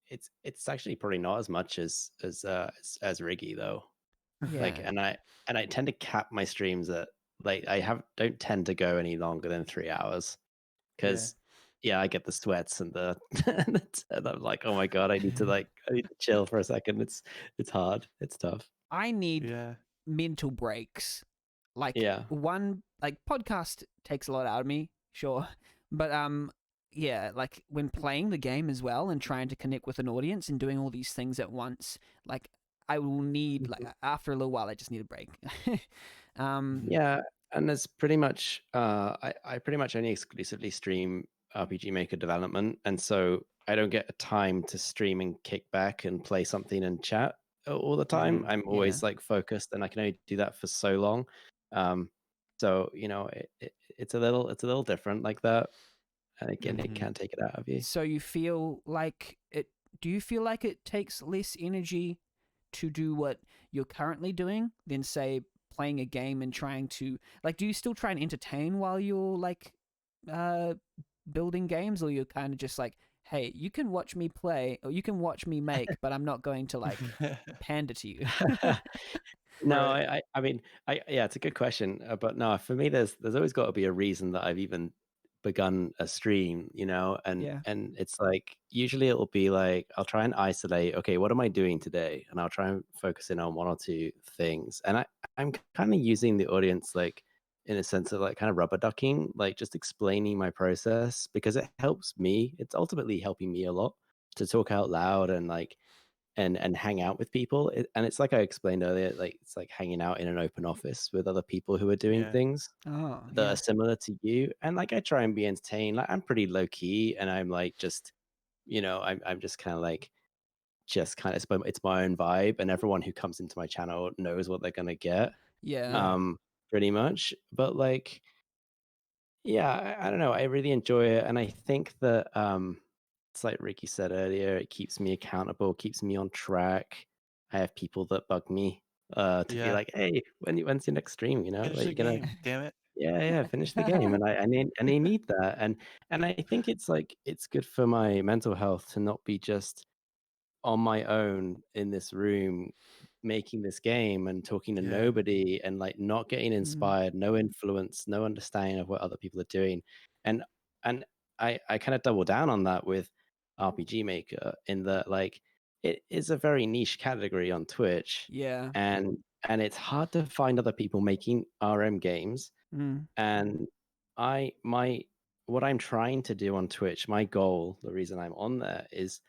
it's actually probably not as much as Riggy though. Like, Yeah. and I tend to cap my streams at like don't tend to go any longer than 3 hours Yeah, because yeah, I get the sweats and the and I'm like, oh my god, I need to chill for a second. It's hard. It's tough. I need yeah, mental breaks. Like Yeah. one like podcast takes a lot out of me, sure. But yeah, like when playing the game as well and trying to connect with an audience and doing all these things at once, like I will need like after a little while I just need a break. um hmm, Yeah, and there's pretty much I pretty much only exclusively stream RPG Maker development, and so I don't get a time to stream and kick back and play something and chat all the time. hmm, I'm yeah. always like focused, and I can only do that for so long. Um, so it's a little different like that, and again, it hmm. can take it out of you. So you feel like it do you feel like it takes less energy to do what you're currently doing than say playing a game and trying to like do you still try and entertain while you're like uh building games, or you're kind of just like, hey, you can watch me play or you can watch me make, but I'm not going to like pander to you. No, Right. I mean, yeah, it's a good question, but no, for me, there's always got to be a reason that I've even begun a stream, Yeah. and it's like usually it'll be like I'll try and isolate, okay, what am I doing today, and I'll try and focus in on one or two things, and I'm kind of using the audience like in a sense of like kind of rubber ducking, like just explaining my process because it helps me. It's ultimately helping me a lot to talk out loud and like and hang out with people. And it's like I explained earlier, like it's like hanging out in an open office with other people who are doing Yeah. things Oh, that are yeah. similar to you. And like I try and be entertained. Like I'm pretty low key, and I'm like just I'm just kind of like just kind of it's my own vibe, and everyone who comes into my channel knows what they're gonna get. Yeah. Yeah. Pretty much. But like yeah, I don't know. I really enjoy it, and I think that it's like Ricky said earlier. It keeps me accountable, keeps me on track. I have people that bug me to be Yeah. like, "Hey, when's your next stream?" Finish Like the you're gonna, game. Damn it. yeah, finish the game, and I need that, and I think it's like it's good for my mental health to not be just on my own in this room making this game and talking to Yeah. nobody and like not getting Mm, inspired, no influence, no understanding of what other people are doing. And and I kind of double down on that with RPG Maker in that like it is a very niche category on Twitch, Yeah. and it's hard to find other people making RM games. Mm. And my what I'm trying to do on Twitch, my goal, the reason I'm on there is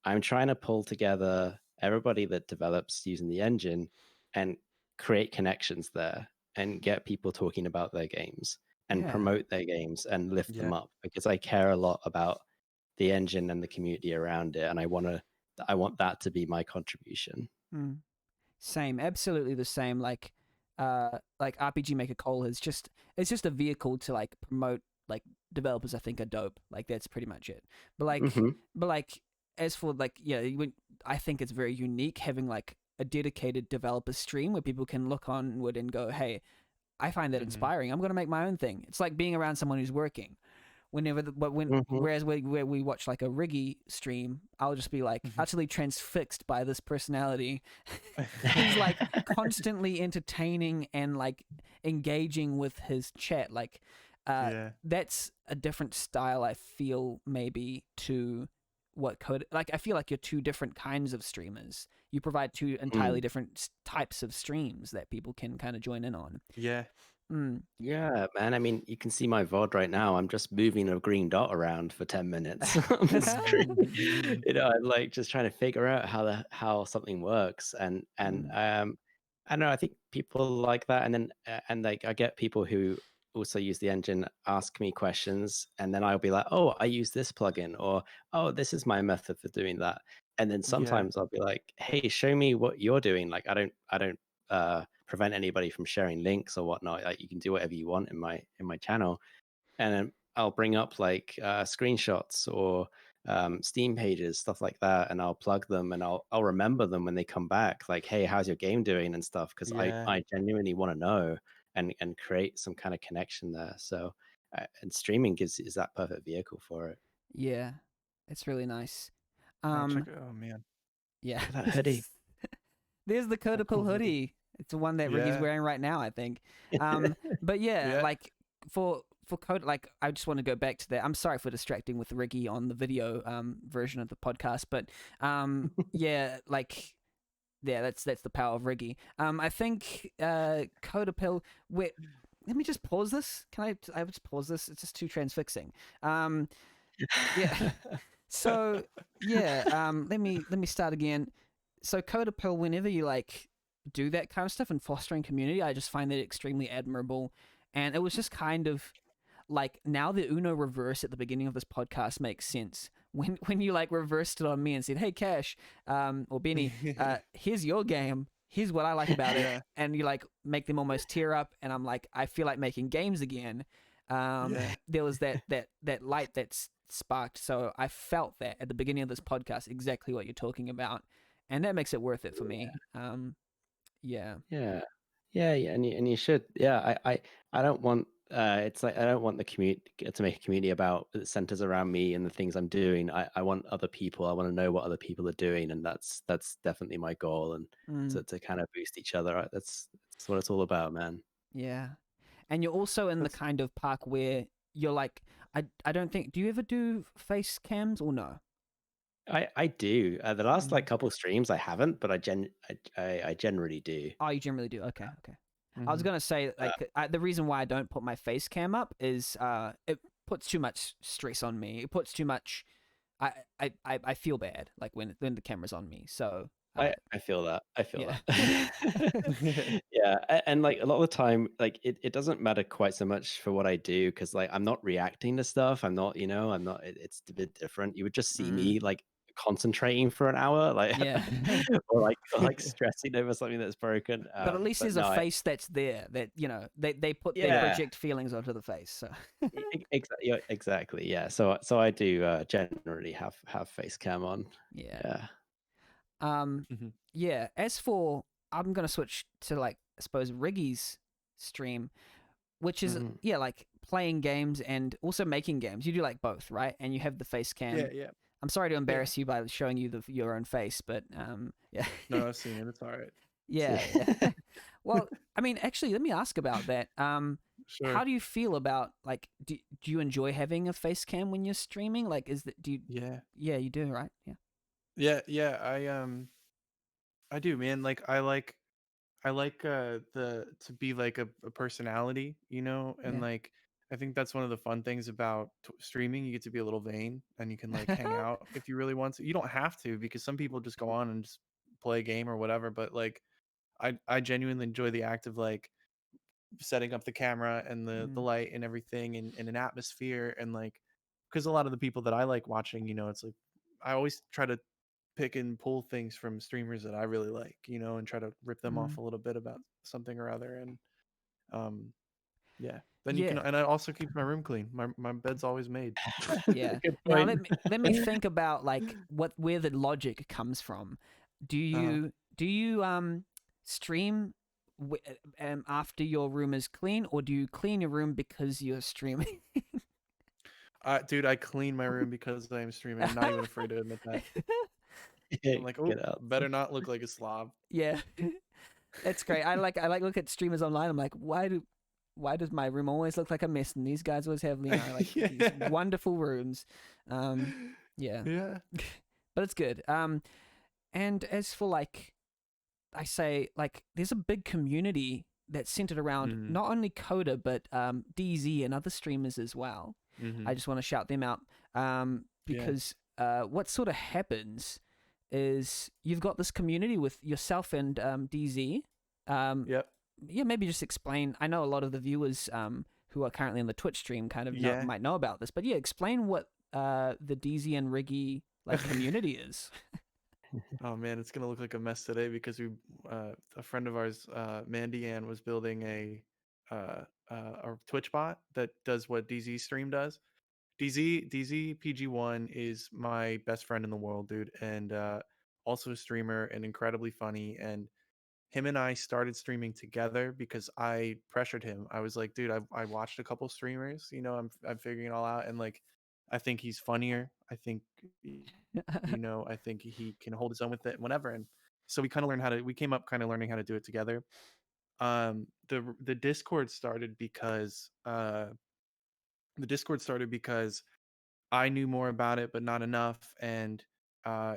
I'm trying to pull together everybody that develops using the engine and create connections there and get people talking about their games and Yeah. promote their games and lift them Yeah. up, because I care a lot about the engine and the community around it, and I want that to be my contribution. Mm. Same, absolutely the same. Like RPG Maker Cole is just it's just a vehicle to like promote like developers I think are dope. Like that's pretty much it. But like, Hmm. but like as for like yeah, I think it's very unique having like a dedicated developer stream where people can look onward and go, hey, I find that Mhm. inspiring. I'm gonna make my own thing. It's like being around someone who's working. Hmm. Whereas where we watch like a Riggy stream, I'll just be like Mhm. utterly transfixed by this personality who's like constantly entertaining and like engaging with his chat. Like Yeah. that's a different style I feel maybe to what code like I feel like you're two different kinds of streamers. You provide two entirely different types of streams that people can kind of join in on. Yeah. Mm. Yeah, man. I mean, you can see my VOD right now. I'm just moving a green dot around for 10 minutes on the screen. I'm like just trying to figure out how something works. And Mm. I don't know, I think people like that. And then and like I get people who also use the engine ask me questions, and then I'll be like, oh, I use this plugin, or oh, this is my method for doing that. And then Yeah. sometimes I'll be like, hey, show me what you're doing. Like I don't prevent anybody from sharing links or whatnot. Like you can do whatever you want in my channel, and then I'll bring up like screenshots or Steam pages, stuff like that, and I'll plug them, and I'll remember them when they come back. Like, hey, how's your game doing and stuff? Because Yeah. I genuinely want to know and create some kind of connection there. So, and streaming is that perfect vehicle for it. Yeah, it's really nice. Check it. Oh man. Yeah. Look at that hoodie. There's the That codapill cool hoodie. It's the one that Ricky's Yeah. wearing right now, I think. But yeah, Yeah. like for code, like I just want to go back to that. I'm sorry for distracting with Ricky on the video version of the podcast, but yeah, like yeah, that's the power of Ricky. I think codapill. Wait, let me just pause this. Can I just pause this? It's just too transfixing. Yeah. So yeah, let me start again. So codapill, whenever you like do that kind of stuff and fostering community, I just find that extremely admirable. And it was just kind of like now the Uno reverse at the beginning of this podcast makes sense. When you like reversed it on me and said, "Hey Cash, or Benny, here's your game. Here's what I like about it," Yeah. and you like make them almost tear up, and I'm like, I feel like making games again. Yeah. There was that light that's sparked. So I felt that at the beginning of this podcast, exactly what you're talking about, and that makes it worth it for me. Yeah. Yeah, yeah, and you should. Yeah, I don't want. It's like I don't want the community to make a community about that centers around me and the things I'm doing. I want other people. I want to know what other people are doing, and that's definitely my goal. And Mm, to kind of boost each other. That's what it's all about, man. yeah. And you're also in the That's kind of park where you're like, I don't think. Do you ever do face cams or no? I do. The last like Mhm. couple streams I haven't, but I generally do. Oh, you generally do. Okay, okay. I was Mhm. gonna say Uh, like the reason why I don't put my face cam up is it puts too much stress on me. It puts too much. I feel bad like when the camera's on me. So I feel that. I feel yeah. that. Yeah, and like a lot of the time, like it doesn't matter quite so much for what I do because like I'm not reacting to stuff. I'm not, I'm not. It's a bit different. You would just see Mm, me like concentrating for an hour, like yeah. or like stressing over something that's broken. But at least But there's a no, face that's there that they yeah, project feelings onto the face. So exactly, exactly, yeah. So I do generally have face cam on. yeah. Yeah. Um, Mhm. yeah. As for, I'm gonna switch to like I suppose Riggy's stream, which is Mhm. yeah, like playing games and also making games. You do like both, right? And you have the face Yeah. cam. Yeah. I'm sorry to Yeah. embarrass you by showing you your own face, but yeah, No, I've seen it. It's all right. yeah. Well, I mean, actually, let me ask about that. Sure. how do you feel about like do you enjoy having a face cam when you're streaming? Like, is that do you? Yeah. Yeah, you do, right? Yeah. Yeah. I do, man. Like I like the to be like a personality, you know, and Yeah. like I think that's one of the fun things about streaming. You get to be a little vain, and you can like hang out if you really want to. You don't have to, because some people just go on and just play a game or whatever. But like I genuinely enjoy the act of like setting up the camera and the Mm. light and everything, and an atmosphere, and like because a lot of the people that I like watching, you know, it's like I always try to pick and pull things from streamers that I really like, you know, and try to rip them off Mm. a little bit about something or other. And um yeah, then you can, Yeah. and I also keep my room clean. My bed's always made. Yeah. Good Now point. let me think about like where the logic comes from. Do Uh-huh. you stream after your room is clean, or do you clean your room because you're streaming? Dude, I clean my room because I am streaming. I'm not even afraid to admit that. I'm like, oh, Good answer. better not look like a slob. Yeah. It's great. I like look at streamers online. I'm like, why does my room always look like a mess? And these guys always have, like these Yeah. wonderful rooms. Yeah, Yeah. but it's good. And as for like, I say like, there's a big community that's centered around Mm-hmm. not only Coda but DZ and other streamers as well. Mm-hmm. I just want to shout them out Yeah. because what sort of happens is you've got this community with yourself and DZ. Yep. Yeah, maybe just explain. I know a lot of the viewers who are currently on the Twitch stream kind of Yeah. might know about this, but yeah, explain what the DZ and Riggy like community is. Oh man, it's gonna look like a mess today because a friend of ours, Mandy Ann, was building a Twitch bot that does what DZ Stream does. DZ PG1 is my best friend in the world, dude, and also a streamer and incredibly funny. And him and I started streaming together because I pressured him. I was like, dude, I watched a couple streamers, you know, I'm figuring it all out, and like, I think he's funnier. I think, you know, I think he can hold his own with it, whatever. And so we kind of learned how to. We came up kind of learning how to do it together. The Discord started because I knew more about it, but not enough, and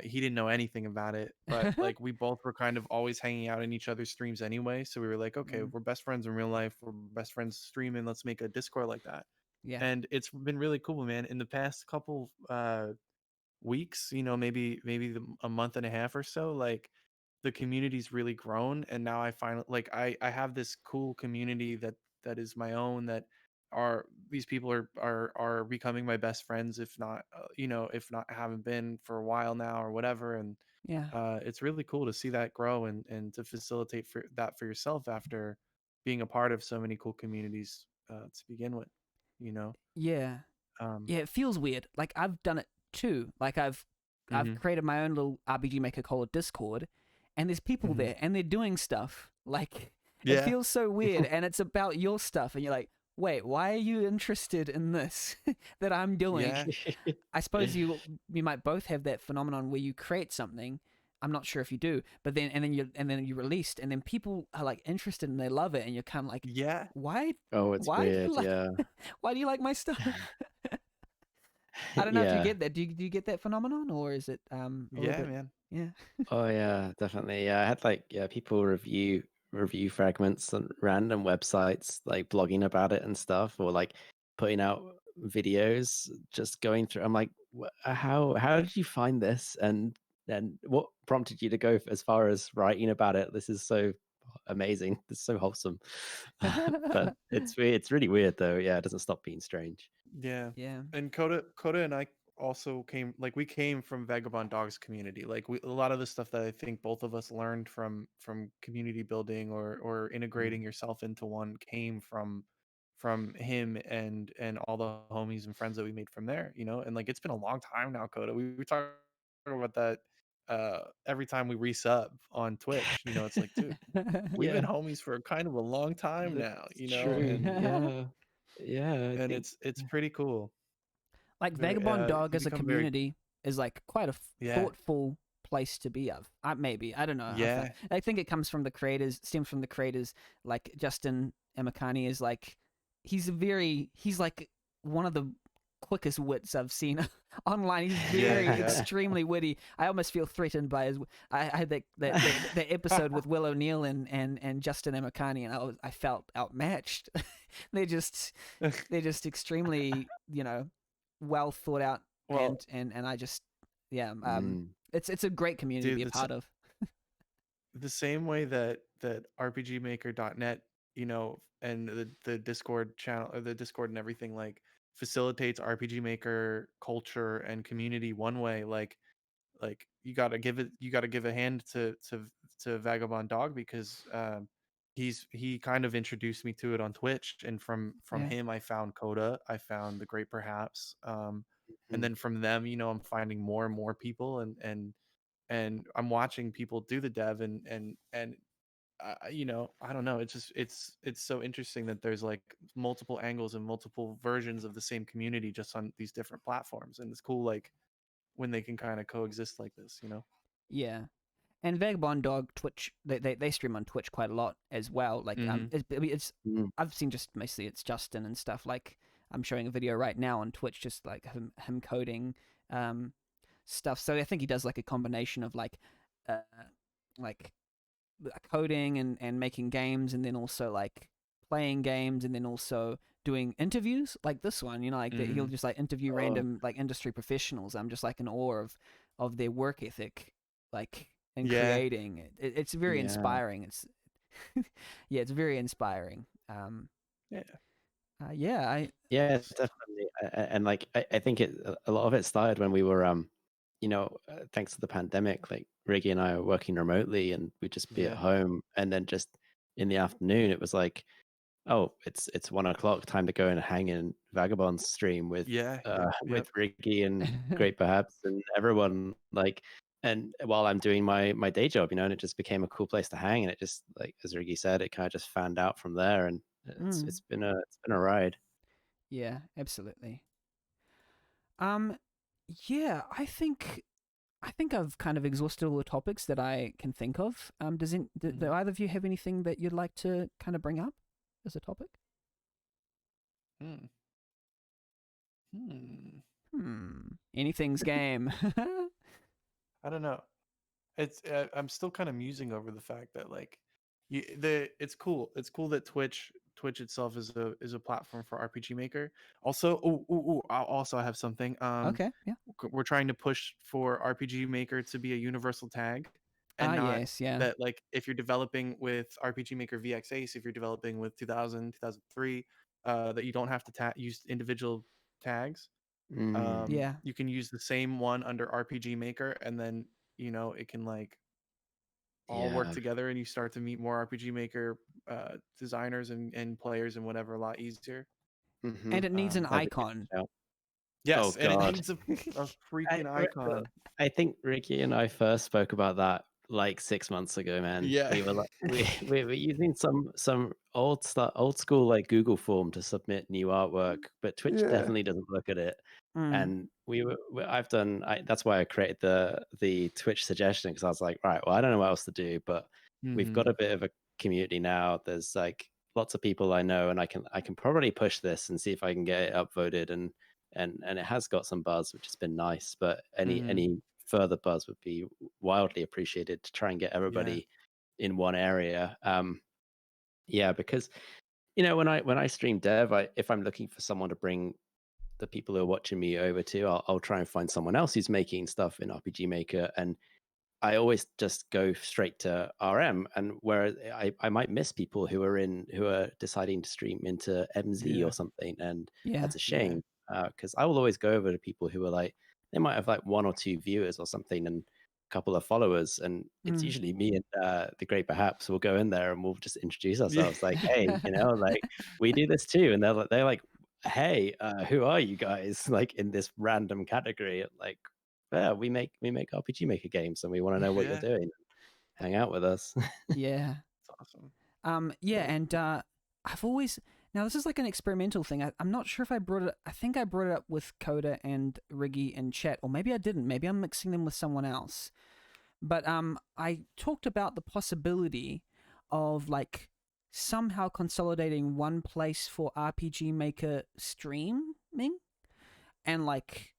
he didn't know anything about it. But like we both were kind of always hanging out in each other's streams anyway, so we were like, okay, Mm, we're best friends in real life, we're best friends streaming. Let's make a Discord like that. yeah, And it's been really cool, man. In the past couple weeks, you know, maybe a month and a half or so, like the community's really grown, and now I finally like I have this cool community that is my own, that are these people are becoming my best friends, if not you know, if not haven't been for a while now or whatever. And yeah, it's really cool to see that grow, and to facilitate for that for yourself after being a part of so many cool communities to begin with, you know. yeah. um Yeah, it feels weird. Like I've done it too. Like I've mhm, created my own little RPG Maker called Discord, and there's people mhm. there and they're doing stuff. Like it Yeah. feels so weird, and it's about your stuff, and you're like, wait, why are you interested in this that I'm doing? Yeah. I suppose you might both have that phenomenon where you create something. I'm not sure if you do, but then you released, and then people are like interested and they love it, and you're kind of like, Yeah. why Oh, it's why do you weird. like Yeah. why do you like my stuff? I don't know if you Yeah. get that. Do you get that phenomenon, or is it a little Yeah, bit? man. Yeah. Oh yeah, definitely. Yeah, I had like people review fragments on random websites, like blogging about it and stuff, or like putting out videos, just going through. I'm like, how did you find this? And what prompted you to go as far as writing about it? This is so amazing. This is so wholesome. But it's really weird though. Yeah, it doesn't stop being strange. Yeah. Yeah. And Coda and I also came, like we came from Vagabond Dogs community. Like a lot of the stuff that I think both of us learned from community building or integrating yourself into one came from him and all the homies and friends that we made from there, you know. And like it's been a long time now, Coda. We talk about that every time we resub on Twitch, you know. It's like, dude, we've been Yeah, homies for kind of a long time now, that's you know. true. Yeah, yeah. I And think. it's pretty cool. Like Vagabond Dog You as a become very, community is like quite a yeah, thoughtful place to be of. Maybe I don't know. yeah, I think it comes from the creators, stems from the creators. Like Justin Emakani is like he's like one of the quickest wits I've seen online. He's Yeah, very yeah. extremely witty. I almost feel threatened by his. I had that episode with Will O'Neill and Justin Amakani, and I felt outmatched. they're just extremely well thought out, Well, and I just Mm. it's a great community to dude, be a part of. the same way that rpgmaker.net, and the Discord channel, or the Discord and everything, like, facilitates RPG Maker culture and community one way, like you got to give a hand to Vagabond Dog, because he kind of introduced me to it on Twitch, and from Yeah. him I found Coda, I found The Great Perhaps, and Mhm. then from them, I'm finding more and more people, and I'm watching people do the dev, and I don't know, it's just it's so interesting that there's like multiple angles and multiple versions of the same community just on these different platforms, and it's cool, like, when they can kind of coexist like this. Yeah. And Vagabond Dog Twitch, they stream on Twitch quite a lot as well. Like Mm-hmm. it's Mm. I've seen just mostly it's Justin and stuff. Like I'm showing a video right now on Twitch, just like him coding stuff. So I think he does like a combination of uh like coding and making games, and then also like playing games, and then also doing interviews like this one. Like he'll Mm-hmm. just like interview Oh, random like industry professionals. I'm just like in awe of their work ethic, like in Yeah. creating it. It's very yeah. inspiring. It's yeah, it's very inspiring. Yeah. Yeah, Yeah, definitely. And like I think a lot of it started when we were thanks to the pandemic, like Riggy and I are working remotely, and we'd just be at Yeah. home, and then just in the afternoon it was like, oh, it's 1 o'clock, time to go and hang in Vagabond's stream with Yeah. Yep. with Riggy and Great Perhaps and everyone, like, and while I'm doing my day job, and it just became a cool place to hang, and it just, like as Riggy said, it kind of just fanned out from there, and it's been a ride. yeah, absolutely. Um, yeah, I think I've kind of exhausted all the topics that I can think of. Do either of you have anything that you'd like to kind of bring up as a topic? Hmm. Hmm. Anything's game. I don't know. I'm still kind of musing over the fact that, like, it's cool. It's cool that Twitch itself is a platform for RPG Maker. Also, I have something. Okay, yeah. We're trying to push for RPG Maker to be a universal tag, and not Yes, yeah. that, like, if you're developing with RPG Maker VX Ace, if you're developing with 2000, 2003, that you don't have to use individual tags. Mm, Yeah. You can use the same one under RPG Maker, and then it can, like, all work yeah. together, and you start to meet more RPG Maker designers and players and whatever a lot easier. And it needs an That'd be a icon. good shout. Oh Yes, and it God. needs a I freaking remember, icon. I think Ricky and I first spoke about that like 6 months ago, man. Yeah. We were like, we were using some old school like Google form to submit new artwork, but Twitch Yeah. definitely doesn't look at it. Mm. And that's why I created the Twitch suggestion, because I was like, right, well, I don't know what else to do, but we've got a bit of a community now. There's like lots of people I know, and I can probably push this and see if I can get it upvoted, and it has got some buzz, which has been nice. But any further buzz would be wildly appreciated to try and get everybody in one area. Yeah, because when I stream dev, if I'm looking for someone to bring the people who are watching me over to, I'll try and find someone else who's making stuff in RPG Maker, and I always just go straight to RM, and where I might miss people who are deciding to stream into MZ or something, and Yeah. that's a shame, because I will always go over to people who are like, they might have like 1 or 2 viewers or something and a couple of followers, and it's usually me and the Great Perhaps will go in there and we'll just introduce ourselves, like, hey, like, we do this too, and they're like, hey, who are you guys? Like, in this random category, like, yeah, we make RPG Maker games, and we want to know what you're doing. Hang out with us. Yeah. It's awesome. Yeah, and I've always now this is like an experimental thing. I'm not sure if I brought it. I think I brought it up with Coda and Riggy in chat, or maybe I didn't. Maybe I'm mixing them with someone else. But I talked about the possibility of like somehow consolidating one place for RPG Maker streaming, and like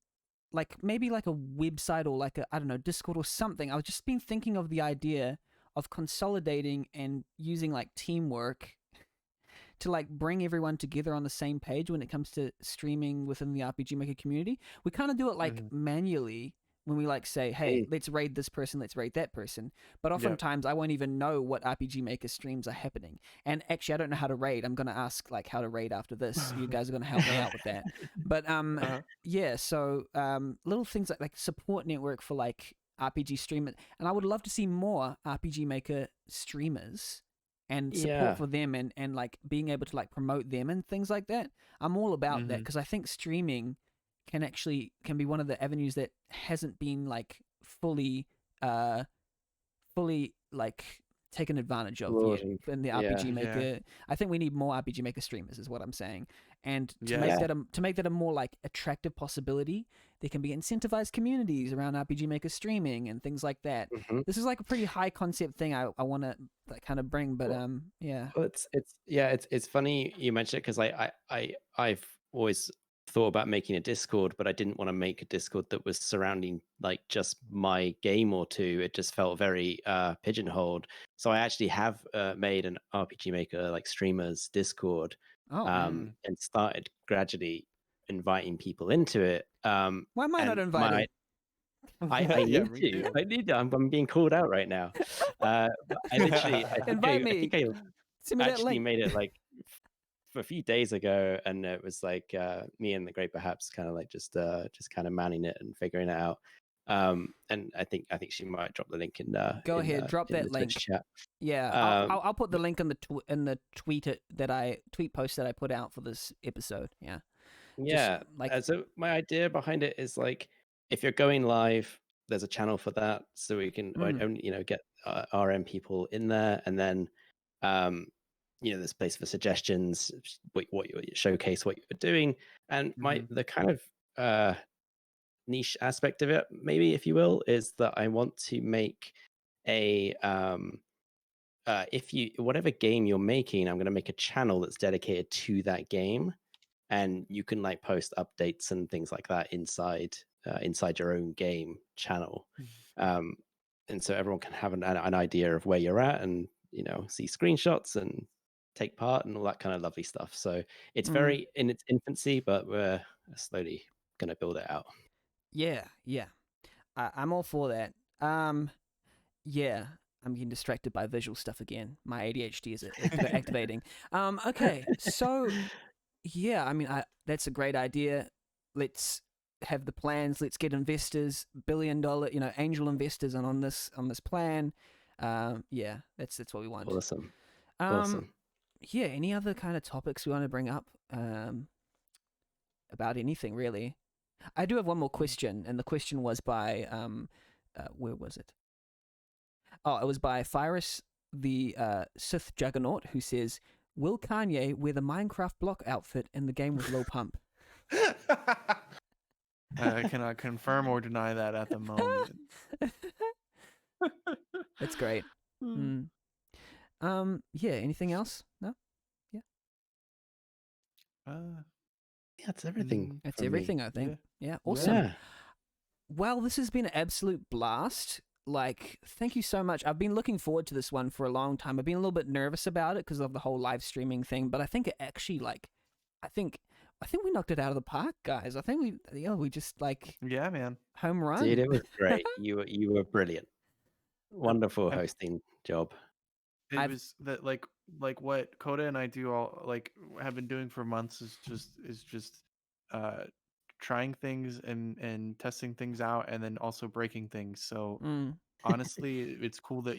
maybe like a website or like a, I don't know, Discord or something. I've just been thinking of the idea of consolidating and using like teamwork to like bring everyone together on the same page when it comes to streaming within the RPG Maker community. We kind of do it like manually when we like say, hey, let's raid this person, let's raid that person. But oftentimes I won't even know what RPG Maker streams are happening. And actually, I don't know how to raid. I'm going to ask like how to raid after this. You guys are going to help me out with that. But yeah, so little things like support network for like RPG streamers. And I would love to see more RPG Maker streamers and support for them and like being able to like promote them and things like that. I'm all about that because I think streaming can be one of the avenues that hasn't been like fully like taken advantage of yet in the RPG Maker. I think we need more RPG Maker streamers is what I'm saying. And to make that a more like attractive possibility, there can be incentivized communities around RPG Maker streaming and things like that. This is like a pretty high concept thing I want to kind of bring, but yeah. Well, it's funny you mentioned it because I've always thought about making a Discord, but I didn't want to make a Discord that was surrounding like just my game or two. It just felt very pigeonholed. So I actually have made an RPG Maker like streamers Discord, and started gradually inviting people into it. Why am I not invited? I need to. I'm being called out right now. I Invite me. I think I actually made it like a few days ago, and it was like me and the Great Perhaps kind of like just kind of manning it and figuring it out. And I think she might drop the link in. Go ahead, drop that link. Chat. Yeah, I'll put the link in the tweet post that I put out for this episode. Yeah. Yeah. So my idea behind it is like, if you're going live, there's a channel for that, so we can get RM people in there, and then there's place for suggestions, what you showcase what you're doing, and the kind of niche aspect of it, maybe if you will, is that I want to make a whatever game you're making, I'm going to make a channel that's dedicated to that game, and you can like post updates and things like that inside your own game channel, and so everyone can have an idea of where you're at, and see screenshots and take part and all that kind of lovely stuff. So it's very in its infancy, but we're slowly going to build it out. Yeah. I'm all for that. Yeah, I'm getting distracted by visual stuff again. My ADHD is activating. Okay, so yeah, I mean, that's a great idea. Let's have the plans. Let's get investors, $1 billion, angel investors, on this plan. Yeah, that's what we want. Awesome. Yeah, any other kind of topics we want to bring up about anything really? I do have one more question, and the question was by where was it? Oh, it was by Fyrus, the Sith Juggernaut, who says, "Will Kanye wear the Minecraft block outfit in the game with Lil Pump?" I cannot confirm or deny that at the moment. That's great. Yeah. Anything else? No. Yeah. That's everything. That's everything. I think. Yeah. Awesome. Yeah. Well, this has been an absolute blast. Like, thank you so much. I've been looking forward to this one for a long time. I've been a little bit nervous about it because of the whole live streaming thing, but I think it actually, like, I think we knocked it out of the park, guys. I think we just like, yeah, man, home run. Dude, it was great. You were brilliant. Wonderful hosting job. It was that like what Coda and I do all like have been doing for months is just trying things and testing things out, and then also breaking things. So honestly, it's cool that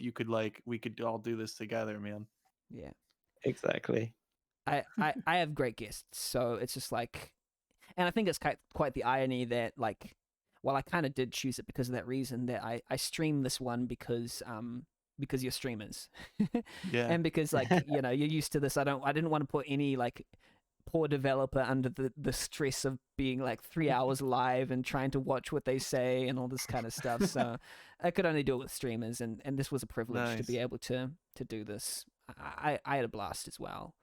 we could all do this together, man. Yeah, exactly. I have great guests, so it's just like, and I think it's quite the irony that like, well, I kind of did choose it because of that reason, that I streamed this one because you're streamers. Yeah. And because like, you're used to this. I didn't want to put any like poor developer under the stress of being like 3 hours live and trying to watch what they say and all this kind of stuff. So I could only do it with streamers, and this was a privilege to be able to do this. I had a blast as well.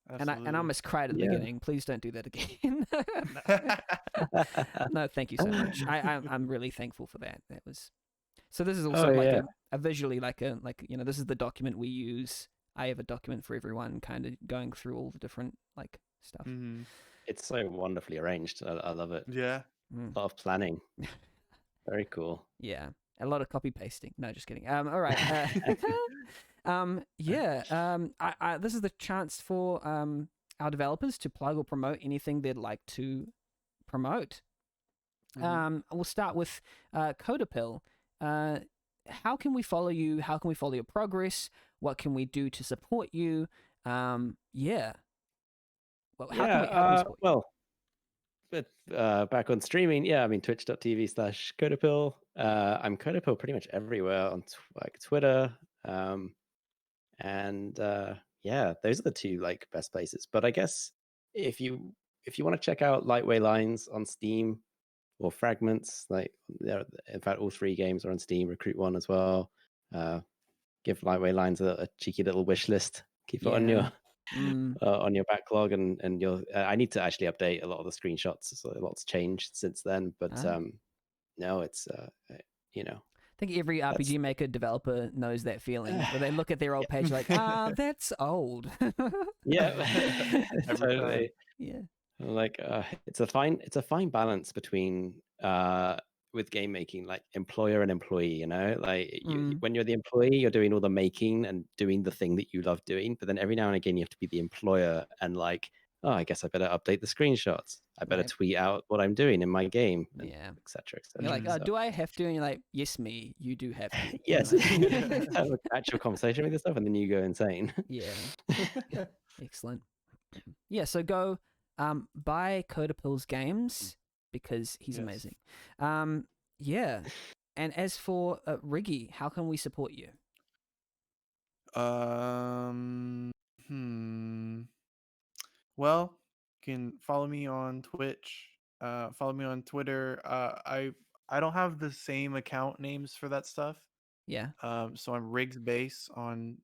Absolutely. And I almost cried at the Yeah. beginning. Please don't do that again. No, thank you so much. I'm really thankful for that. That was so. This is also Oh, like yeah. a visually like this is the document we use. I have a document for everyone, kind of going through all the different like stuff. Mhm. It's so wonderfully arranged. I love it. Yeah. Mm, A lot of planning. Very cool. yeah, a lot of copy pasting. No, just kidding. All right. Yeah. This is the chance for our developers to plug or promote anything they'd like to promote. We'll start with Codapill. How can we follow you? How can we follow your progress? What can we do to support you? Yeah. Well, how can we support you? Well, but back on streaming, yeah, I mean, twitch.tv/codapill. I'm Codapill pretty much everywhere on like Twitter. And yeah, those are the two like best places. But I guess if you want to check out Lightway Lines on Steam or Fragments, like in fact all 3 games are on Steam. Recruit One as well. Give Lightway Lines a cheeky little wish list. Keep it on your on your backlog, and you'll. I need to actually update a lot of the screenshots. So a lot's changed since then, but no, it's you know. I think every RPG Maker developer knows that feeling where they look at their old page like, that's old. Yeah, totally. Yeah. Like it's a fine balance between with game making, like employer and employee, you know, like when you're the employee, you're doing all the making and doing the thing that you love doing, but then every now and again you have to be the employer and like, oh, I guess I better update the screenshots, I better tweet out what I'm doing in my game, etc. You're like, oh, do I have to? And you're like, yes, me, you do have to. Yes. Have an actual conversation with yourself and then you go insane. Yeah. Excellent. Yeah, so go buy Codapill's games because he's amazing. Yeah. And as for Riggy, how can we support you? Well, you can follow me on Twitch. Follow me on Twitter. I don't have the same account names for that stuff. Yeah. So I'm Riggs Base on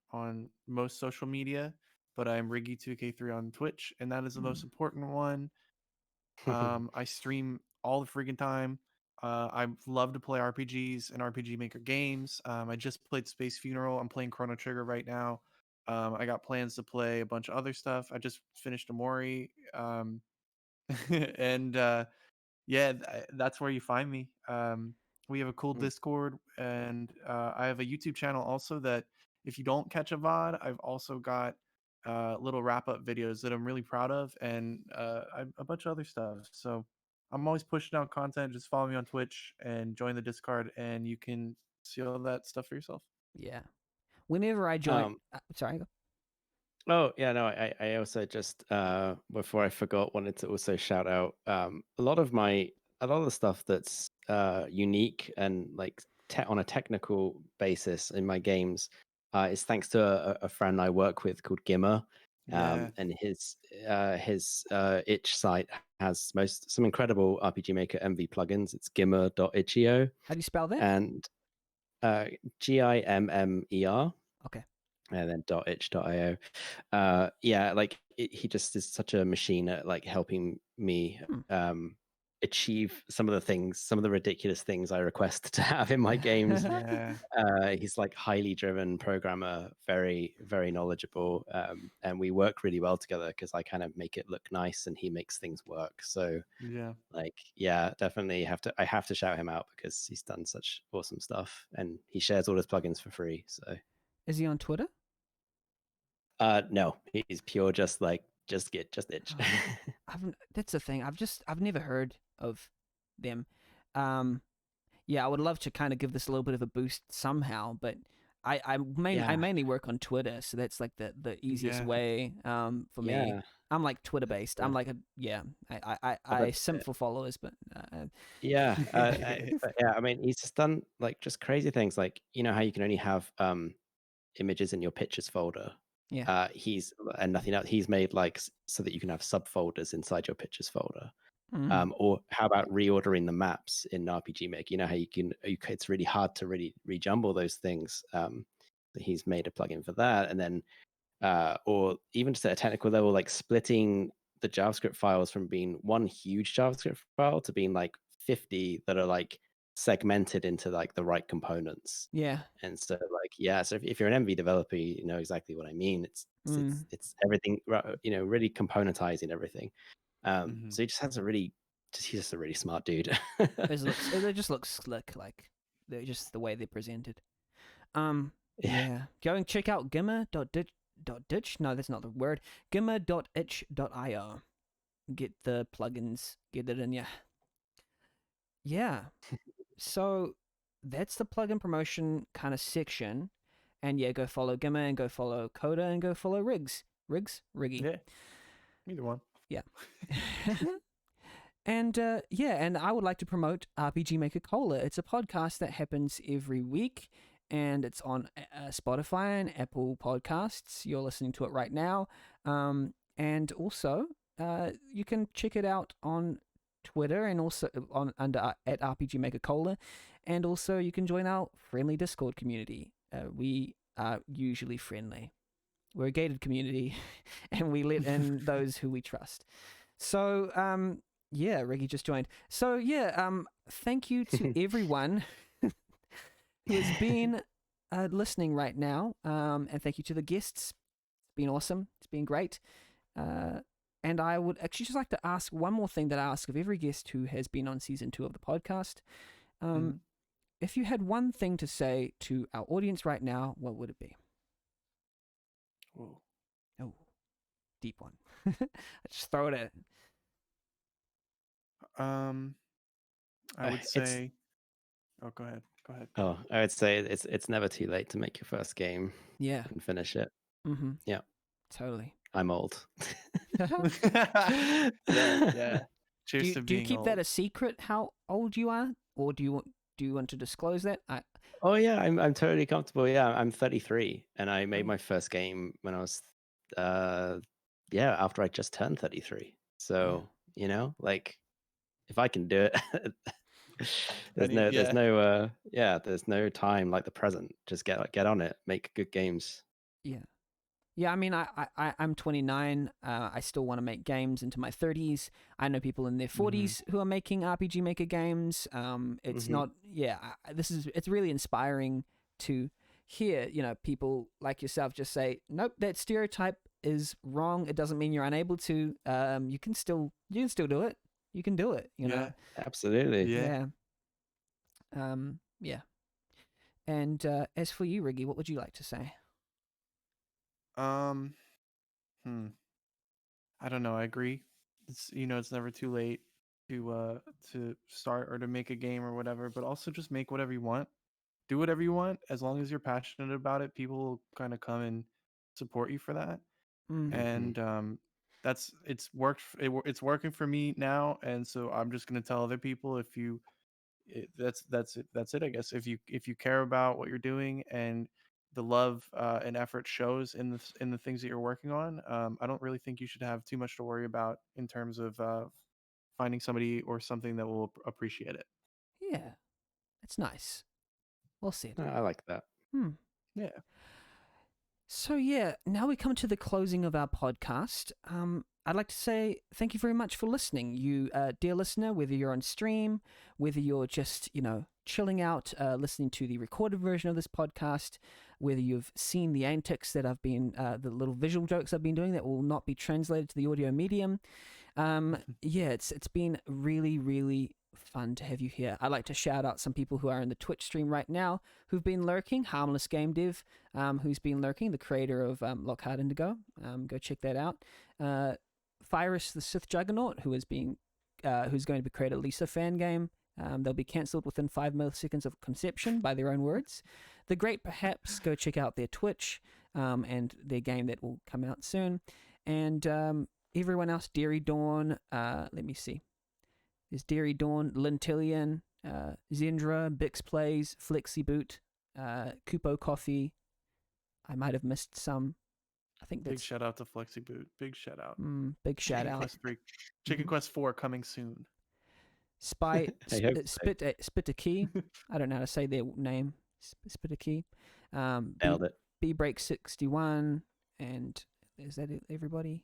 most social media, but I'm riggy2k3 on Twitch, and that is the most important one. I stream all the freaking time. I love to play RPGs and RPG Maker games. I just played Space Funeral. I'm playing Chrono Trigger right now. I got plans to play a bunch of other stuff. I just finished Amori. And yeah, that's where you find me. We have a cool Discord, and I have a YouTube channel also that if you don't catch a VOD, I've also got little wrap-up videos that I'm really proud of, and a bunch of other stuff. So I'm always pushing out content. Just follow me on Twitch and join the Discord, and you can see all that stuff for yourself. Yeah. Whenever I join... sorry, go. Oh yeah, no, I also just before I forgot, wanted to also shout out a lot of the stuff that's unique and like on a technical basis in my games is thanks to a friend I work with called Gimmer. And his itch site has some incredible RPG Maker MV plugins. It's gimmer.itch.io. How do you spell that? And GIMMER. Okay. And then .itch.io. Yeah, like he just is such a machine at like helping me achieve some of the ridiculous things I request to have in my games. He's like highly driven programmer, very, very knowledgeable. And we work really well together because I kind of make it look nice and he makes things work. So definitely I have to shout him out because he's done such awesome stuff and he shares all his plugins for free. So is he on Twitter? No, he's pure just itch. That's the thing. I've never heard of them. Yeah, I would love to kind of give this a little bit of a boost somehow, but I mainly work on Twitter, so that's like the easiest way for me. I'm like Twitter based. I'm like I simp for followers, but yeah, I mean, he's just done like just crazy things, like you know how you can only have images in your pictures folder. Yeah. He's and nothing else. He's made like so that you can have subfolders inside your pictures folder. Or how about reordering the maps in RPG Maker? You know how it's really hard to really rejumble those things. He's made a plugin for that, and then or even just at a technical level, like splitting the JavaScript files from being one huge JavaScript file to being like 50 that are like segmented into like the right components. Yeah. And so like, yeah, so if you're an MV developer, you know exactly what I mean. It's everything, you know, really componentizing everything. So he just has he's just a really smart dude. They just look slick, like they're just the way they're presented. Yeah. Go and check out gimmer.ditch. No, that's not the word. Gimmer.itch.io. Get the plugins, get it in ya. Yeah. So that's the plugin promotion kind of section. And yeah, go follow Gimmer and go follow Coda and go follow Riggy. Yeah, either one. Yeah. And and I would like to promote RPG Maker Cola. It's a podcast that happens every week, and it's on Spotify and Apple Podcasts. You're listening to it right now, and also you can check it out on Twitter and also on under at RPG Maker Cola, and also you can join our friendly Discord community. We are usually friendly. We're a gated community, and we let in those who we trust. So, yeah, Reggie just joined. So, yeah, thank you to everyone who has been listening right now, and thank you to the guests. It's been awesome. It's been great. And I would actually just like to ask one more thing that I ask of every guest who has been on season 2 of the podcast. If you had one thing to say to our audience right now, what would it be? Oh, deep one. I just throw it at. I would say. Oh, go ahead. Oh, I would say it's never too late to make your first game. Yeah. And finish it. Mm-hmm. Yeah. Totally. I'm old. Yeah. Cheers to being do you keep old. that a secret how old you are, or do you want to disclose that? Oh yeah, I'm totally comfortable. Yeah, I'm 33, and I made my first game when I was after I just turned 33. So you know, like if I can do it, there's no time like the present. Just get on it, make good games. Yeah, I mean, I'm 29. I still want to make games into my 30s. I know people in their 40s who are making RPG Maker games. It's not, it's really inspiring to hear, you know, people like yourself just say, nope, that stereotype is wrong. It doesn't mean you're unable to. You can still do it. You can do it, you know? Absolutely. Yeah. Yeah. And as for you, Riggy, what would you like to say? I don't know. I agree. It's it's never too late to start or to make a game or whatever, but also just make whatever you want. Do whatever you want as long as you're passionate about it. People will kind of come and support you for that. And it's worked. It's working for me now, and so I'm just gonna tell other people that's it. I guess if you care about what you're doing and the love and effort shows in the things that you're working on, I don't really think you should have too much to worry about in terms of finding somebody or something that will appreciate it. Yeah, it's nice. Well said. I like that. Yeah. So yeah, now we come to the closing of our podcast. I'd like to say thank you very much for listening. You, dear listener, whether you're on stream, whether you're just, chilling out, listening to the recorded version of this podcast, whether you've seen the antics that I've been, the little visual jokes I've been doing that will not be translated to the audio medium. It's been really, really fun to have you here. I'd like to shout out some people who are in the Twitch stream right now who've been lurking. Harmless Game Dev, who's been lurking, the creator of Lockhart Indigo. Go check that out. Fyrus the Sith Juggernaut, who's going to create a Lisa fan game. They'll be cancelled within 5 milliseconds of conception, by their own words. The Great Perhaps, go check out their Twitch and their game that will come out soon. And everyone else, Dairy Dawn, let me see. There's Dairy Dawn, Lintillion, Zendra, Bix Plays, Flexiboot, Kupo Coffee. I might have missed some. I think that's... Big shout out to Flexiboot. Big shout out. Big shout out. Chicken Quest 4 coming soon. Spit a Key. I don't know how to say their name. Spit a Key. Nailed it. B Break 61. and is that everybody?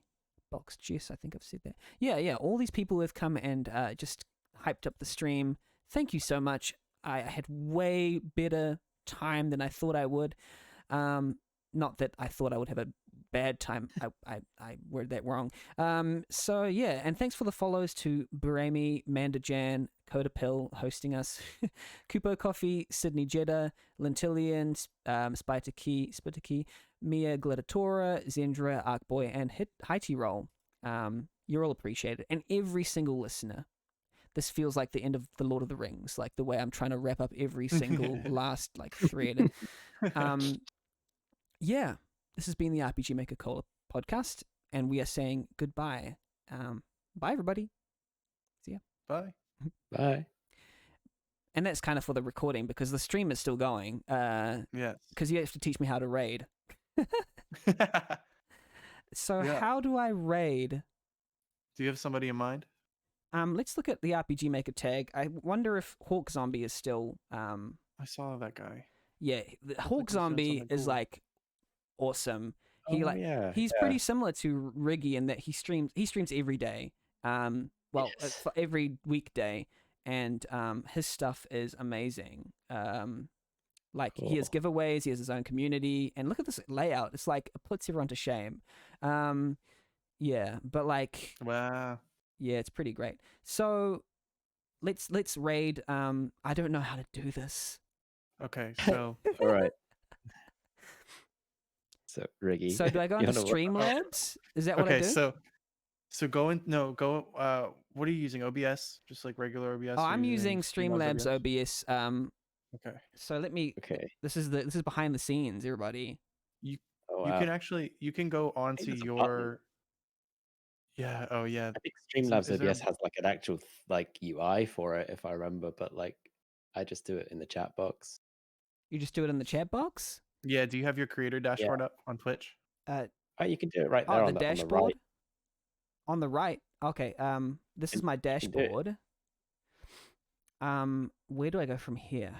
Box Jess, I think I've said that. Yeah. All these people have come and just hyped up the stream. Thank you so much. I had way better time than I thought I would. Not that I thought I would have a bad time. I worded that wrong. So yeah, and thanks for the follows to Burami, Mandajan, Codapill hosting us, Kupo Coffee, Sydney Jeddah, Lentillion, Spitaki, Mia Gladiatora, Zendra, Arkboy, and Haiti Roll. You're all appreciated, and every single listener. This feels like the end of the Lord of the Rings, like the way I'm trying to wrap up every single last like thread. Yeah, this has been the RPG Maker Cola podcast, and we are saying goodbye. Bye, everybody. See ya. Bye. Bye. And that's kind of for the recording because the stream is still going. Yes. Because you have to teach me how to raid. So Yeah. how do I raid? Do you have somebody in mind? Let's look at the RPG Maker tag. I wonder if Hawk Zombie is still. I saw that guy. Yeah, the Hawk he showed Zombie something is cool. like awesome. Yeah. He's pretty similar to Riggy in that he streams every day. Well, Yes. for every weekday, and his stuff is amazing. Like he has giveaways, he has his own community, and look at this layout. It's like it puts everyone to shame. Yeah, but like Wow. yeah, it's pretty great. So let's raid. I don't know how to do this. Okay, so All right. So Riggy. So do I go You into wanna work- Streamlabs? Is that what I okay, do? so go in. No, go. What are you using? OBS, just like regular OBS. Oh, or I'm you're using Streamlabs OBS. Okay. So let me. Okay. This is behind the scenes, everybody. Oh, You wow. can actually go onto there's a button. your. Yeah. Oh yeah. I think is Streamlabs there- OBS has like an actual like UI for it, if I remember, but like I just do it in the chat box. You just do it in the chat box. Yeah. Do you have your creator dashboard up on Twitch? Oh, you can do it right there Oh, the on the dashboard. right. On the right. Okay. This is my can do it. dashboard. Where do I go from here?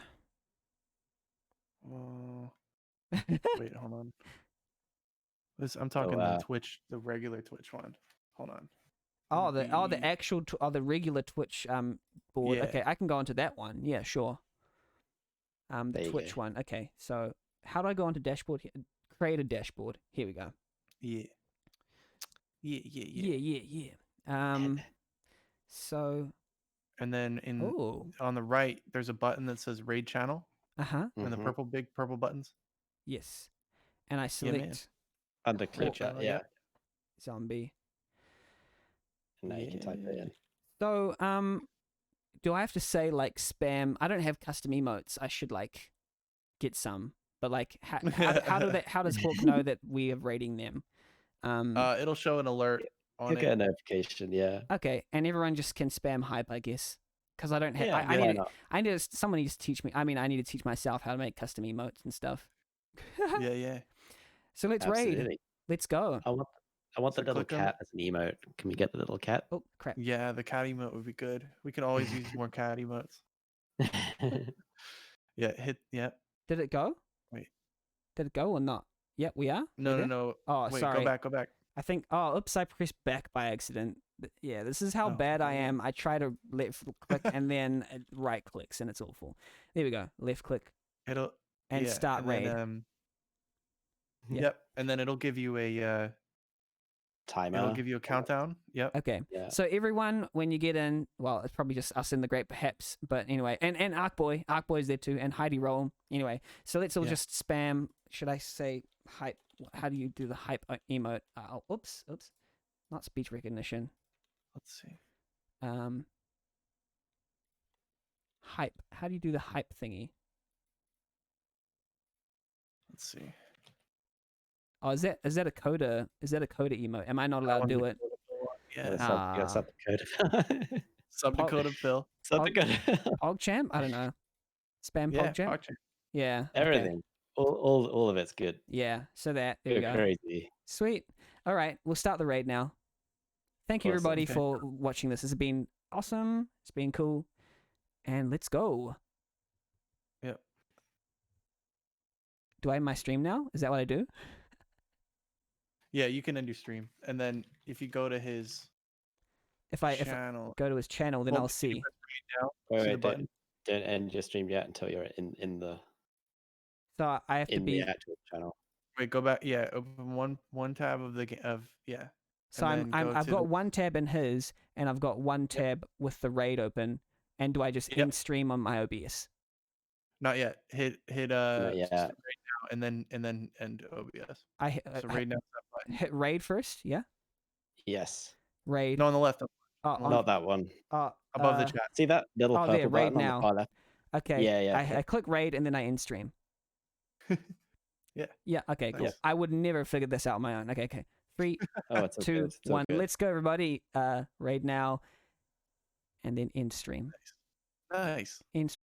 Wait, hold on. I'm talking the Twitch, the regular Twitch one. Hold on. the actual the regular Twitch board. Yeah. Okay, I can go onto that one. Yeah, sure. The There you Twitch go. one. Okay, so how do I go onto dashboard here? Create a dashboard. Here we go. Yeah. So And then on the right, there's a button that says Raid Channel, and the Mhm. big purple buttons. yes, and I man. select Under clip channel, chat, yeah. zombie. And now you can type it in. So do I have to say like spam? I don't have custom emotes. I should like get some, but like how does Hawk know that we are rating them? It'll show an alert on You'll it. get a notification, yeah. Okay, and everyone just can spam hype, I guess, because I don't have. Yeah, I why need. not? I need. Someone needs to teach me. I mean, I need to teach myself how to make custom emotes and stuff. Yeah. So let's raid. Absolutely. Let's go. I want So the little click on- cat as an emote. Can we get the little cat? Oh crap! Yeah, the cat emote would be good. We can always use more cat emotes. Yeah, hit. Yeah. Did it go? Wait. Did it go or not? Yep, we are. No, We there? no. Oh, Wait, sorry. Go back. I think. Oh, oops! I pressed back by accident. Yeah, this is how Oh, bad I no. am. I try to left click and then it right clicks and it's awful. There we go. Left click It'll and yeah, start and raid. Then, Yeah. Yep, and then it'll give you a Timer. it'll give you a countdown. Yep. Okay. Yeah. So everyone, when you get in, well, it's probably just us in the great perhaps, but anyway, and Arkboy's there too, and Heidi Roll. Anyway, so let's all Yeah. just spam. Should I say hype? How do you do the hype emote? Oops, not speech recognition. Let's see. Hype. How do you do the hype thingy? Let's see. Oh, is that a coda? Is that a coda emote? Am I not allowed to do it? Yeah. You gotta sub the code. Sub Pog- Dakota Phil. Sub the code. PogChamp? I don't know. Spam Yeah. PogChamp? Archer. Yeah. okay. Everything. All of it's good. Yeah. So there we Go go. crazy. Sweet. All right, we'll start the raid now. Thank you, Awesome. everybody, Okay. for watching this. This has been awesome. It's been cool. And let's go. Yep. Do I have my stream now? Is that what I do? Yeah, you can end your stream, and then if you go to his If I channel, go to his channel, then well, I'll can you see. press right now? Wait, See the wait, button? don't end your stream yet until you're in the So I have to in the be. actual channel. Wait, go back. Yeah, open one tab of the yeah. So and then go I've to got the, one tab in his, and I've got one tab with the raid open. And do I just Yep. end stream on my OBS? not yet. Hit Not yet. right now, and then end OBS. I hit, So right now that button. hit raid first. Yeah, Yes. raid. No, on the left. Not that one. Above the chat. See that little oh, there, purple raid button on now. the far left? Okay. Yeah, yeah. I click raid and then I end stream. Yeah. Yeah. Okay. Cool. Nice. I would never figure this out on my own. Okay. Okay. 3, Oh, it's all 2, good. It's all 1. good. Let's go, everybody. Raid now, and then end stream. Nice. End